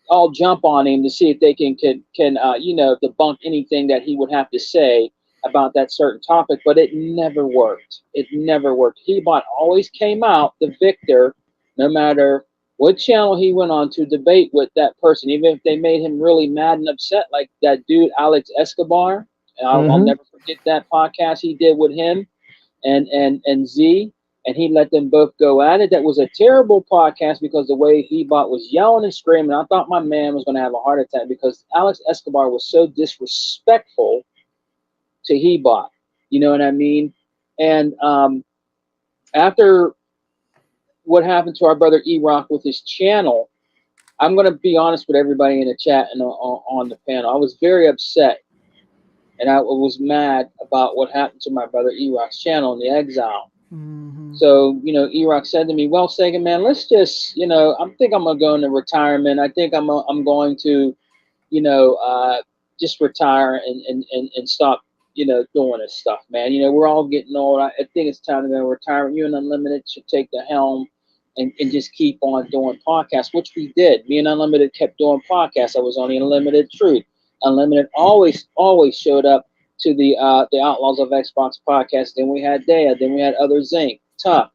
all jump on him to see if they can debunk anything that he would have to say about that certain topic. But it never worked. It never worked. Hebot always came out the victor, no matter what channel he went on to debate with that person, even if they made him really mad and upset, like that dude Alex Escobar. And I'll never forget that podcast he did with him and Z, and he let them both go at it. That was a terrible podcast because the way Hebot was yelling and screaming, I thought my man was going to have a heart attack because Alex Escobar was so disrespectful to Hebot. You know what I mean? And after what happened to our brother E-Rock with his channel, I'm going to be honest with everybody in the chat and on the panel. I was very upset, and I was mad about what happened to my brother E-Rock's channel in the Exile. So, E-Rock said to me, well, Sega, man, let's just, I think I'm going to go into retirement. I think I'm going to, just retire and stop, doing this stuff, man. We're all getting old. I think it's time to go retirement. You and Unlimited should take the helm and just keep on doing podcasts, which we did. Me and Unlimited kept doing podcasts. I was on the Unlimited Truth. Unlimited always showed up to the Outlaws of Xbox podcast. Then we had Dea. Then we had other Zinc, Tough,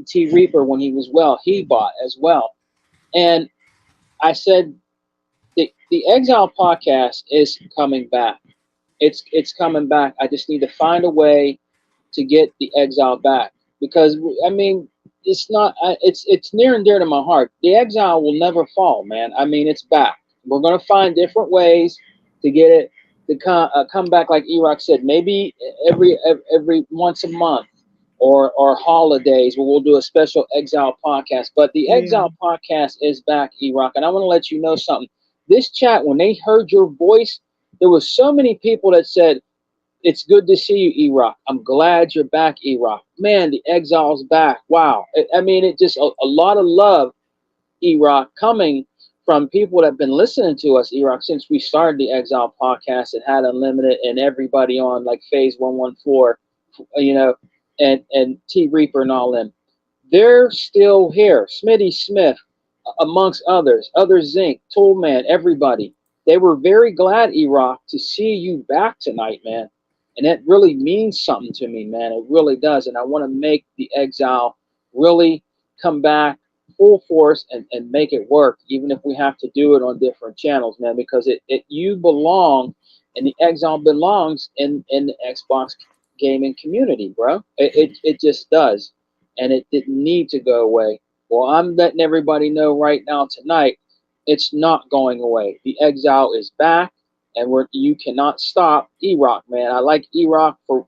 T Reaper when he was well. He bought as well. And I said the Exile podcast is coming back. It's coming back. I just need to find a way to get the Exile back because I mean it's not. It's near and dear to my heart. The Exile will never fall, man. I mean it's back. We're gonna find different ways to get it to come back, like E-Rock said. Maybe every once a month or holidays where we'll do a special Exile podcast. But the Exile podcast is back, E-Rock, and I want to let you know something. This chat, when they heard your voice, there was so many people that said, it's good to see you, E-Rock. I'm glad you're back, E-Rock. Man, the Exile's back. Wow. I mean, it just a lot of love, E-Rock, coming from people that have been listening to us, E-Rock, since we started the Exile podcast. It had Unlimited and everybody on, like Phase 114, and T Reaper and all them. They're still here. Smitty Smith, amongst others, Zinc, Toolman, everybody. They were very glad, E-Rock, to see you back tonight, man. And that really means something to me, man. It really does. And I want to make the Exile really come back full force and make it work, even if we have to do it on different channels, man, because you belong and the Exile belongs in the Xbox gaming community, bro. It just does. And it didn't need to go away. Well, I'm letting everybody know right now tonight, it's not going away. The Exile is back. and you cannot stop E-Rock, man. I like E-Rock for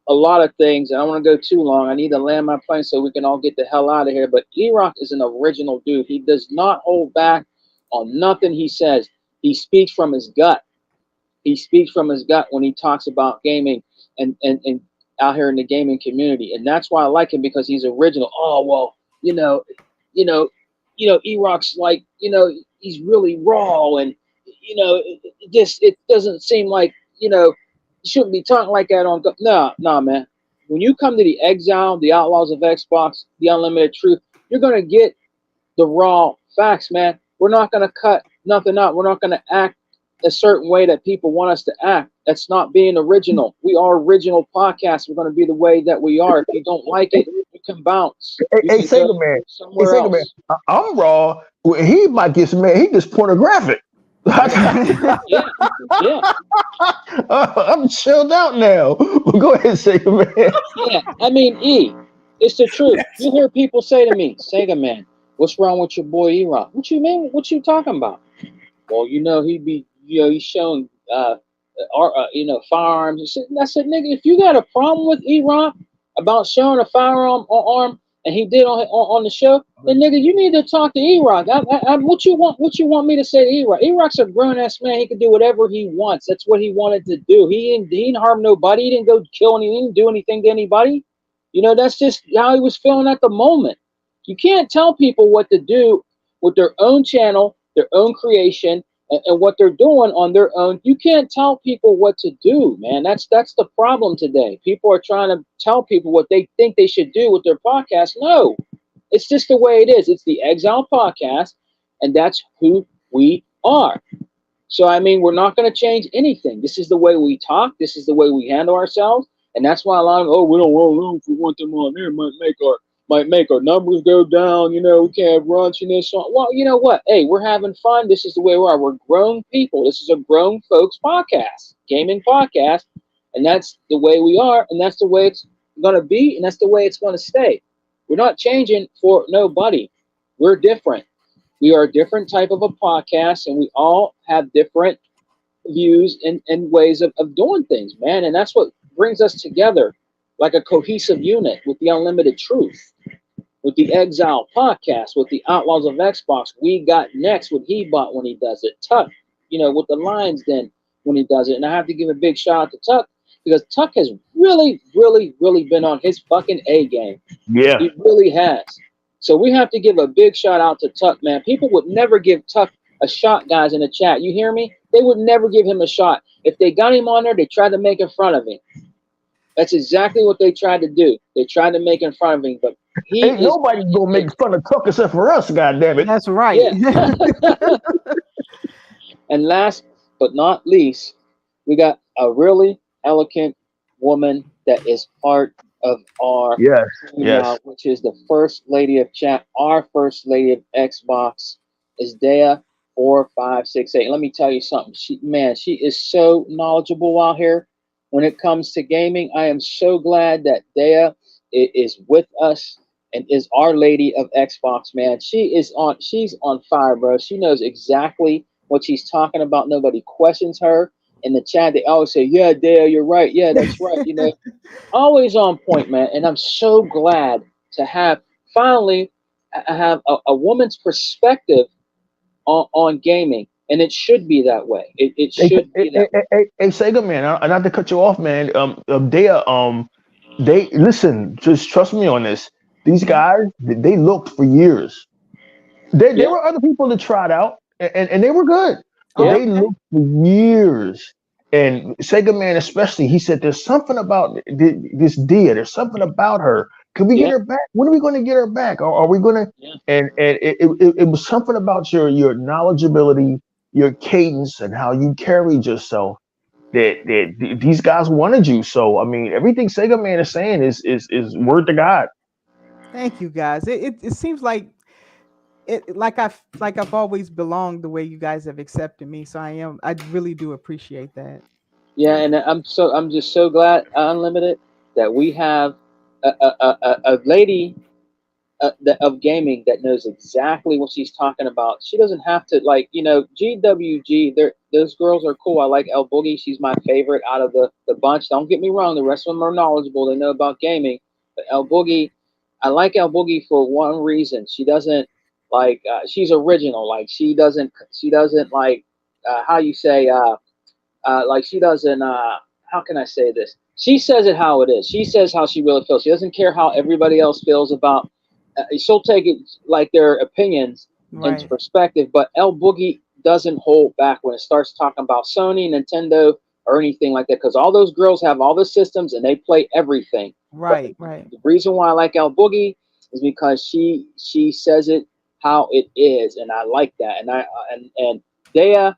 a lot of things, and I don't want to go too long. I need to land my plane so we can all get the hell out of here. But E-Rock is an original dude. He does not hold back on nothing he says. He speaks from his gut. He speaks from his gut when he talks about gaming and out here in the gaming community, and that's why I like him, because he's original. Oh well, you know, you know, E-Rock's like, he's really raw, and it doesn't seem like, you shouldn't be talking like that on. No, man. When you come to the Exile, the Outlaws of Xbox, the Unlimited Truth, you're gonna get the raw facts, man. We're not gonna cut nothing out. We're not gonna act a certain way that people want us to act. That's not being original. We are original podcasts. We're going to be the way that we are. If you don't like it, you can bounce. Hey, Sega Man. Somewhere Sega Man. else. I'm raw. He might get some man. He just pornographic. Yeah. I'm chilled out now. Well, go ahead, Sega Man. Yeah. I mean, it's the truth. You hear people say to me, Sega Man, what's wrong with your boy E-Rock? What you mean? What you talking about? Well, he's showing, firearms. And I said, nigga, if you got a problem with E-Rock about showing a firearm arm, and he did on the show, then nigga, you need to talk to E-Rock. What you want me to say to E-Rock? E-Rock's a grown ass man. He can do whatever he wants. That's what he wanted to do. He didn't harm nobody. He didn't go kill anyone. He didn't do anything to anybody. That's just how he was feeling at the moment. You can't tell people what to do with their own channel, their own creation, and what they're doing on their own. You can't tell people what to do, man. That's the problem today. People are trying to tell people what they think they should do with their podcast. No, it's just the way it is. It's the Exile Podcast, and that's who we are. So, I mean, we're not going to change anything. This is the way we talk. This is the way we handle ourselves. And that's why a lot of we don't want if we want them on there, might make our numbers go down. We can't have brunch and this. Well, you know what? Hey, we're having fun. This is the way we are. We're grown people. This is a grown folks podcast, gaming podcast, and that's the way we are, and that's the way it's going to be, and that's the way it's going to stay. We're not changing for nobody. We're different. We are a different type of a podcast, and we all have different views and ways of doing things, man. And that's what brings us together like a cohesive unit with the Unlimited Truth, with the Exile Podcast, with the Outlaws of Xbox. We got next with He Bought when he does it. Tuck, with the Lions Den when he does it. And I have to give a big shout out to Tuck, because Tuck has really, really, really been on his fucking A game. Yeah. He really has. So we have to give a big shout out to Tuck, man. People would never give Tuck a shot, guys, in the chat. You hear me? They would never give him a shot. If they got him on there, they tried to make in front of him. That's exactly what they tried to do. They tried to make in front of him, but ain't nobody gonna make fun of Tuck except for us, goddammit. That's right. Yeah. And last but not least, we got a really elegant woman that is part of our yes, which is the first lady of chat. Our first lady of Xbox is Dea 4568. Let me tell you something. She is so knowledgeable out here when it comes to gaming. I am so glad that Dea is with us and is our lady of Xbox, man. She's on fire, bro. She knows exactly what she's talking about. Nobody questions her. In the chat, they always say, yeah, Dea, you're right. Yeah, that's right. Always on point, man. And I'm so glad to have finally a woman's perspective on gaming. And it should be that way. It should be that way. Hey, Sega Man, not to cut you off, man. They listen. Just trust me on this. These guys, they looked for years. There were other people that tried out, and they were good. But they looked for years. And Sega Man, especially, he said, "There's something about this Dia. There's something about her. Can we get her back? When are we going to get her back? Or are we going to?" And it was something about your knowledgeability, your cadence, and how you carried yourself that these guys wanted you. So I mean, everything Sega Man is saying is word to God. Thank you, guys. It seems like I've always belonged the way you guys have accepted me. So I really do appreciate that. Yeah, and I'm just so glad, Unlimited, that we have a lady of gaming that knows exactly what she's talking about. She doesn't have to, like, GWG. Those girls are cool. I like El Boogie. She's my favorite out of the bunch. Don't get me wrong. The rest of them are knowledgeable. They know about gaming. But El Boogie, I like El Boogie for one reason. She doesn't like. She's original. Like she doesn't. She doesn't like. How you say? Like she doesn't. How can I say this? She says it how it is. She says how she really feels. She doesn't care how everybody else feels about. She'll take it like their opinions into Right. perspective. But El Boogie doesn't hold back when it starts talking about Sony, Nintendo, or anything like that. Because all those girls have all the systems and they play everything. But Right. Right. the reason why I like El Boogie is because she says it how it is, and I like that. And Dea,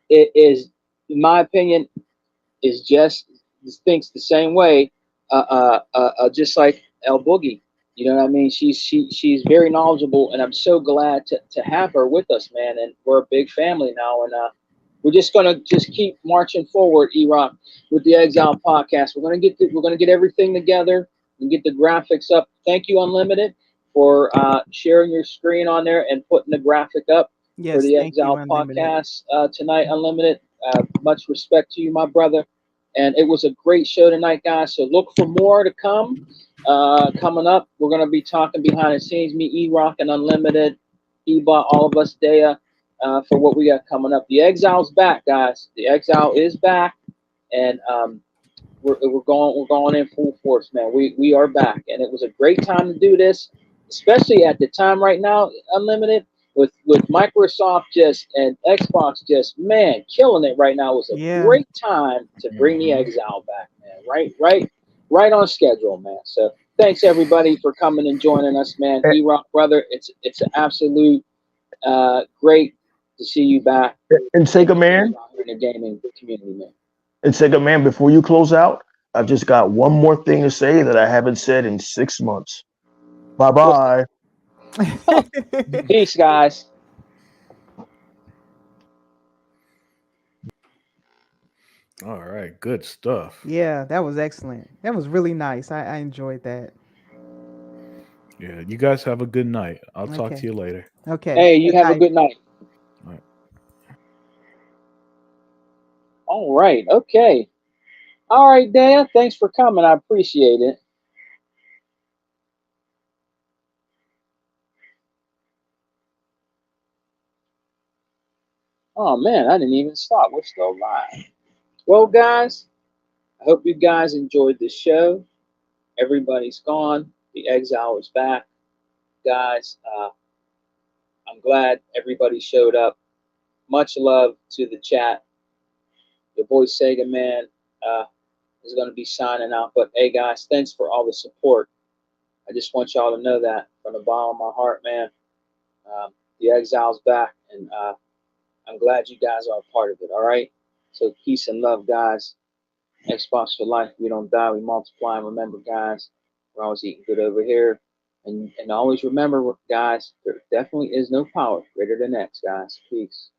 it is, in my opinion, is just thinks the same way, just like El Boogie. You know what I mean? She's very knowledgeable, and I'm so glad to have her with us, man. And we're a big family now, and we're just gonna just keep marching forward, E-Rock, with the Exile podcast. We're gonna get everything together and get the graphics up. Thank you, Unlimited, for sharing your screen on there and putting the graphic up for Yes. the Thank you, Exile Unlimited. podcast tonight, Unlimited. Much respect to you, my brother. And it was a great show tonight, guys. So look for more to come. Coming up, we're going to be talking behind the scenes, me, E-Rock, and Unlimited, Eba, all of us, Dea, for what we got coming up. The Exile's back, guys. The Exile is back, and we're going in full force, man. We are back, and it was a great time to do this, especially at the time right now, Unlimited, with Microsoft just and Xbox just, man, killing it right now. It was a Yeah. great time to bring the Exile back, man. Right on schedule, man. So thanks everybody for coming and joining us, man. And, E-Rock, brother, it's an absolute great to see you back and Sega Man, in the gaming community, man. and Sega Man, before you close out, I've just got one more thing to say that I haven't said in 6 months. Bye What's bye. peace, guys. All right, good stuff. Yeah, that was excellent. That was really nice. I enjoyed that. Yeah, you guys have a good night. I'll talk Okay. to you later. Okay. Hey, you Good have a night. good night. All right. All right. Okay. All right, Dan. Thanks for coming. I appreciate it. Oh man, I didn't even stop. We're still live. Well, guys, I hope you guys enjoyed the show. Everybody's gone. The Exile is back, guys. I'm glad everybody showed up. Much love to the chat. Your boy Sega Man is going to be signing out. But hey, guys, thanks for all the support. I just want y'all to know that from the bottom of my heart, man. The Exile's back, and I'm glad you guys are a part of it. All right. So peace and love, guys. Xbox for life. We don't die. We multiply. And remember, guys, we're always eating good over here. And always remember, guys, there definitely is no power greater than X, guys. Peace.